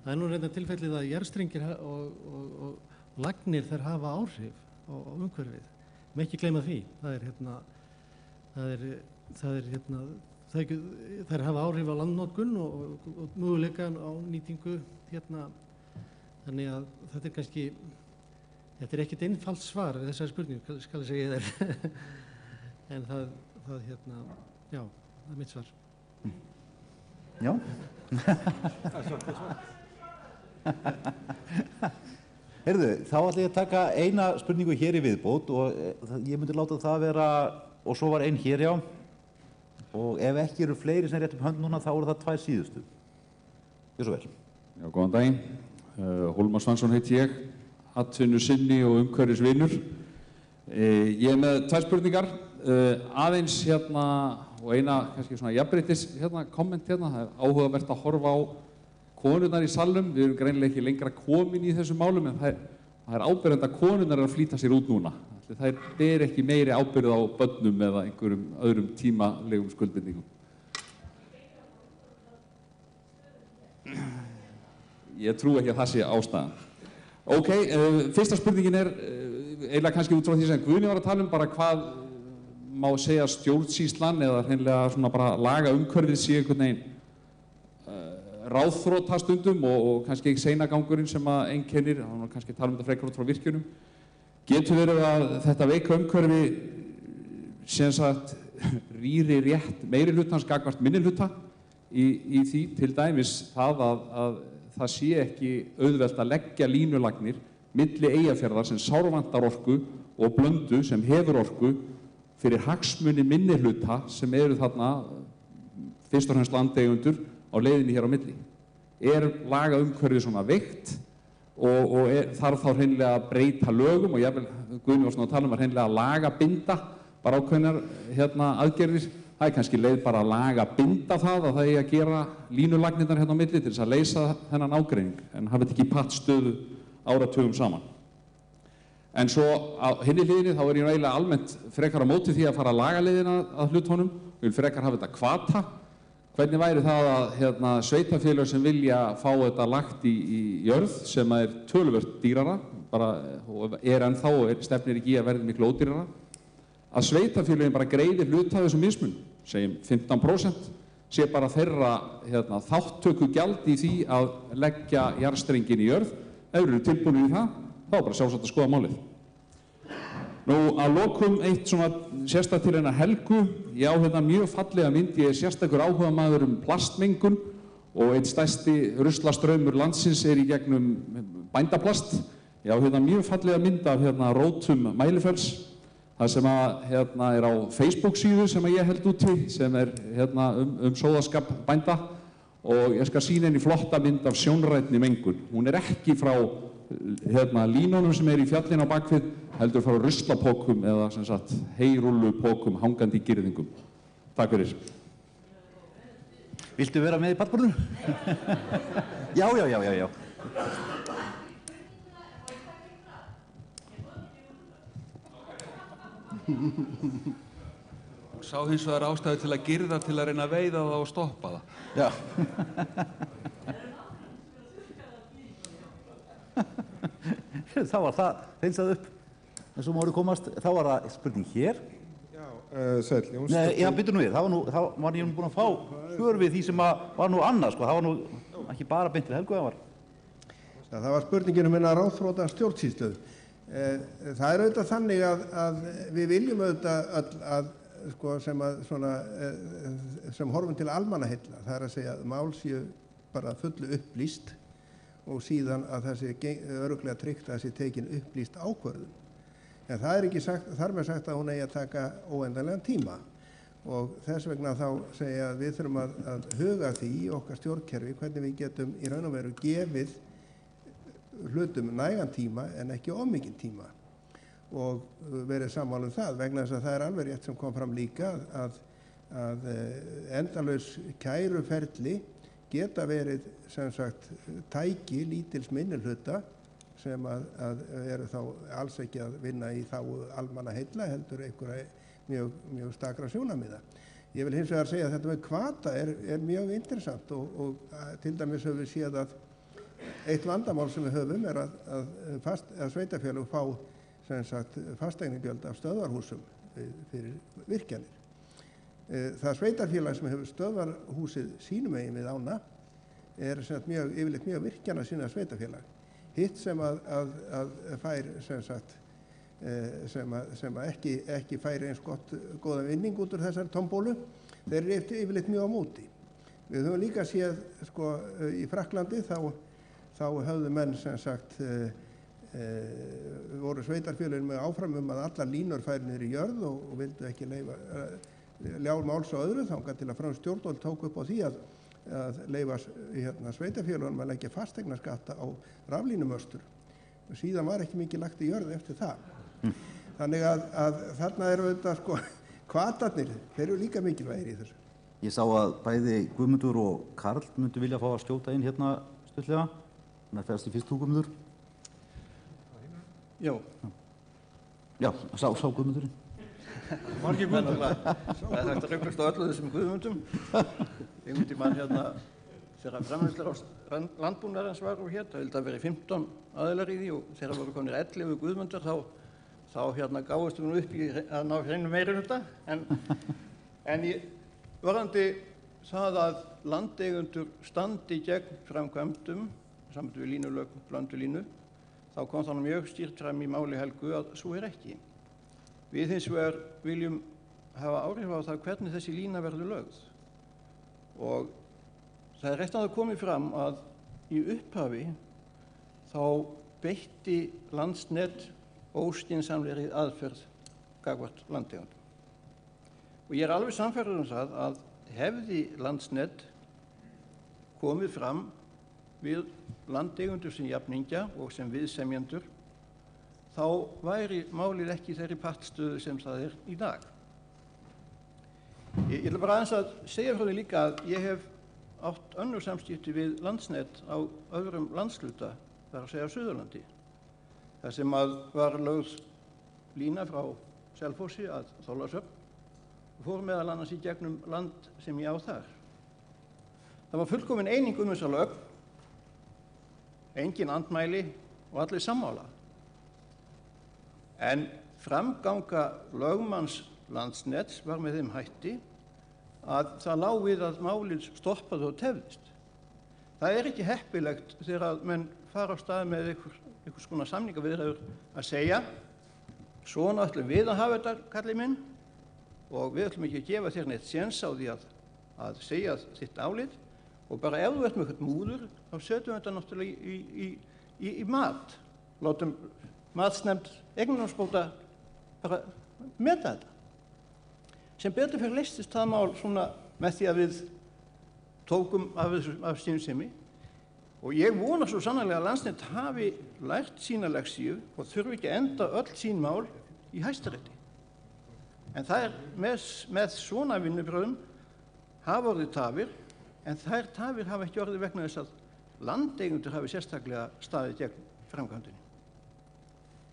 er nú reynda tilfellið að jarðstrengir og lagnir þær hafa áhrif á umhverfið. Má ekki gleyma því. Þær hafa áhrif á landnotkun og möguleikann á nýtingu þannig að þetta er kannski, þetta er ekkert einfalt svar við þessari spurningu, skal ég segja þér. En já, það er mitt svar. Já. Heyrðu, þá ætla ég að taka eina spurningu hér í viðbót og ég myndi láta það vera, og svo var ein hér, já. Og ef ekki eru fleiri sem rétt upp hönd núna, þá eru það 2 síðustu. Gjör svo vel. Já, góðan daginn. Hólmar Svansson heiti ég, atvinnusinni og umhverfisvinur. Ég er með 2 spurningar. Aðeins og eina kannski svona jafnréttis komment hérna. Það er áhugavert að horfa á konurnar í salnum. Við erum greinilega ekki lengra komin í þessum málum, en það er ábyrgðandi að konurnar eru að flýta sér út núna. Það ber ekki meiri ábyrgð á börnum eða einhverjum öðrum tímalegum skuldbindningum. Ég trú ekki að það sé ástæðan. Ok, fyrsta spurningin er eiginlega kannski út frá því sem Guðni var að tala um, bara hvað má segja stjórnsýslan eða hreinlega svona bara laga umhverfið sé einhvern veginn ráðþrota stundum og kannski ekki seinagangurinn sem að einkennir, hann var kannski að tala um þetta frekar út frá virkjunum. Getur verið að þetta veika umhverfi sem sagt rýri rétt meiri hlutans gagnvart minni hluta í því, til dæmis það að það sé ekki auðvelt að leggja línulagnir milli Eyjafjarðar sem sárvantar orku og Blöndu sem hefur orku fyrir hagsmuni minni hluta sem eru þarna fyrst og fremst landeigendur á leiðinni hér á milli. Er laga umhverfið svona veikt og þarf þá hreinlega að breyta lögum og jafnvel, Guðni var svona að tala um að hreinlega laga binda bara ákveðnar aðgerðir. Það er kannski leið bara að laga binda það að það eigi að gera línulagnirnar hérna á milli til þess að leysa þennan ágreining en hafa þetta ekki pattstöðu áratugum saman. En svo á hinni hliðinni þá er ég eiginlega almennt frekar á móti því að fara að laga leiðina að hlutunum og vil frekar hafa þetta hvata. Hvernig væri það að sveitarfélög sem vilja fá þetta lagt í jörð sem er töluvert dýrara, bara, og er ennþá og stefnir ekki í að verði miklu ódýrara, að sveitarfélögin bara greiðir hluta af þessum mismun, segjum 15%, sé bara þeirra þátttökugjald í því að leggja jarðstrenginn í jörð. Ef þeir eru tilbúnir í það, þá er bara sjálfsagt að skoða málið. Nú, að lokum eitt svona sérstakt til hennar Helgu. Ég á hérna mjög fallega mynd, ég er sérstakur áhugamaður plastmengun og einn stærsti ruslastraumur landsins er í gegnum bændaplast. Ég á hérna mjög fallega mynd af rótum Mælifells. Það sem er á Facebook síðu sem ég held úti, sem er sóðaskap bænda og ég skal sýna henni flotta mynd af sjónrænni mengun. Hún er ekki frá línunum sem er í fjallin á bakvið, heldur frá ruslapókum eða sem sagt heyrúllupókum hangandi í girðingum. Takk fyrir. Viltu vera með í pallborðinu? Já. Sá hins vegar ástæðu til að girða til að reyna að veiða það og stoppa það. Já. Þá var það hreinsað upp. En svo máru komast, þá var það spurning hér. Já, Sæll Jónsson. Nei, já, byrju nú við. Þá var ég búinn að fá svör við því sem var nú annað, sko. Það var nú ekki bara beint til Helgu, það var. Það var spurningin um ráðþrota stjórnsýslu. Það er auðvitað þannig að við viljum auðvitað sem horfum til almannaheilla. Það er að segja að mál séu bara fullu upplýst og síðan að það sé örugglega tryggt að það sé tekin upplýst ákvörðun. En það er ekki sagt, þar með sagt að hún eigi að taka óendanlegan tíma og þess vegna þá segja að við þurfum að huga því í okkar stjórnkerfi hvernig við getum í raun og veru gefið hlutum nægan tíma en ekki of mikinn tíma og verið sammála um það vegna þess að það er alveg rétt sem kom fram líka að endalaus kæruferli geta verið sem sagt tæki lítils minnihluta sem að eru þá alls ekki að vinna í þágu almannaheilla heldur einhverja mjög stakra sjónarmiða. Ég vil hins vegar segja að þetta með hvata er mjög interessant og til dæmis höfum við séð að eitt vandamál sem við höfum er að sveitarfélög fá sem sagt fasteignagjöld af stöðvarhúsum fyrir virkjanir. Það sveitarfélag sem hefur stöðvarhúsið sínum megin við ána er sem sagt yfirleitt mjög virkjana sinna sveitarfélag. Hitt sem að fær sem sagt sem ekki færi eins góða vinning út úr þessari tombólu, þeir eru yfirleitt mjög á móti. Við höfum líka séð sko í Frakklandi þá höfðu menn sem sagt voru sveitarfélögin með áfram að allar línur færi niður í jörð og vildu ekki ljá máls á öðru þangað til að frá stjórnvöld tók upp á því að leyfa sveitarfélögunum að leggja fasteignaskatta á raflínumöstur. Síðan var ekki mikið lagt í jörð eftir það. Þannig að þarna eru þetta sko hvatarnir, þeir eru líka mikilvægir í þessu. Ég sá að bæði Guðmundur og Karl myndu vilja fá að skjóta inn hérna stuttlega. Þannig að ferðast í fyrst þú Guðmundur. Já. Já, sá Guðmundurinn. Margir Guðmundur. Það er hægt að rauglast á öllu þessum Guðmundum. Einhvern tímann hérna þegar framleiðsla á landbúnaðarins var og það vildi að veri 15 aðilar í því og þegar voru konir 11 Guðmundar þá hérna gáðust við nú upp í að ná hreinu meirihluta en varðandi það að landeigendur standi gegn framkvæmdum saman við línulög, blöndulínu, þá kom það mjög skýrt fram í máli Helgu að svo er ekki. Við hins vegar viljum hafa áhrif á það hvernig þessi lína verður lögð og það er rétt að það komi fram að í upphafi þá beitti Landsnet óskynsamlegri aðferð gagnvart landeigendum. Og ég er alveg sannfærður um það að hefði Landsnet komið fram við landeigendur sem jafningja og sem viðsemjendur, þá væri málið ekki í þeirri pattstöðu sem það er í dag. Ég ætla bara aðeins að segja frá því líka að ég hef átt önnur samskipti við Landsnet á öðrum landshluta, þar að segja á Suðurlandi, þar sem var lögð lína frá Selfossi að Þorlákshöfn og fór meðal annars í gegnum land sem ég á þar. Það var fullkomin eining þessa lög, engin andmæli og allir sammála. En framganga lögmanns Landsnets var með þeim hætti að það lá við að málið stoppaði og tefðist. Það er ekki heppilegt þegar menn fara á stað með einhvers konar samningaviðræður að segja svona ætlum við að hafa þetta, kallið minn, og við ætlum ekki að gefa þér neitt séns á því að segja þitt álit og bara ef þú ert með eitthvað múður þá setjum við þetta náttúrulega í mat. Látum matsnefnd eignarnámsbóta bara meta þetta. Sem betur fyrir leystist það mál svona með því að við tókum af skynsemi og ég vona svo sannarlega að Landsnet hafi lært sína leksíu og þurfi ekki að enda öll sín mál í Hæstarétti. En það er með svona vinnubröðum hafa orðið tafir en þær tafir hafa ekki orðið vegna þess að landeigendur hafi sérstaklega staðið gegn framkvæmdinni.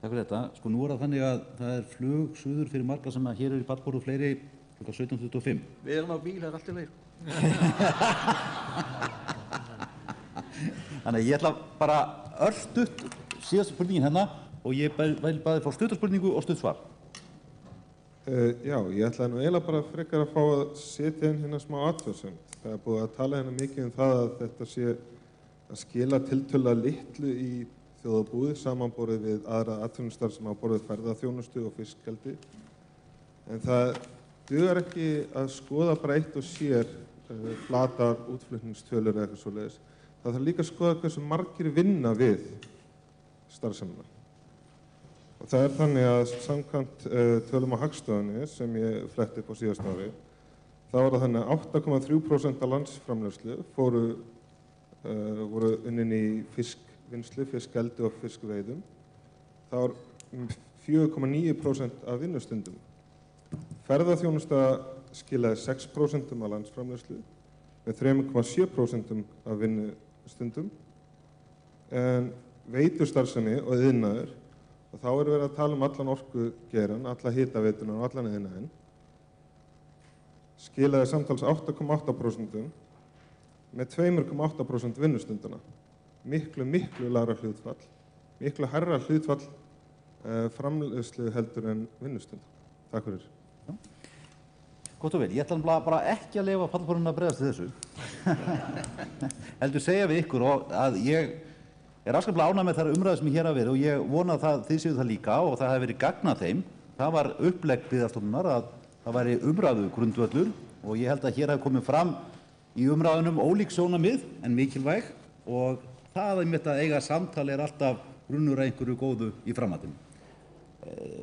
Takk fyrir þetta. Sko nú er það þannig að það er flug suður fyrir marga sem að hér eru í pallborð og fleiri kl. 17:25. Við erum á bíl, það er allt í leið. Þannig að ég ætla bara örstutt síðast spurningin hérna og ég vil bæði fá stuttarspurningu og stutt svar. Já, ég ætlaði nú eiginlega bara frekar að fá að setja inn hérna smá athugasemd. Það er búið að tala hérna mikið um það að þetta sé að skila tiltölulega litlu í þjóðarbúið samanborið við aðra atvinnustarfsemi á borð við ferðaþjónustu og fiskeldi. En það dugar ekki að skoða bara eitt og sér flatar útflutningstölur eða eitthvað svoleiðis. Það þarf líka að skoða hversu margir vinna við starfsemina. Og það er þannig að samkvæmt tölum á Hagstofunni sem ég fletti upp á síðasta ári, þá var það þannig að 8,3% af landsframleiðslu voru unnin í fiskvinnslu, fiskeldi og fiskveiðum. Það var 4,9% af vinnustundum. Ferðaþjónusta skilaði 6% af landsframleiðslu með 3,7% af vinnustundum. En veitustarfsemi og iðnaður, og þá er verið að tala um allan orkugeirann, alla hitaveituna og allan iðnaðinn, skilaði samtals 8,8% með 2,8% vinnustundana. Miklu lægra hlutfall, miklu hærra hlutfall framleiðslu heldur en vinnustunda. Takk fyrir. Gott og vel, ég ætla bara ekki að leyfa pallborðinu að bregðast við þessu. Heldur segja við ykkur að ég er afskaplega ánægð með þær umræður sem hér hafa verið og ég vona að þið séu það líka og það hafi verið gagn að þeim. Það var upplegg Byggðastofnunar að það væri umræðu grundvöllur og ég held að hér hafi komið fram í umræðunum ólík sjónarmið en mikilvæg og það einmitt að eiga samtal er alltaf grunnur að einhverju góðu í framhaldinu.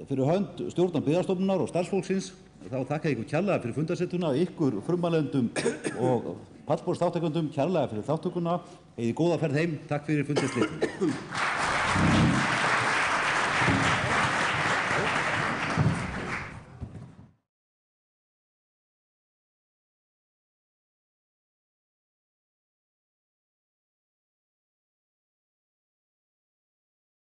Fyrir hönd stjórnar Byggðastofnunar og starfsfólksins þá þakka ég ykkur kærlega fyrir fundarsettuna, ykkur frummælendum og pallborðsþáttakendum kærlega fyrir þáttökuna. Eigið góða ferð heim. Takk fyrir fundarsettuna.